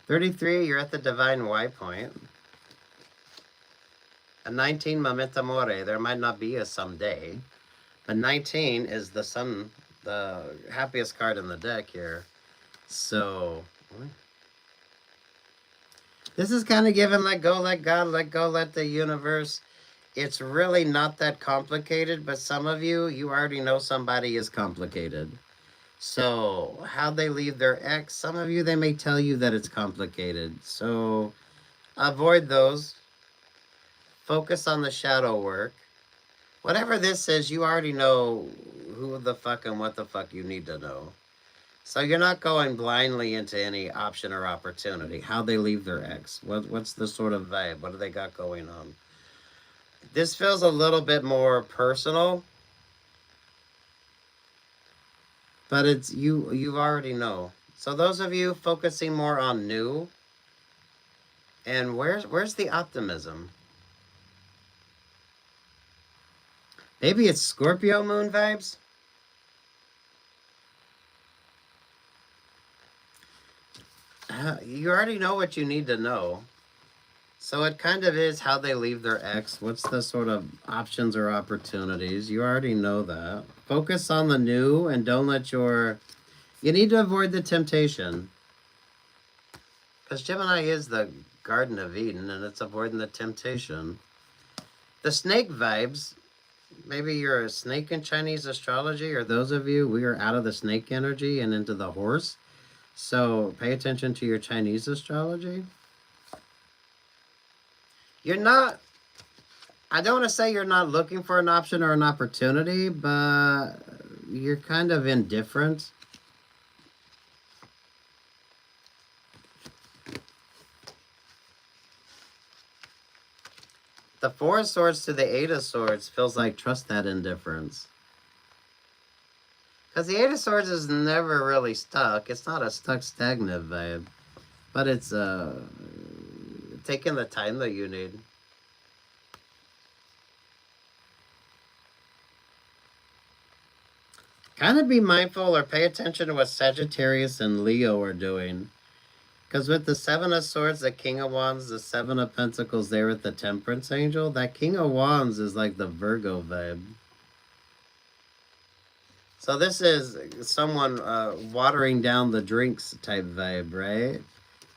33, you're at the divine Y point. A 19, memento mori. There might not be a someday. But 19 is the sun, the happiest card in the deck here. So, this is kind of given let go, let God, let go, let the universe. It's really not that complicated, but some of you, you already know somebody is complicated. So, how they leave their ex, some of you, they may tell you that it's complicated. So, avoid those. Focus on the shadow work. Whatever this is, you already know who the fuck and what the fuck you need to know. So you're not going blindly into any option or opportunity. How they leave their ex. What's the sort of vibe? What do they got going on? This feels a little bit more personal. But it's you already know. So those of you focusing more on new, and where's the optimism? Maybe it's Scorpio moon vibes. You already know what you need to know. So it kind of is how they leave their ex. What's the sort of options or opportunities? You already know that. Focus on the new and don't let your... You need to avoid the temptation. Because Gemini is the Garden of Eden and it's avoiding the temptation. The snake vibes. Maybe you're a snake in Chinese astrology, or those of you, we are out of the snake energy and into the horse. So pay attention to your Chinese astrology. You're not, I don't want to say you're not looking for an option or an opportunity, but you're kind of indifferent. The Four of Swords to the Eight of Swords feels like trust that indifference. Because the Eight of Swords is never really stuck. It's not a stuck, stagnant vibe. But it's taking the time that you need. Kind of be mindful or pay attention to what Sagittarius and Leo are doing. Because with the Seven of Swords, the King of Wands, the Seven of Pentacles there with the Temperance Angel, that King of Wands is like the Virgo vibe. So this is someone watering down the drinks type vibe, right?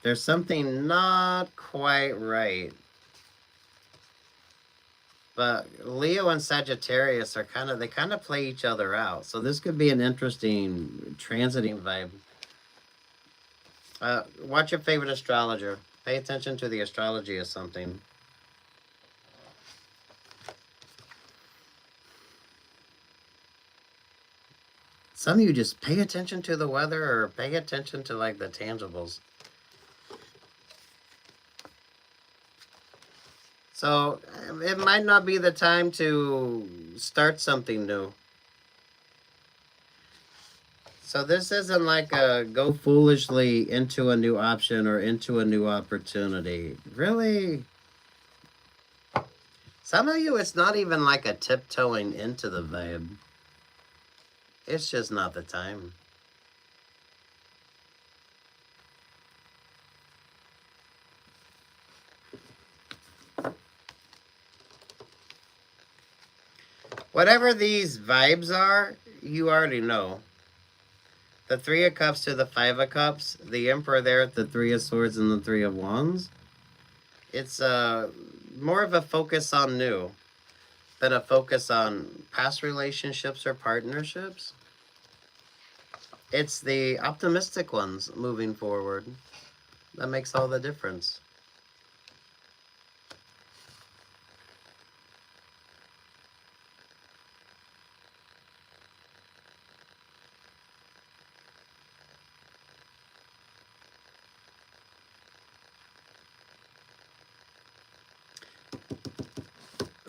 There's something not quite right. But Leo and Sagittarius are they kind of play each other out. So this could be an interesting transiting vibe. Watch your favorite astrologer. Pay attention to the astrology of something. Some of you just pay attention to the weather or pay attention to like the tangibles. So it might not be the time to start something new. So this isn't like a go foolishly into a new option or into a new opportunity. Really, some of you, it's not even like a tiptoeing into the vibe. It's just not the time. Whatever these vibes are, you already know. The Three of Cups to the Five of Cups, the Emperor there at the Three of Swords and the Three of Wands. It's more of a focus on new than a focus on past relationships or partnerships. It's the optimistic ones moving forward. That makes all the difference.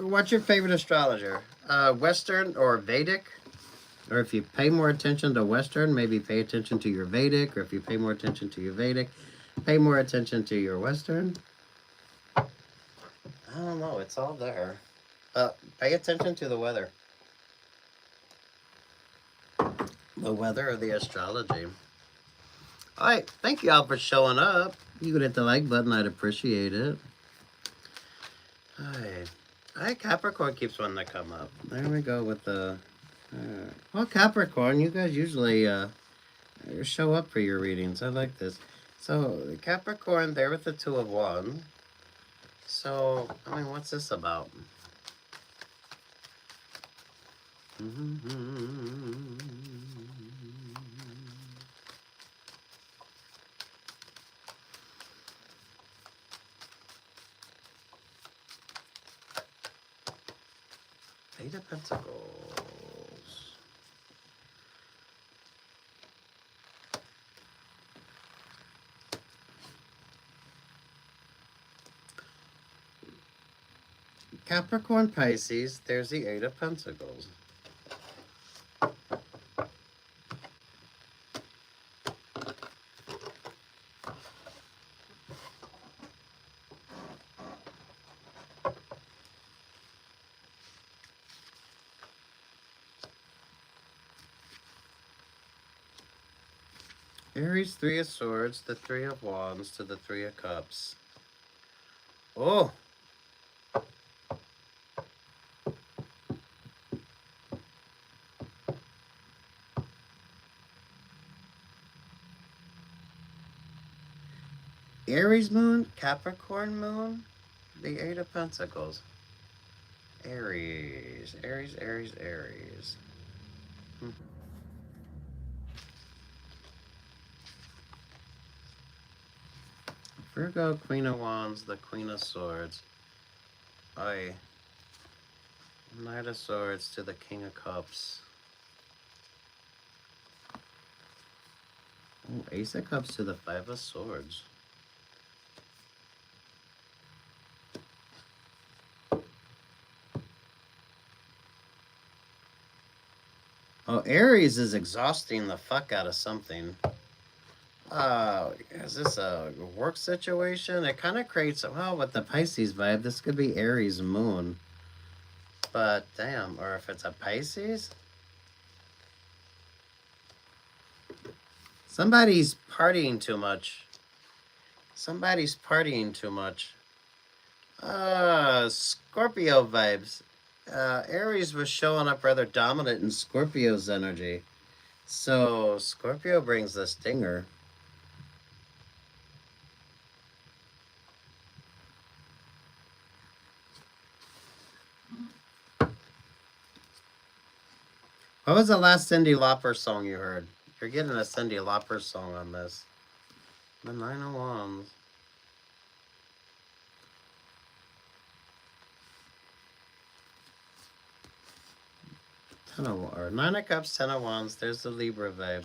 What's your favorite astrologer? Western or Vedic? Or if you pay more attention to Western, maybe pay attention to your Vedic. Or if you pay more attention to your Vedic, pay more attention to your Western. I don't know. It's all there. Pay attention to the weather. The weather or the astrology. All right. Thank you all for showing up. You could hit the like button. I'd appreciate it. All right. All right. Capricorn keeps wanting to come up. There we go with the... well, Capricorn, you guys usually show up for your readings. I like this. So, Capricorn there with the Two of Wands. So, I mean, what's this about? Eight of Pentacles. Capricorn, Pisces, there's the Eight of Pentacles. Aries, Three of Swords, the Three of Wands to the Three of Cups. Oh! Aries moon, Capricorn moon, the Eight of Pentacles. Aries, Aries, Aries, Aries. Virgo, Queen of Wands, the Queen of Swords. Aye. Knight of Swords to the King of Cups. Oh, Ace of Cups to the Five of Swords. Oh, Aries is exhausting the fuck out of something. Is this a work situation? It kind of creates, well, with the Pisces vibe, this could be Aries moon. But damn, or if it's a Pisces? Somebody's partying too much. Somebody's partying too much. Scorpio vibes. Aries was showing up rather dominant in Scorpio's energy. So Scorpio brings the stinger. What was the last Cyndi Lauper song you heard? You're getting a Cyndi Lauper song on this. The Nine of Wands. Nine of Cups, Ten of Wands. There's the Libra vibe.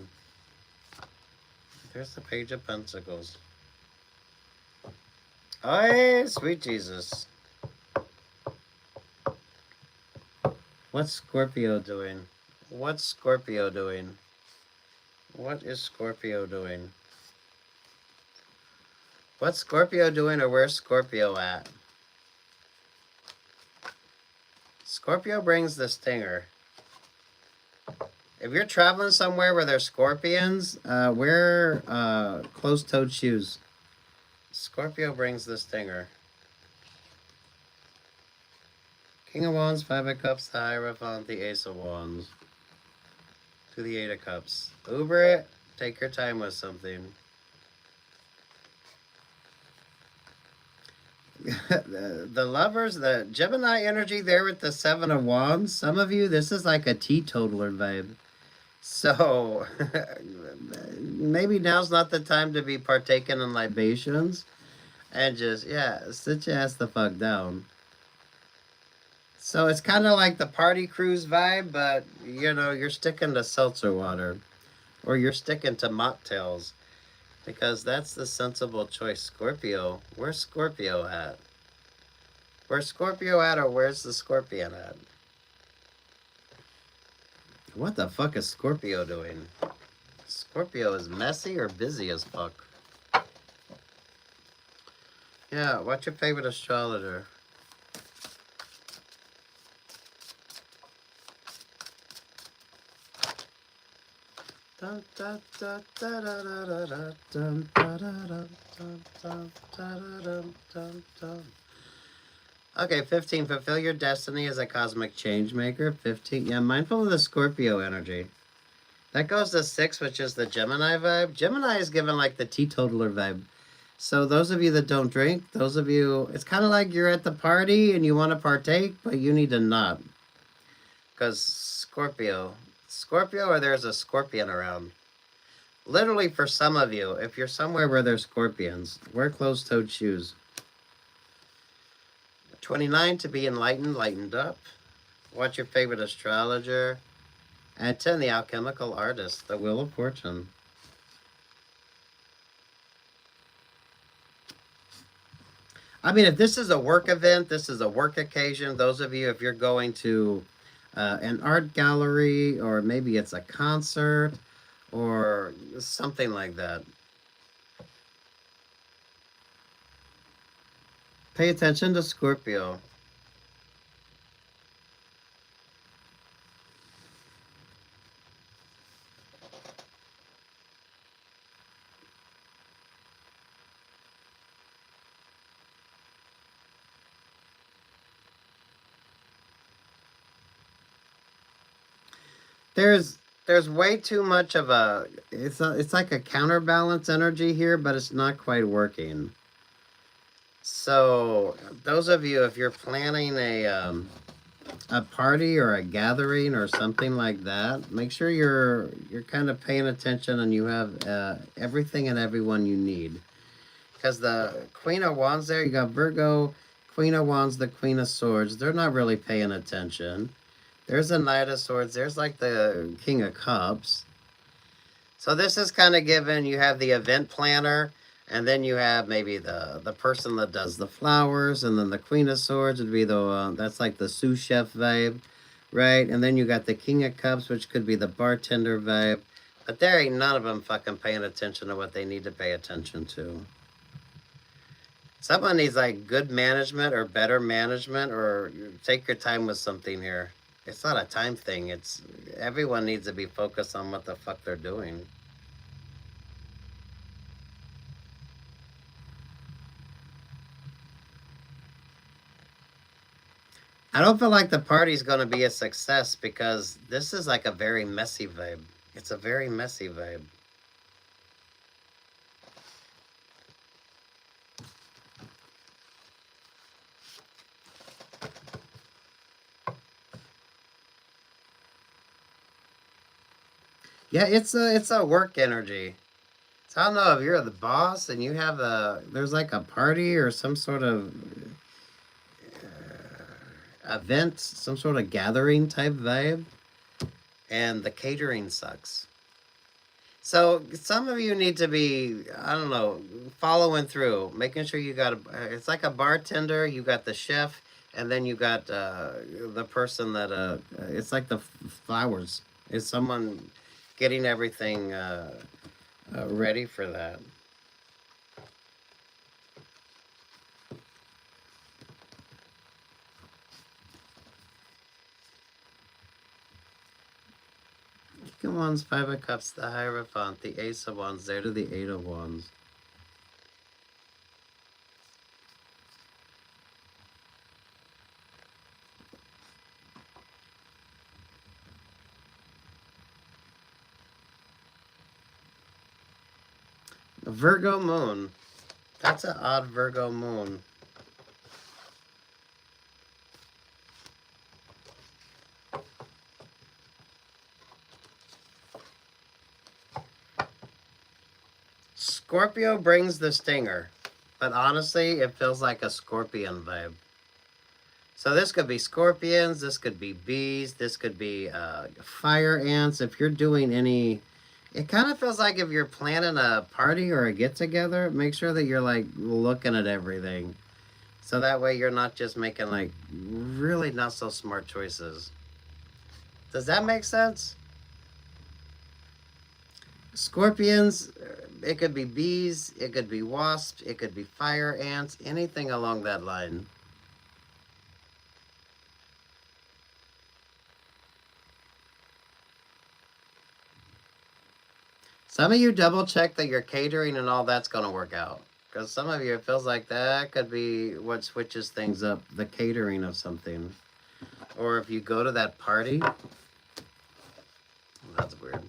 There's the Page of Pentacles. Oh, sweet Jesus. What's Scorpio doing? What's Scorpio doing? What is Scorpio doing? What's Scorpio doing, or where's Scorpio at? Scorpio brings the stinger. If you're traveling somewhere where there's scorpions, wear closed-toed shoes. Scorpio brings the stinger. King of Wands, Five of Cups, the Hierophant, the Ace of Wands. To the Eight of Cups. Uber it. Take your time with something. The lovers, the Gemini energy there with the Seven of Wands. Some of you, this is like a teetotaler vibe. So, maybe now's not the time to be partaking in libations. And just, yeah, sit your ass the fuck down. So it's kind of like the party cruise vibe, but, you know, you're sticking to seltzer water. Or you're sticking to mocktails. Because that's the sensible choice. Scorpio. Where's Scorpio at? Where's Scorpio at, or where's the Scorpion at? What the fuck is Scorpio doing? Scorpio is messy or busy as fuck. Yeah, what's your favorite astrologer? Okay, 15. Fulfill your destiny as a cosmic change maker. 15. Yeah, mindful of the Scorpio energy. That goes to 6, which is the Gemini vibe. Gemini is given like the teetotaler vibe. So those of you that don't drink, those of you, it's kind of like you're at the party and you want to partake, but you need to not. Because Scorpio, or there's a scorpion around. Literally, for some of you, if you're somewhere where there's scorpions, wear closed-toed shoes. 29, to be enlightened, lightened up. What's your favorite astrologer? And 10, the alchemical artist, the Wheel of Fortune. I mean, if this is a work event, this is a work occasion, those of you, if you're going to an art gallery, or maybe it's a concert, or something like that. Pay attention to Scorpio. There's way too much of a it's like a counterbalance energy here, but it's not quite working. So those of you, if you're planning a party or a gathering or something like that, make sure you're kind of paying attention and you have everything and everyone you need. Because the Queen of Wands there, you got Virgo, Queen of Wands, the Queen of Swords. They're not really paying attention. There's a Knight of Swords. There's like the King of Cups. So this is kind of given, you have the event planner, and then you have maybe the person that does the flowers, and then the Queen of Swords would be the, that's like the sous chef vibe, right? And then you got the King of Cups, which could be the bartender vibe. But there ain't none of them fucking paying attention to what they need to pay attention to. Someone needs like good management or better management, or take your time with something here. It's not a time thing. It's everyone needs to be focused on what the fuck they're doing. I don't feel like the party's going to be a success because this is like a very messy vibe. It's a very messy vibe. Yeah, it's a work energy. So I don't know if you're the boss and you have there's like a party or some sort of event, some sort of gathering type vibe, and the catering sucks. So some of you need to be, I don't know, following through, making sure you got it's like a bartender, you got the chef, and then you got the person that, it's like the flowers. Is someone getting everything ready for that? King of Wands, Five of Cups, the Hierophant, the Ace of Wands, there to the Eight of Wands. Virgo moon. That's an odd Virgo moon. Scorpio brings the stinger, but honestly, it feels like a scorpion vibe. So this could be scorpions, this could be bees, this could be fire ants. If you're doing any, it kind of feels like if you're planning a party or a get-together, make sure that you're like looking at everything. So that way you're not just making like really not so smart choices. Does that make sense? Scorpions, it could be bees, it could be wasps, it could be fire ants, anything along that line. Some of you double check that your catering and all that's going to work out. Because some of you, it feels like that could be what switches things up, the catering of something. Or if you go to that party, that's weird.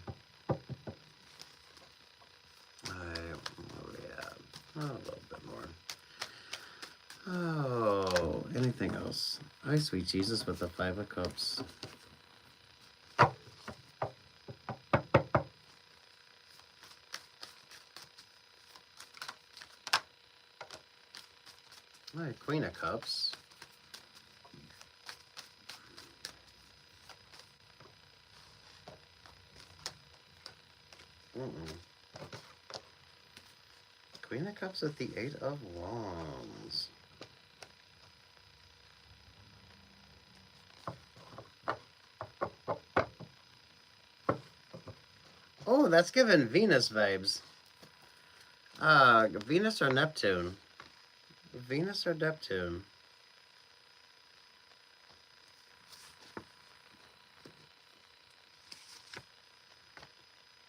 A little bit more. Oh, anything else? Hi, sweet Jesus with the Five of Cups. All right, Queen of Cups. Queen of Cups with the Eight of Wands. Oh, that's giving Venus vibes. Venus or Neptune? Venus or Neptune?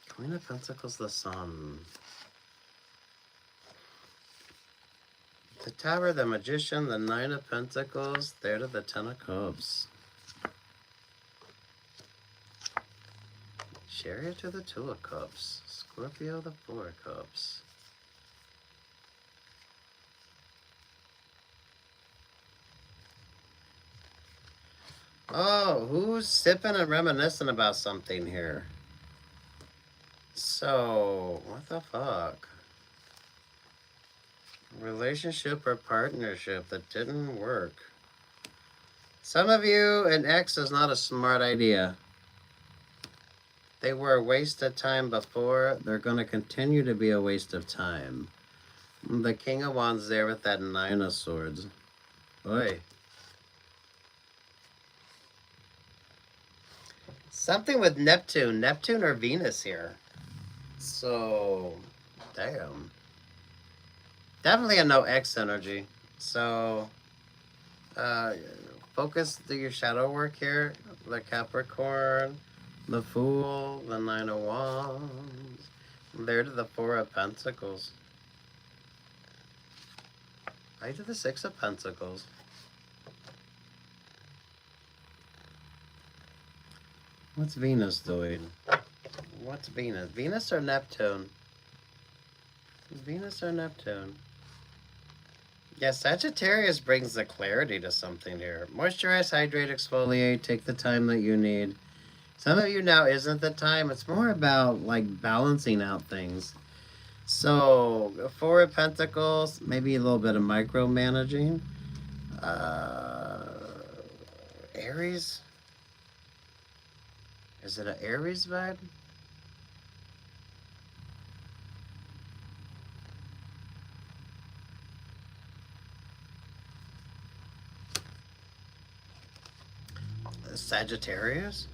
Queen of Pentacles, the Sun. The Tower, the Magician, the Nine of Pentacles, there to the Ten of Cups. Chariot to the Two of Cups. Scorpio, the Four of Cups. Oh, who's sipping and reminiscing about something here? So, what the fuck? Relationship or partnership that didn't work. Some of you, an ex is not a smart idea. They were a waste of time before. They're going to continue to be a waste of time. The King of Wands there with that Nine of Swords. Boy. Something with Neptune. Neptune or Venus here. So, damn. Definitely a no X energy. So, focus do your shadow work here. The Capricorn, the Fool, the Nine of Wands. There to the Four of Pentacles. Right to the Six of Pentacles. What's Venus doing? What's Venus? Venus or Neptune? Venus or Neptune? Yeah, Sagittarius brings the clarity to something here. Moisturize, hydrate, exfoliate, take the time that you need. Some of you now isn't the time. It's more about like balancing out things. So, Four of Pentacles, maybe a little bit of micromanaging. Aries? Is it an Aries vibe? Sagittarius?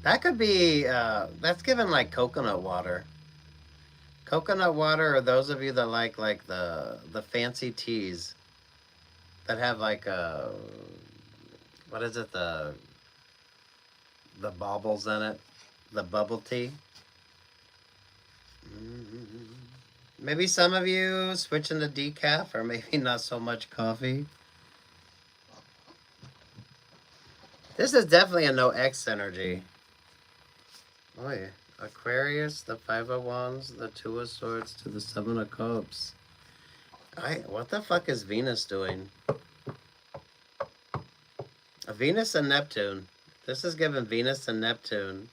That could be, that's given like coconut water. Coconut water, or those of you that like the fancy teas that have like what is it, the baubles in it, the bubble tea. Maybe some of you switching to decaf, or maybe not so much coffee. This is definitely a no X energy. Oh yeah. Aquarius, the Five of Wands, the Two of Swords to the Seven of Cups. What the fuck is Venus doing? Venus and Neptune. This is giving Venus and Neptune.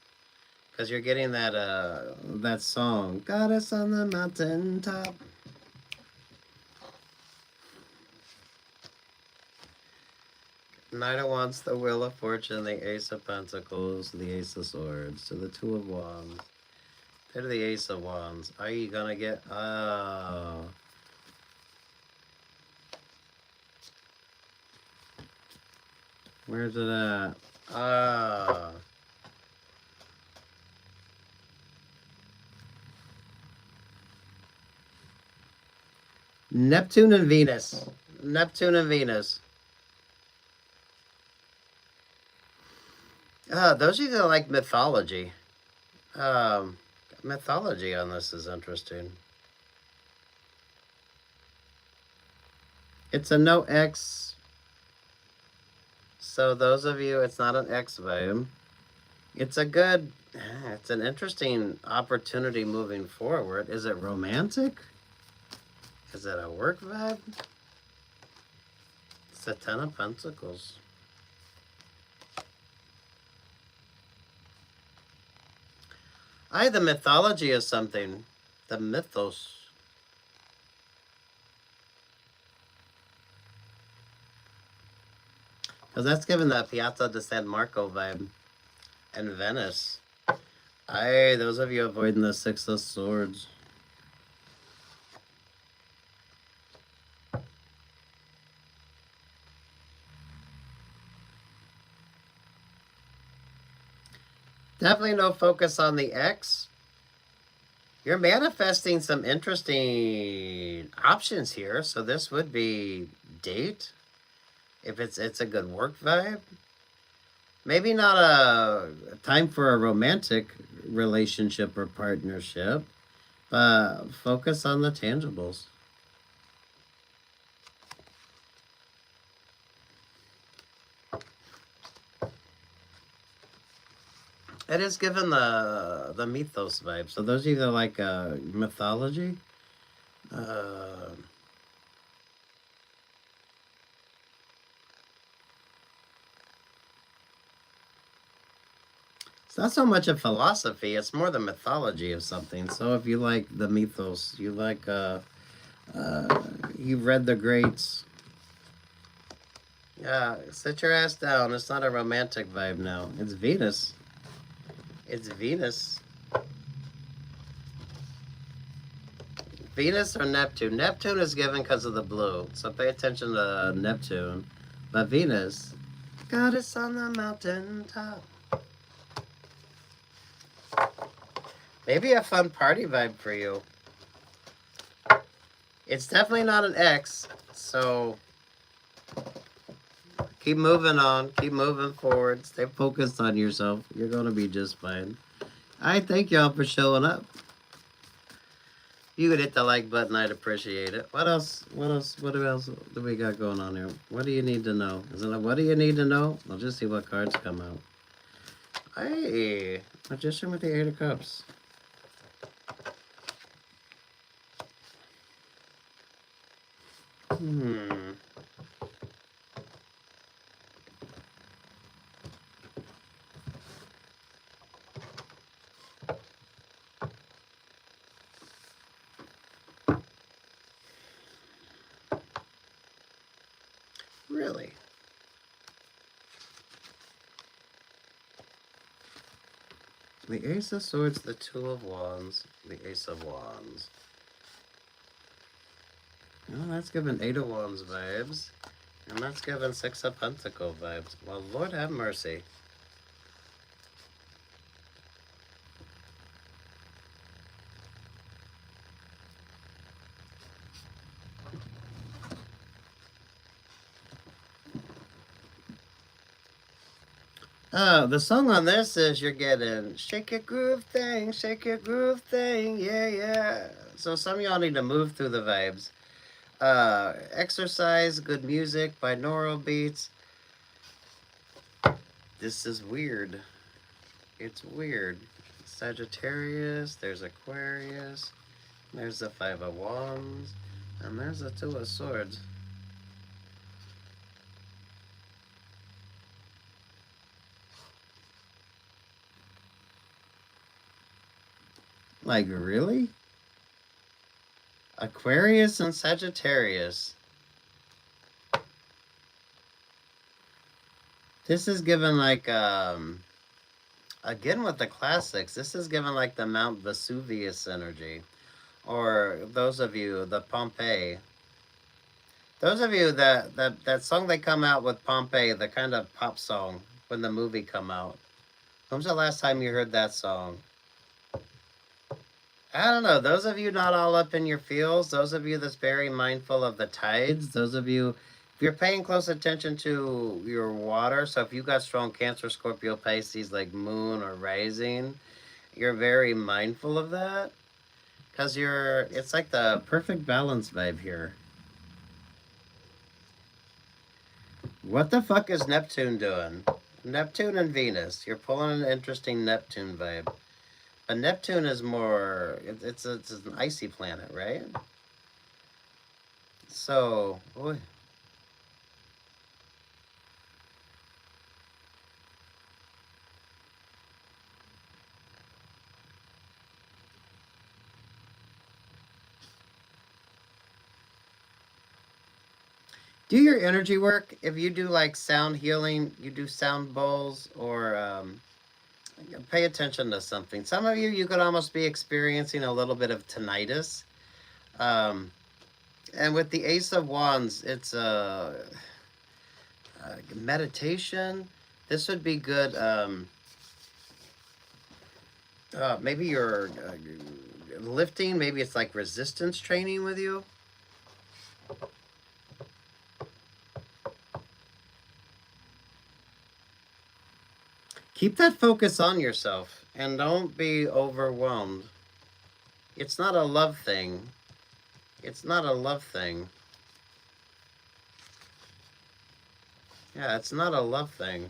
Because you're getting that song. Goddess on the mountain top. Knight of Wands, the Wheel of Fortune, the Ace of Pentacles, the Ace of Swords, to the Two of Wands, to the Ace of Wands. Are you gonna get... Oh. Where's it at? Ah. Neptune and Venus. Neptune and Venus. Those of you that like mythology. Mythology on this is interesting. It's a no X. So those of you, it's not an X vibe. It's a good, it's an interesting opportunity moving forward. Is it romantic? Is it a work vibe? It's a Ten of Pentacles. The mythology is something. The mythos. Because that's given the Piazza di San Marco vibe. And Venice. Those of you avoiding the Six of Swords. Definitely no focus on the X. You're manifesting some interesting options here. So this would be date. If it's a good work vibe. Maybe not a time for a romantic relationship or partnership, but focus on the tangibles. It is given the mythos vibe. So those of you that like mythology, it's not so much a philosophy, it's more the mythology of something. So if you like the mythos, you like, you've read the greats. Yeah, sit your ass down. It's not a romantic vibe now. It's Venus. It's Venus. Venus or Neptune? Neptune is given because of the blue, so pay attention to Neptune. But Venus, goddess on the mountain top. Maybe a fun party vibe for you. It's definitely not an X, so keep moving on. Keep moving forward. Stay focused on yourself. You're going to be just fine. I thank y'all for showing up. You could hit the like button. I'd appreciate it. What else? What else do we got going on here? What do you need to know? Is it a what do you need to know? I'll just see what cards come out. Hey, Magician with the Eight of Cups. Really? The Ace of Swords, the Two of Wands, the Ace of Wands. Well, that's giving Eight of Wands vibes. And that's giving Six of Pentacles vibes. Well, Lord have mercy. Oh, the song on this is you're getting shake your groove thing, yeah, yeah. So some of y'all need to move through the vibes. Exercise, good music, binaural beats. This is weird. It's weird. Sagittarius, there's Aquarius, there's the Five of Wands, and there's the Two of Swords. Like, really? Aquarius and Sagittarius. This is given like, again with the classics, this is given like the Mount Vesuvius energy. Or those of you, the Pompeii. Those of you that song they come out with Pompeii, the kind of pop song when the movie come out. When was the last time you heard that song? I don't know. Those of you not all up in your feels, those of you that's very mindful of the tides, those of you, if you're paying close attention to your water, so if you got strong Cancer, Scorpio, Pisces, like moon or rising, you're very mindful of that. Because it's like the perfect balance vibe here. What the fuck is Neptune doing? Neptune and Venus. You're pulling an interesting Neptune vibe. But Neptune is more, it's an icy planet, right? So, boy. Do your energy work. If you do like sound healing, you do sound bowls, or pay attention to something. Some of you could almost be experiencing a little bit of tinnitus. And with the Ace of Wands, it's meditation. This would be good. Maybe you're lifting. Maybe it's like resistance training with you. Keep that focus on yourself and don't be overwhelmed. It's not a love thing. It's not a love thing. Yeah, it's not a love thing.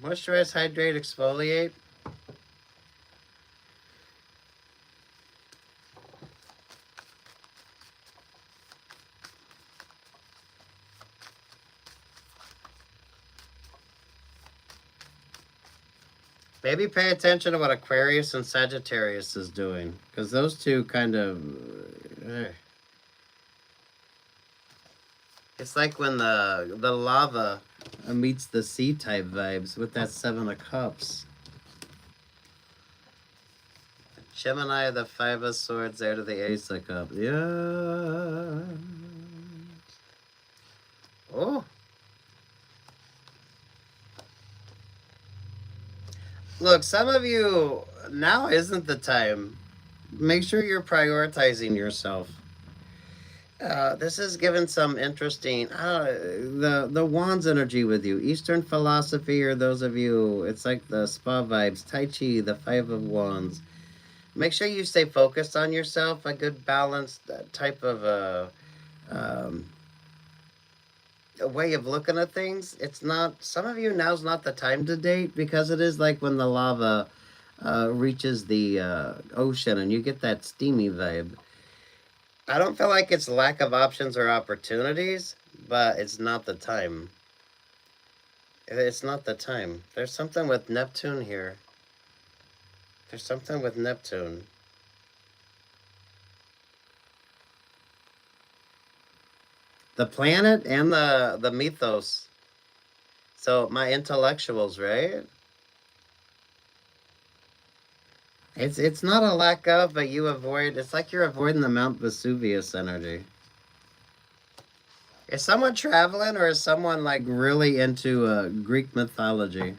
Moisturize, hydrate, exfoliate. Maybe pay attention to what Aquarius and Sagittarius is doing, because those two kind of... It's like when the lava meets the sea type vibes with that Seven of Cups. Gemini, the Five of Swords, there to the Ace of Cups. Yeah. Oh. Look, some of you, now isn't the time. Make sure you're prioritizing yourself. This is given some interesting, the Wands energy with you. Eastern philosophy, or those of you, it's like the spa vibes. Tai Chi, the Five of Wands. Make sure you stay focused on yourself. A good balanced type of a way of looking at things. It's not, some of you, now's not the time to date, because it is like when the lava reaches the ocean and you get that steamy vibe. I don't feel like it's lack of options or opportunities, but it's not the time. It's not the time. There's something with Neptune here. There's something with Neptune. The planet and the mythos. So my intellectuals, right? It's not a lack of, but you avoid. It's like you're avoiding the Mount Vesuvius energy. Is someone traveling, or is someone like really into Greek mythology?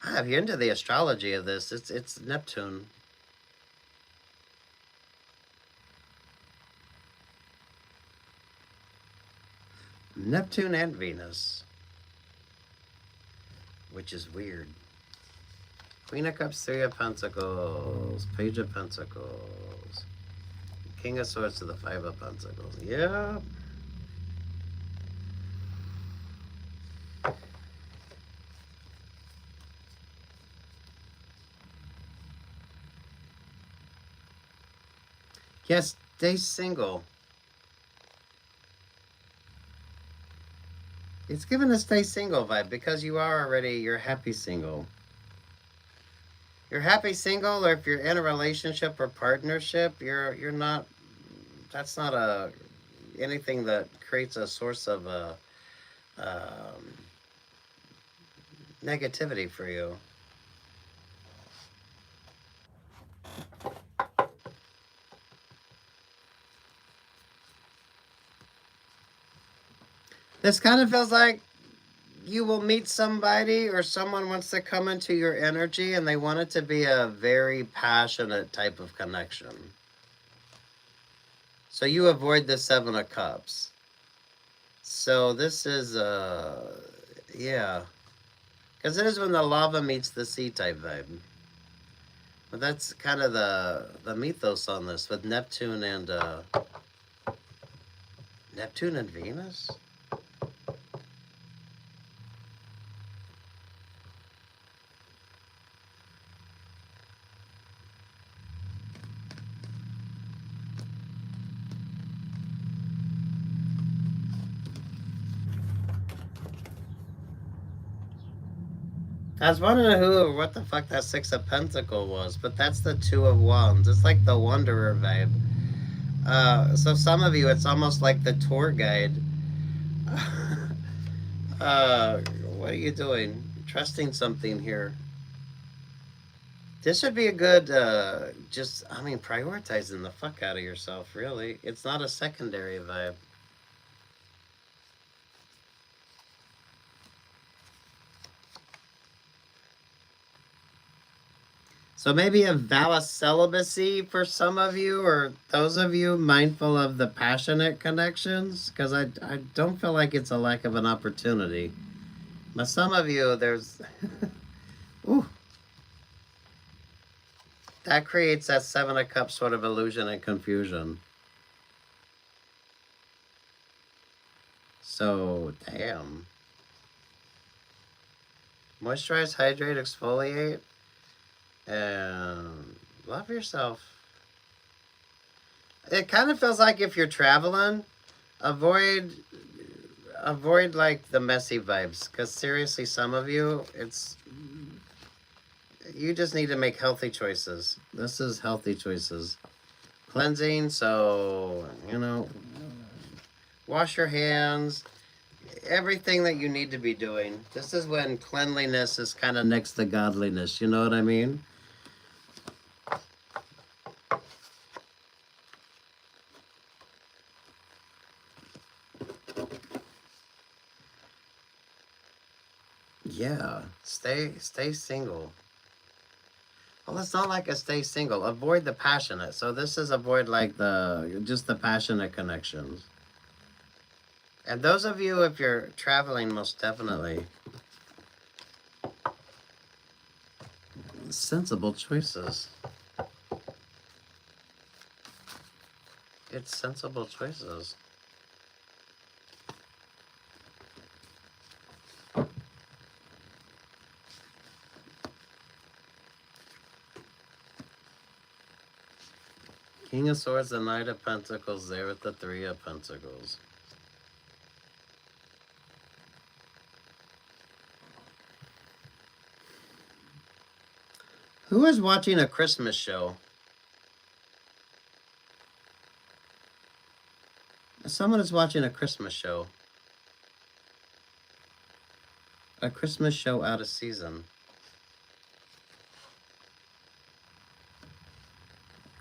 If you're into the astrology of this, it's Neptune. Neptune and Venus, which is weird. Queen of Cups, Three of Pentacles, Page of Pentacles, King of Swords to the Five of Pentacles. Yeah. Yes, stay single. It's given a stay single vibe because you are already, you're happy single. You're happy single, or if you're in a relationship or partnership, you're not, that's not anything that creates a source of negativity for you. This kind of feels like you will meet somebody, or someone wants to come into your energy, and they want it to be a very passionate type of connection. So you avoid the Seven of Cups. So this is, yeah. Because it is when the lava meets the sea type vibe. But that's kind of the mythos on this, with Neptune and Venus? I was wondering what the fuck that Six of Pentacles was, but that's the Two of Wands. It's like the Wanderer vibe. So some of you, it's almost like the tour guide. What are you doing? Trusting something here. This would be a good, prioritizing the fuck out of yourself, really. It's not a secondary vibe. So maybe a vow of celibacy for some of you, or those of you mindful of the passionate connections, because I don't feel like it's a lack of an opportunity. But some of you, there's... Ooh. That creates that Seven of Cups sort of illusion and confusion. So, damn. Moisturize, hydrate, exfoliate, and love yourself. It kind of feels like if you're traveling, avoid like the messy vibes, because seriously, some of you, you just need to make healthy choices. This is healthy choices. Cleansing, so, wash your hands, everything that you need to be doing. This is when cleanliness is kind of next to godliness, you know what I mean? Yeah, stay single. Well, it's not like a stay single. Avoid the passionate. So this is avoid like just the passionate connections. And those of you, if you're traveling, most definitely. Sensible choices. It's sensible choices. King of Swords, the Knight of Pentacles, there with the Three of Pentacles. Who is watching a Christmas show? Someone is watching a Christmas show. A Christmas show out of season.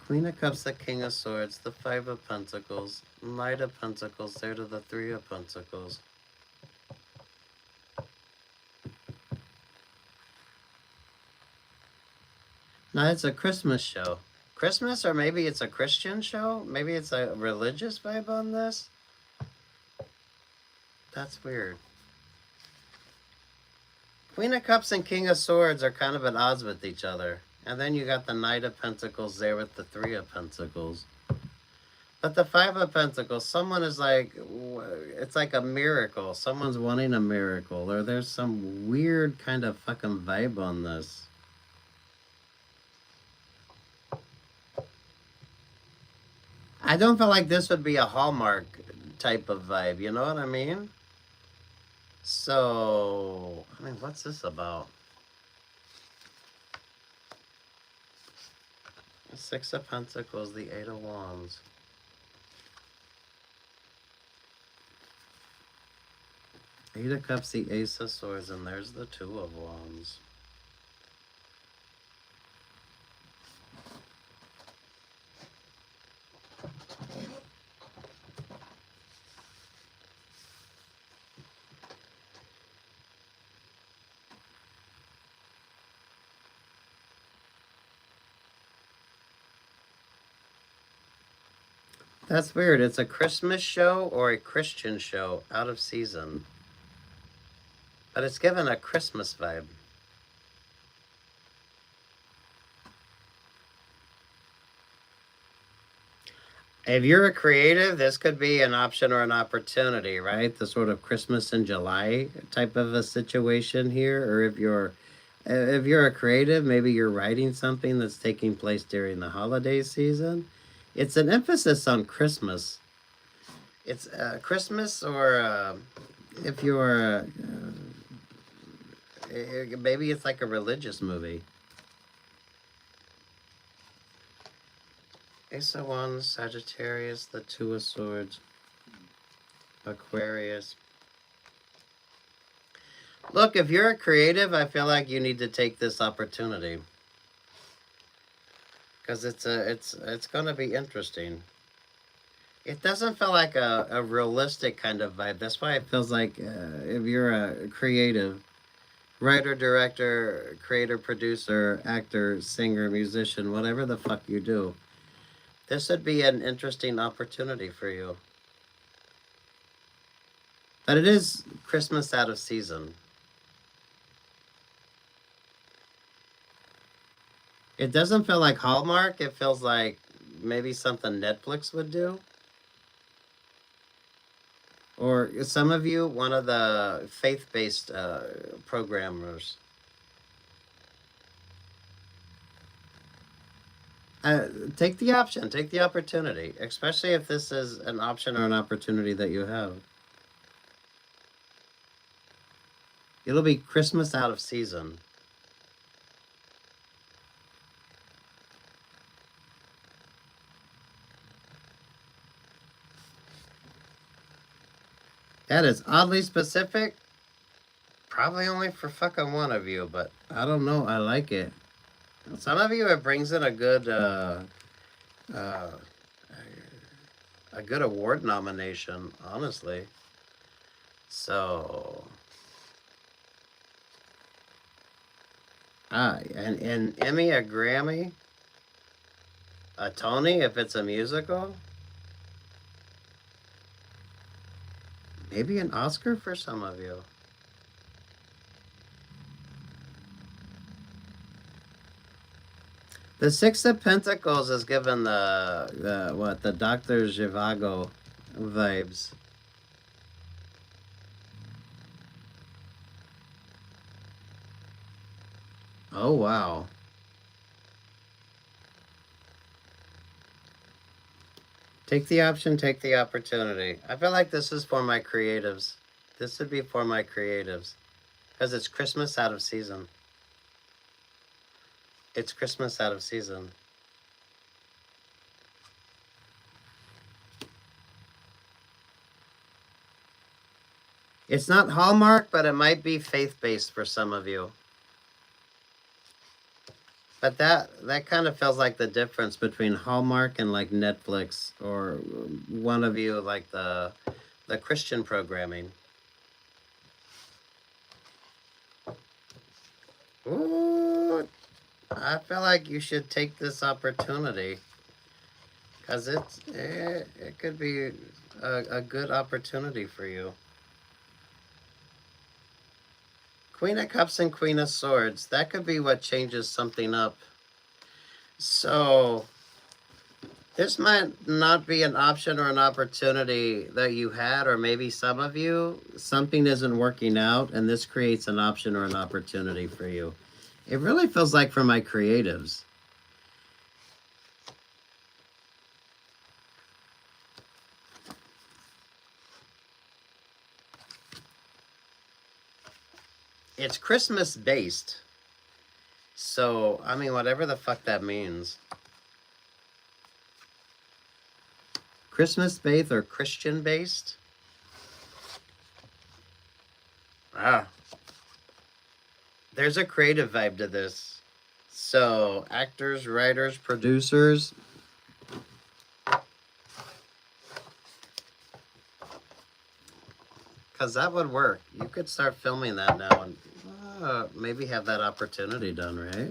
Queen of Cups, the King of Swords, the Five of Pentacles, Knight of Pentacles, there to the Three of Pentacles. Now it's a Christmas show. Christmas, or maybe it's a Christian show? Maybe it's a religious vibe on this? That's weird. Queen of Cups and King of Swords are kind of at odds with each other. And then you got the Knight of Pentacles there with the Three of Pentacles. But the Five of Pentacles, someone is like, it's like a miracle. Someone's wanting a miracle. Or there's some weird kind of fucking vibe on this. I don't feel like this would be a Hallmark type of vibe. You know what I mean? So, I mean, what's this about? The Six of Pentacles, the Eight of Wands. Eight of Cups, the Ace of Swords, and there's the Two of Wands. That's weird. It's a Christmas show or a Christian show out of season. But it's given a Christmas vibe. If you're a creative, this could be an option or an opportunity, right? The sort of Christmas in July type of a situation here. Or if you're a creative, maybe you're writing something that's taking place during the holiday season. It's an emphasis on Christmas. It's Christmas, or if you're maybe it's like a religious movie. Ace of Wands, Sagittarius, the Two of Swords, Aquarius. Look, if you're a creative, I feel like you need to take this opportunity. Because it's going to be interesting. It doesn't feel like a realistic kind of vibe. That's why it feels like if you're a creative, writer, director, creator, producer, actor, singer, musician, whatever the fuck you do, this would be an interesting opportunity for you. But it is Christmas out of season. It doesn't feel like Hallmark. It feels like maybe something Netflix would do. Or some of you, one of the faith-based programmers. Take the option, take the opportunity, especially if this is an option or an opportunity that you have. It'll be Christmas out of season. That is oddly specific. Probably only for fucking one of you, but I don't know. I like it. Some of you, it brings in a good award nomination, honestly. So, an Emmy, a Grammy, a Tony if it's a musical. Maybe an Oscar for some of you. The Six of Pentacles is given the Dr. Zhivago vibes. Oh, wow. Take the option, take the opportunity. I feel like this is for my creatives. This would be for my creatives. Because it's Christmas out of season. It's Christmas out of season. It's not Hallmark, but it might be faith-based for some of you. But that kind of feels like the difference between Hallmark and like Netflix, or one of you like the Christian programming. Ooh, I feel like you should take this opportunity, because it could be a good opportunity for you. Queen of Cups and Queen of Swords. That could be what changes something up. So this might not be an option or an opportunity that you had, or maybe some of you, something isn't working out, and this creates an option or an opportunity for you. It really feels like for my creatives. It's Christmas based. So, I mean, whatever the fuck that means. Christmas based or Christian based? Ah. There's a creative vibe to this. So, actors, writers, producers. Because that would work. You could start filming that now and maybe have that opportunity done, right?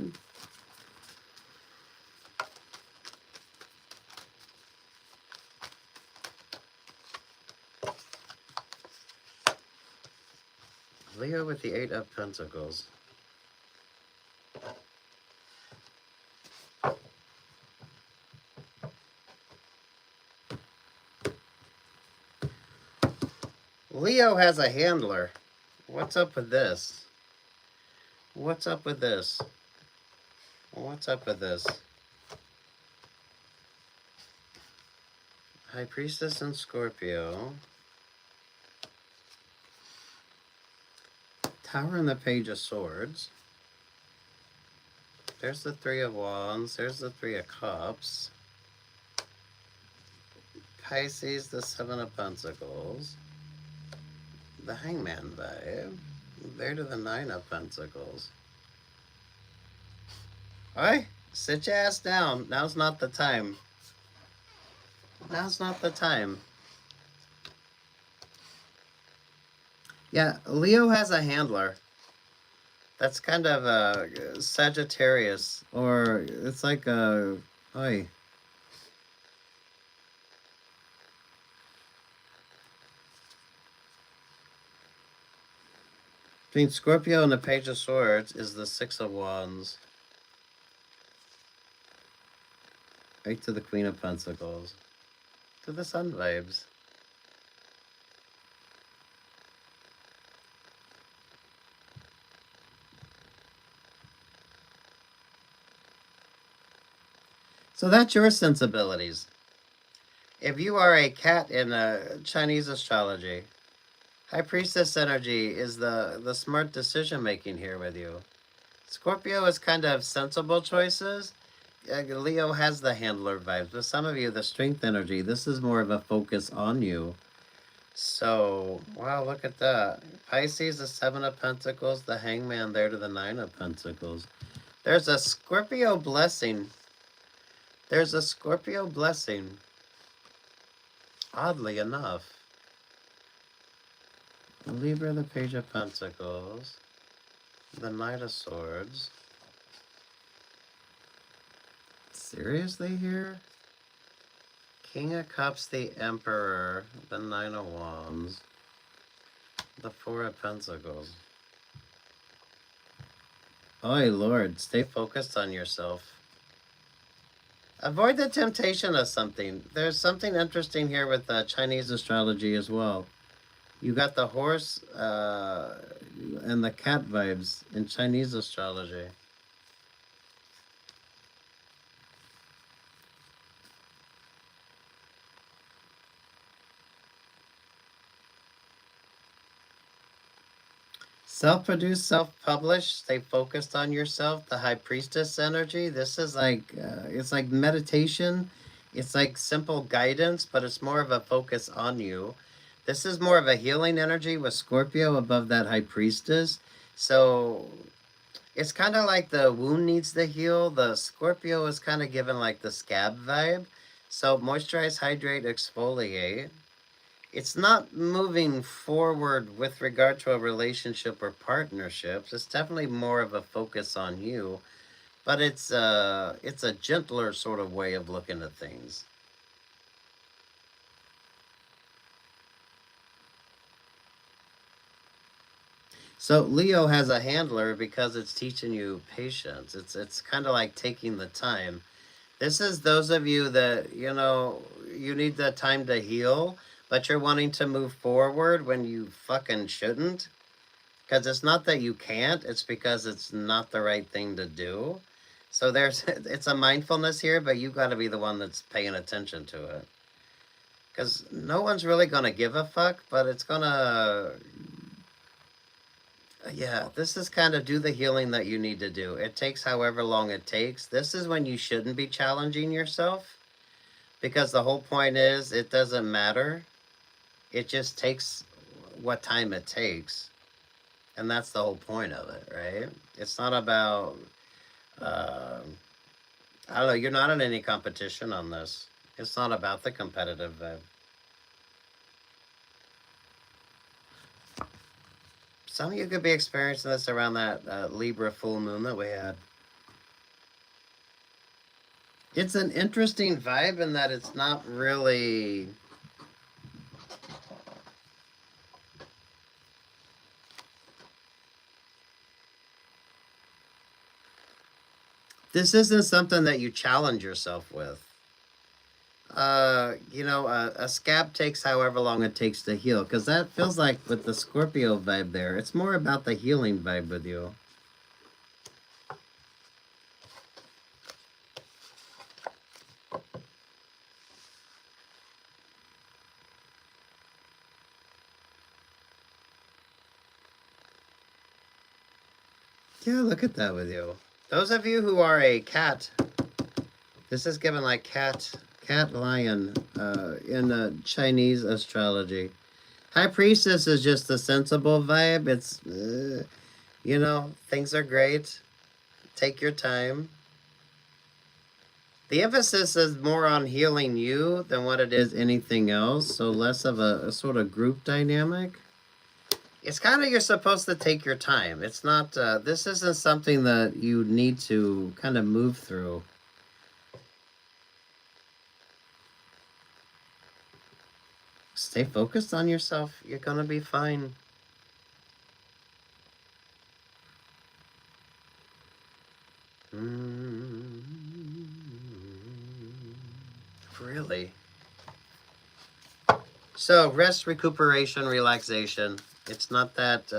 Leo with the 8 of Pentacles. Leo has a handler. What's up with this? What's up with this? What's up with this? High Priestess and Scorpio. Tower and the Page of Swords. There's the 3 of Wands. There's the 3 of Cups. Pisces, the 7 of Pentacles. The Hangman vibe. There to the 9 of Pentacles. Alright, sit your ass down. Now's not the time. Now's not the time. Yeah, Leo has a handler. That's kind of a Sagittarius, or it's like a... Oy. Between Scorpio and the Page of Swords is the 6 of Wands. Right to the Queen of Pentacles. To the Sun vibes. So that's your sensibilities. If you are a cat in Chinese astrology, High Priestess energy is the smart decision making here with you. Scorpio is kind of sensible choices. Leo has the handler vibes. With some of you, the strength energy, this is more of a focus on you. So, wow, look at that. Pisces, the 7 of Pentacles, the Hangman there to the 9 of Pentacles. There's a Scorpio blessing. There's a Scorpio blessing. Oddly enough. Libra, the Page of Pentacles. The Knight of Swords. Seriously here? King of Cups, the Emperor. The 9 of Wands. The 4 of Pentacles. Oh, Lord, stay focused on yourself. Avoid the temptation of something. There's something interesting here with Chinese astrology as well. You got the horse and the cat vibes in Chinese astrology. Self-produced, self-published, stay focused on yourself. The High Priestess energy, this is like, it's like meditation. It's like simple guidance, but it's more of a focus on you. This is more of a healing energy with Scorpio above that High Priestess. So it's kind of like the wound needs to heal. The Scorpio is kind of given like the scab vibe. So moisturize, hydrate, exfoliate. It's not moving forward with regard to a relationship or partnerships. It's definitely more of a focus on you, but it's a gentler sort of way of looking at things. So Leo has a handler because it's teaching you patience. It's kind of like taking the time. This is those of you that, you need the time to heal, but you're wanting to move forward when you fucking shouldn't. Because it's not that you can't, it's because it's not the right thing to do. So it's a mindfulness here, but you got to be the one that's paying attention to it. Because no one's really going to give a fuck, but it's going to, yeah, this is kind of do the healing that you need to do. It takes however long it takes. This is when you shouldn't be challenging yourself, because the whole point is it doesn't matter. It just takes what time it takes. And that's the whole point of it, right? It's not about, I don't know, you're not in any competition on this. It's not about the competitive vibe. Some of you could be experiencing this around that Libra full moon that we had. It's an interesting vibe in that it's not really... This isn't something that you challenge yourself with. A scab takes however long it takes to heal, because that feels like with the Scorpio vibe there, it's more about the healing vibe with you. Yeah, look at that with you. Those of you who are a cat, this is given like cat lion in Chinese astrology. High Priestess is just a sensible vibe. It's, things are great. Take your time. The emphasis is more on healing you than what it is anything else. So less of a sort of group dynamic. It's kind of, you're supposed to take your time. It's not, this isn't something that you need to kind of move through. Stay focused on yourself. You're going to be fine. Really? So, rest, recuperation, relaxation. It's not that,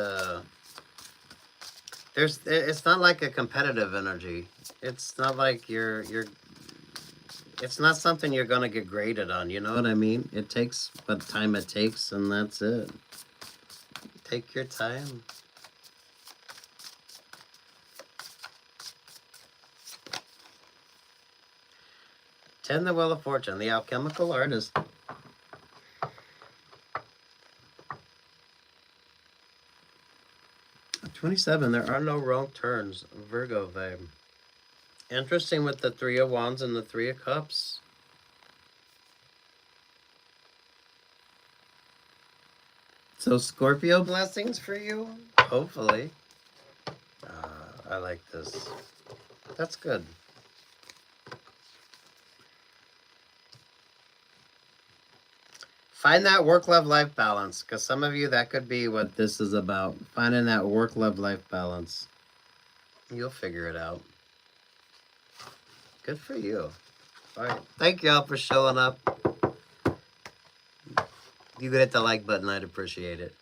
it's not like a competitive energy. It's not like it's not something you're going to get graded on, you know what I mean? It takes what time it takes, and that's it. Take your time. Tend the Wheel of Fortune, the alchemical artist. 27, there are no wrong turns. Virgo vibe. Interesting with the Three of Wands and the Three of Cups. So Scorpio blessings for you? Hopefully. I like this. That's good. Find that work-love-life balance, because some of you, that could be what this is about. Finding that work-love-life balance. You'll figure it out. Good for you. All right. Thank y'all for showing up. You hit the like button. I'd appreciate it.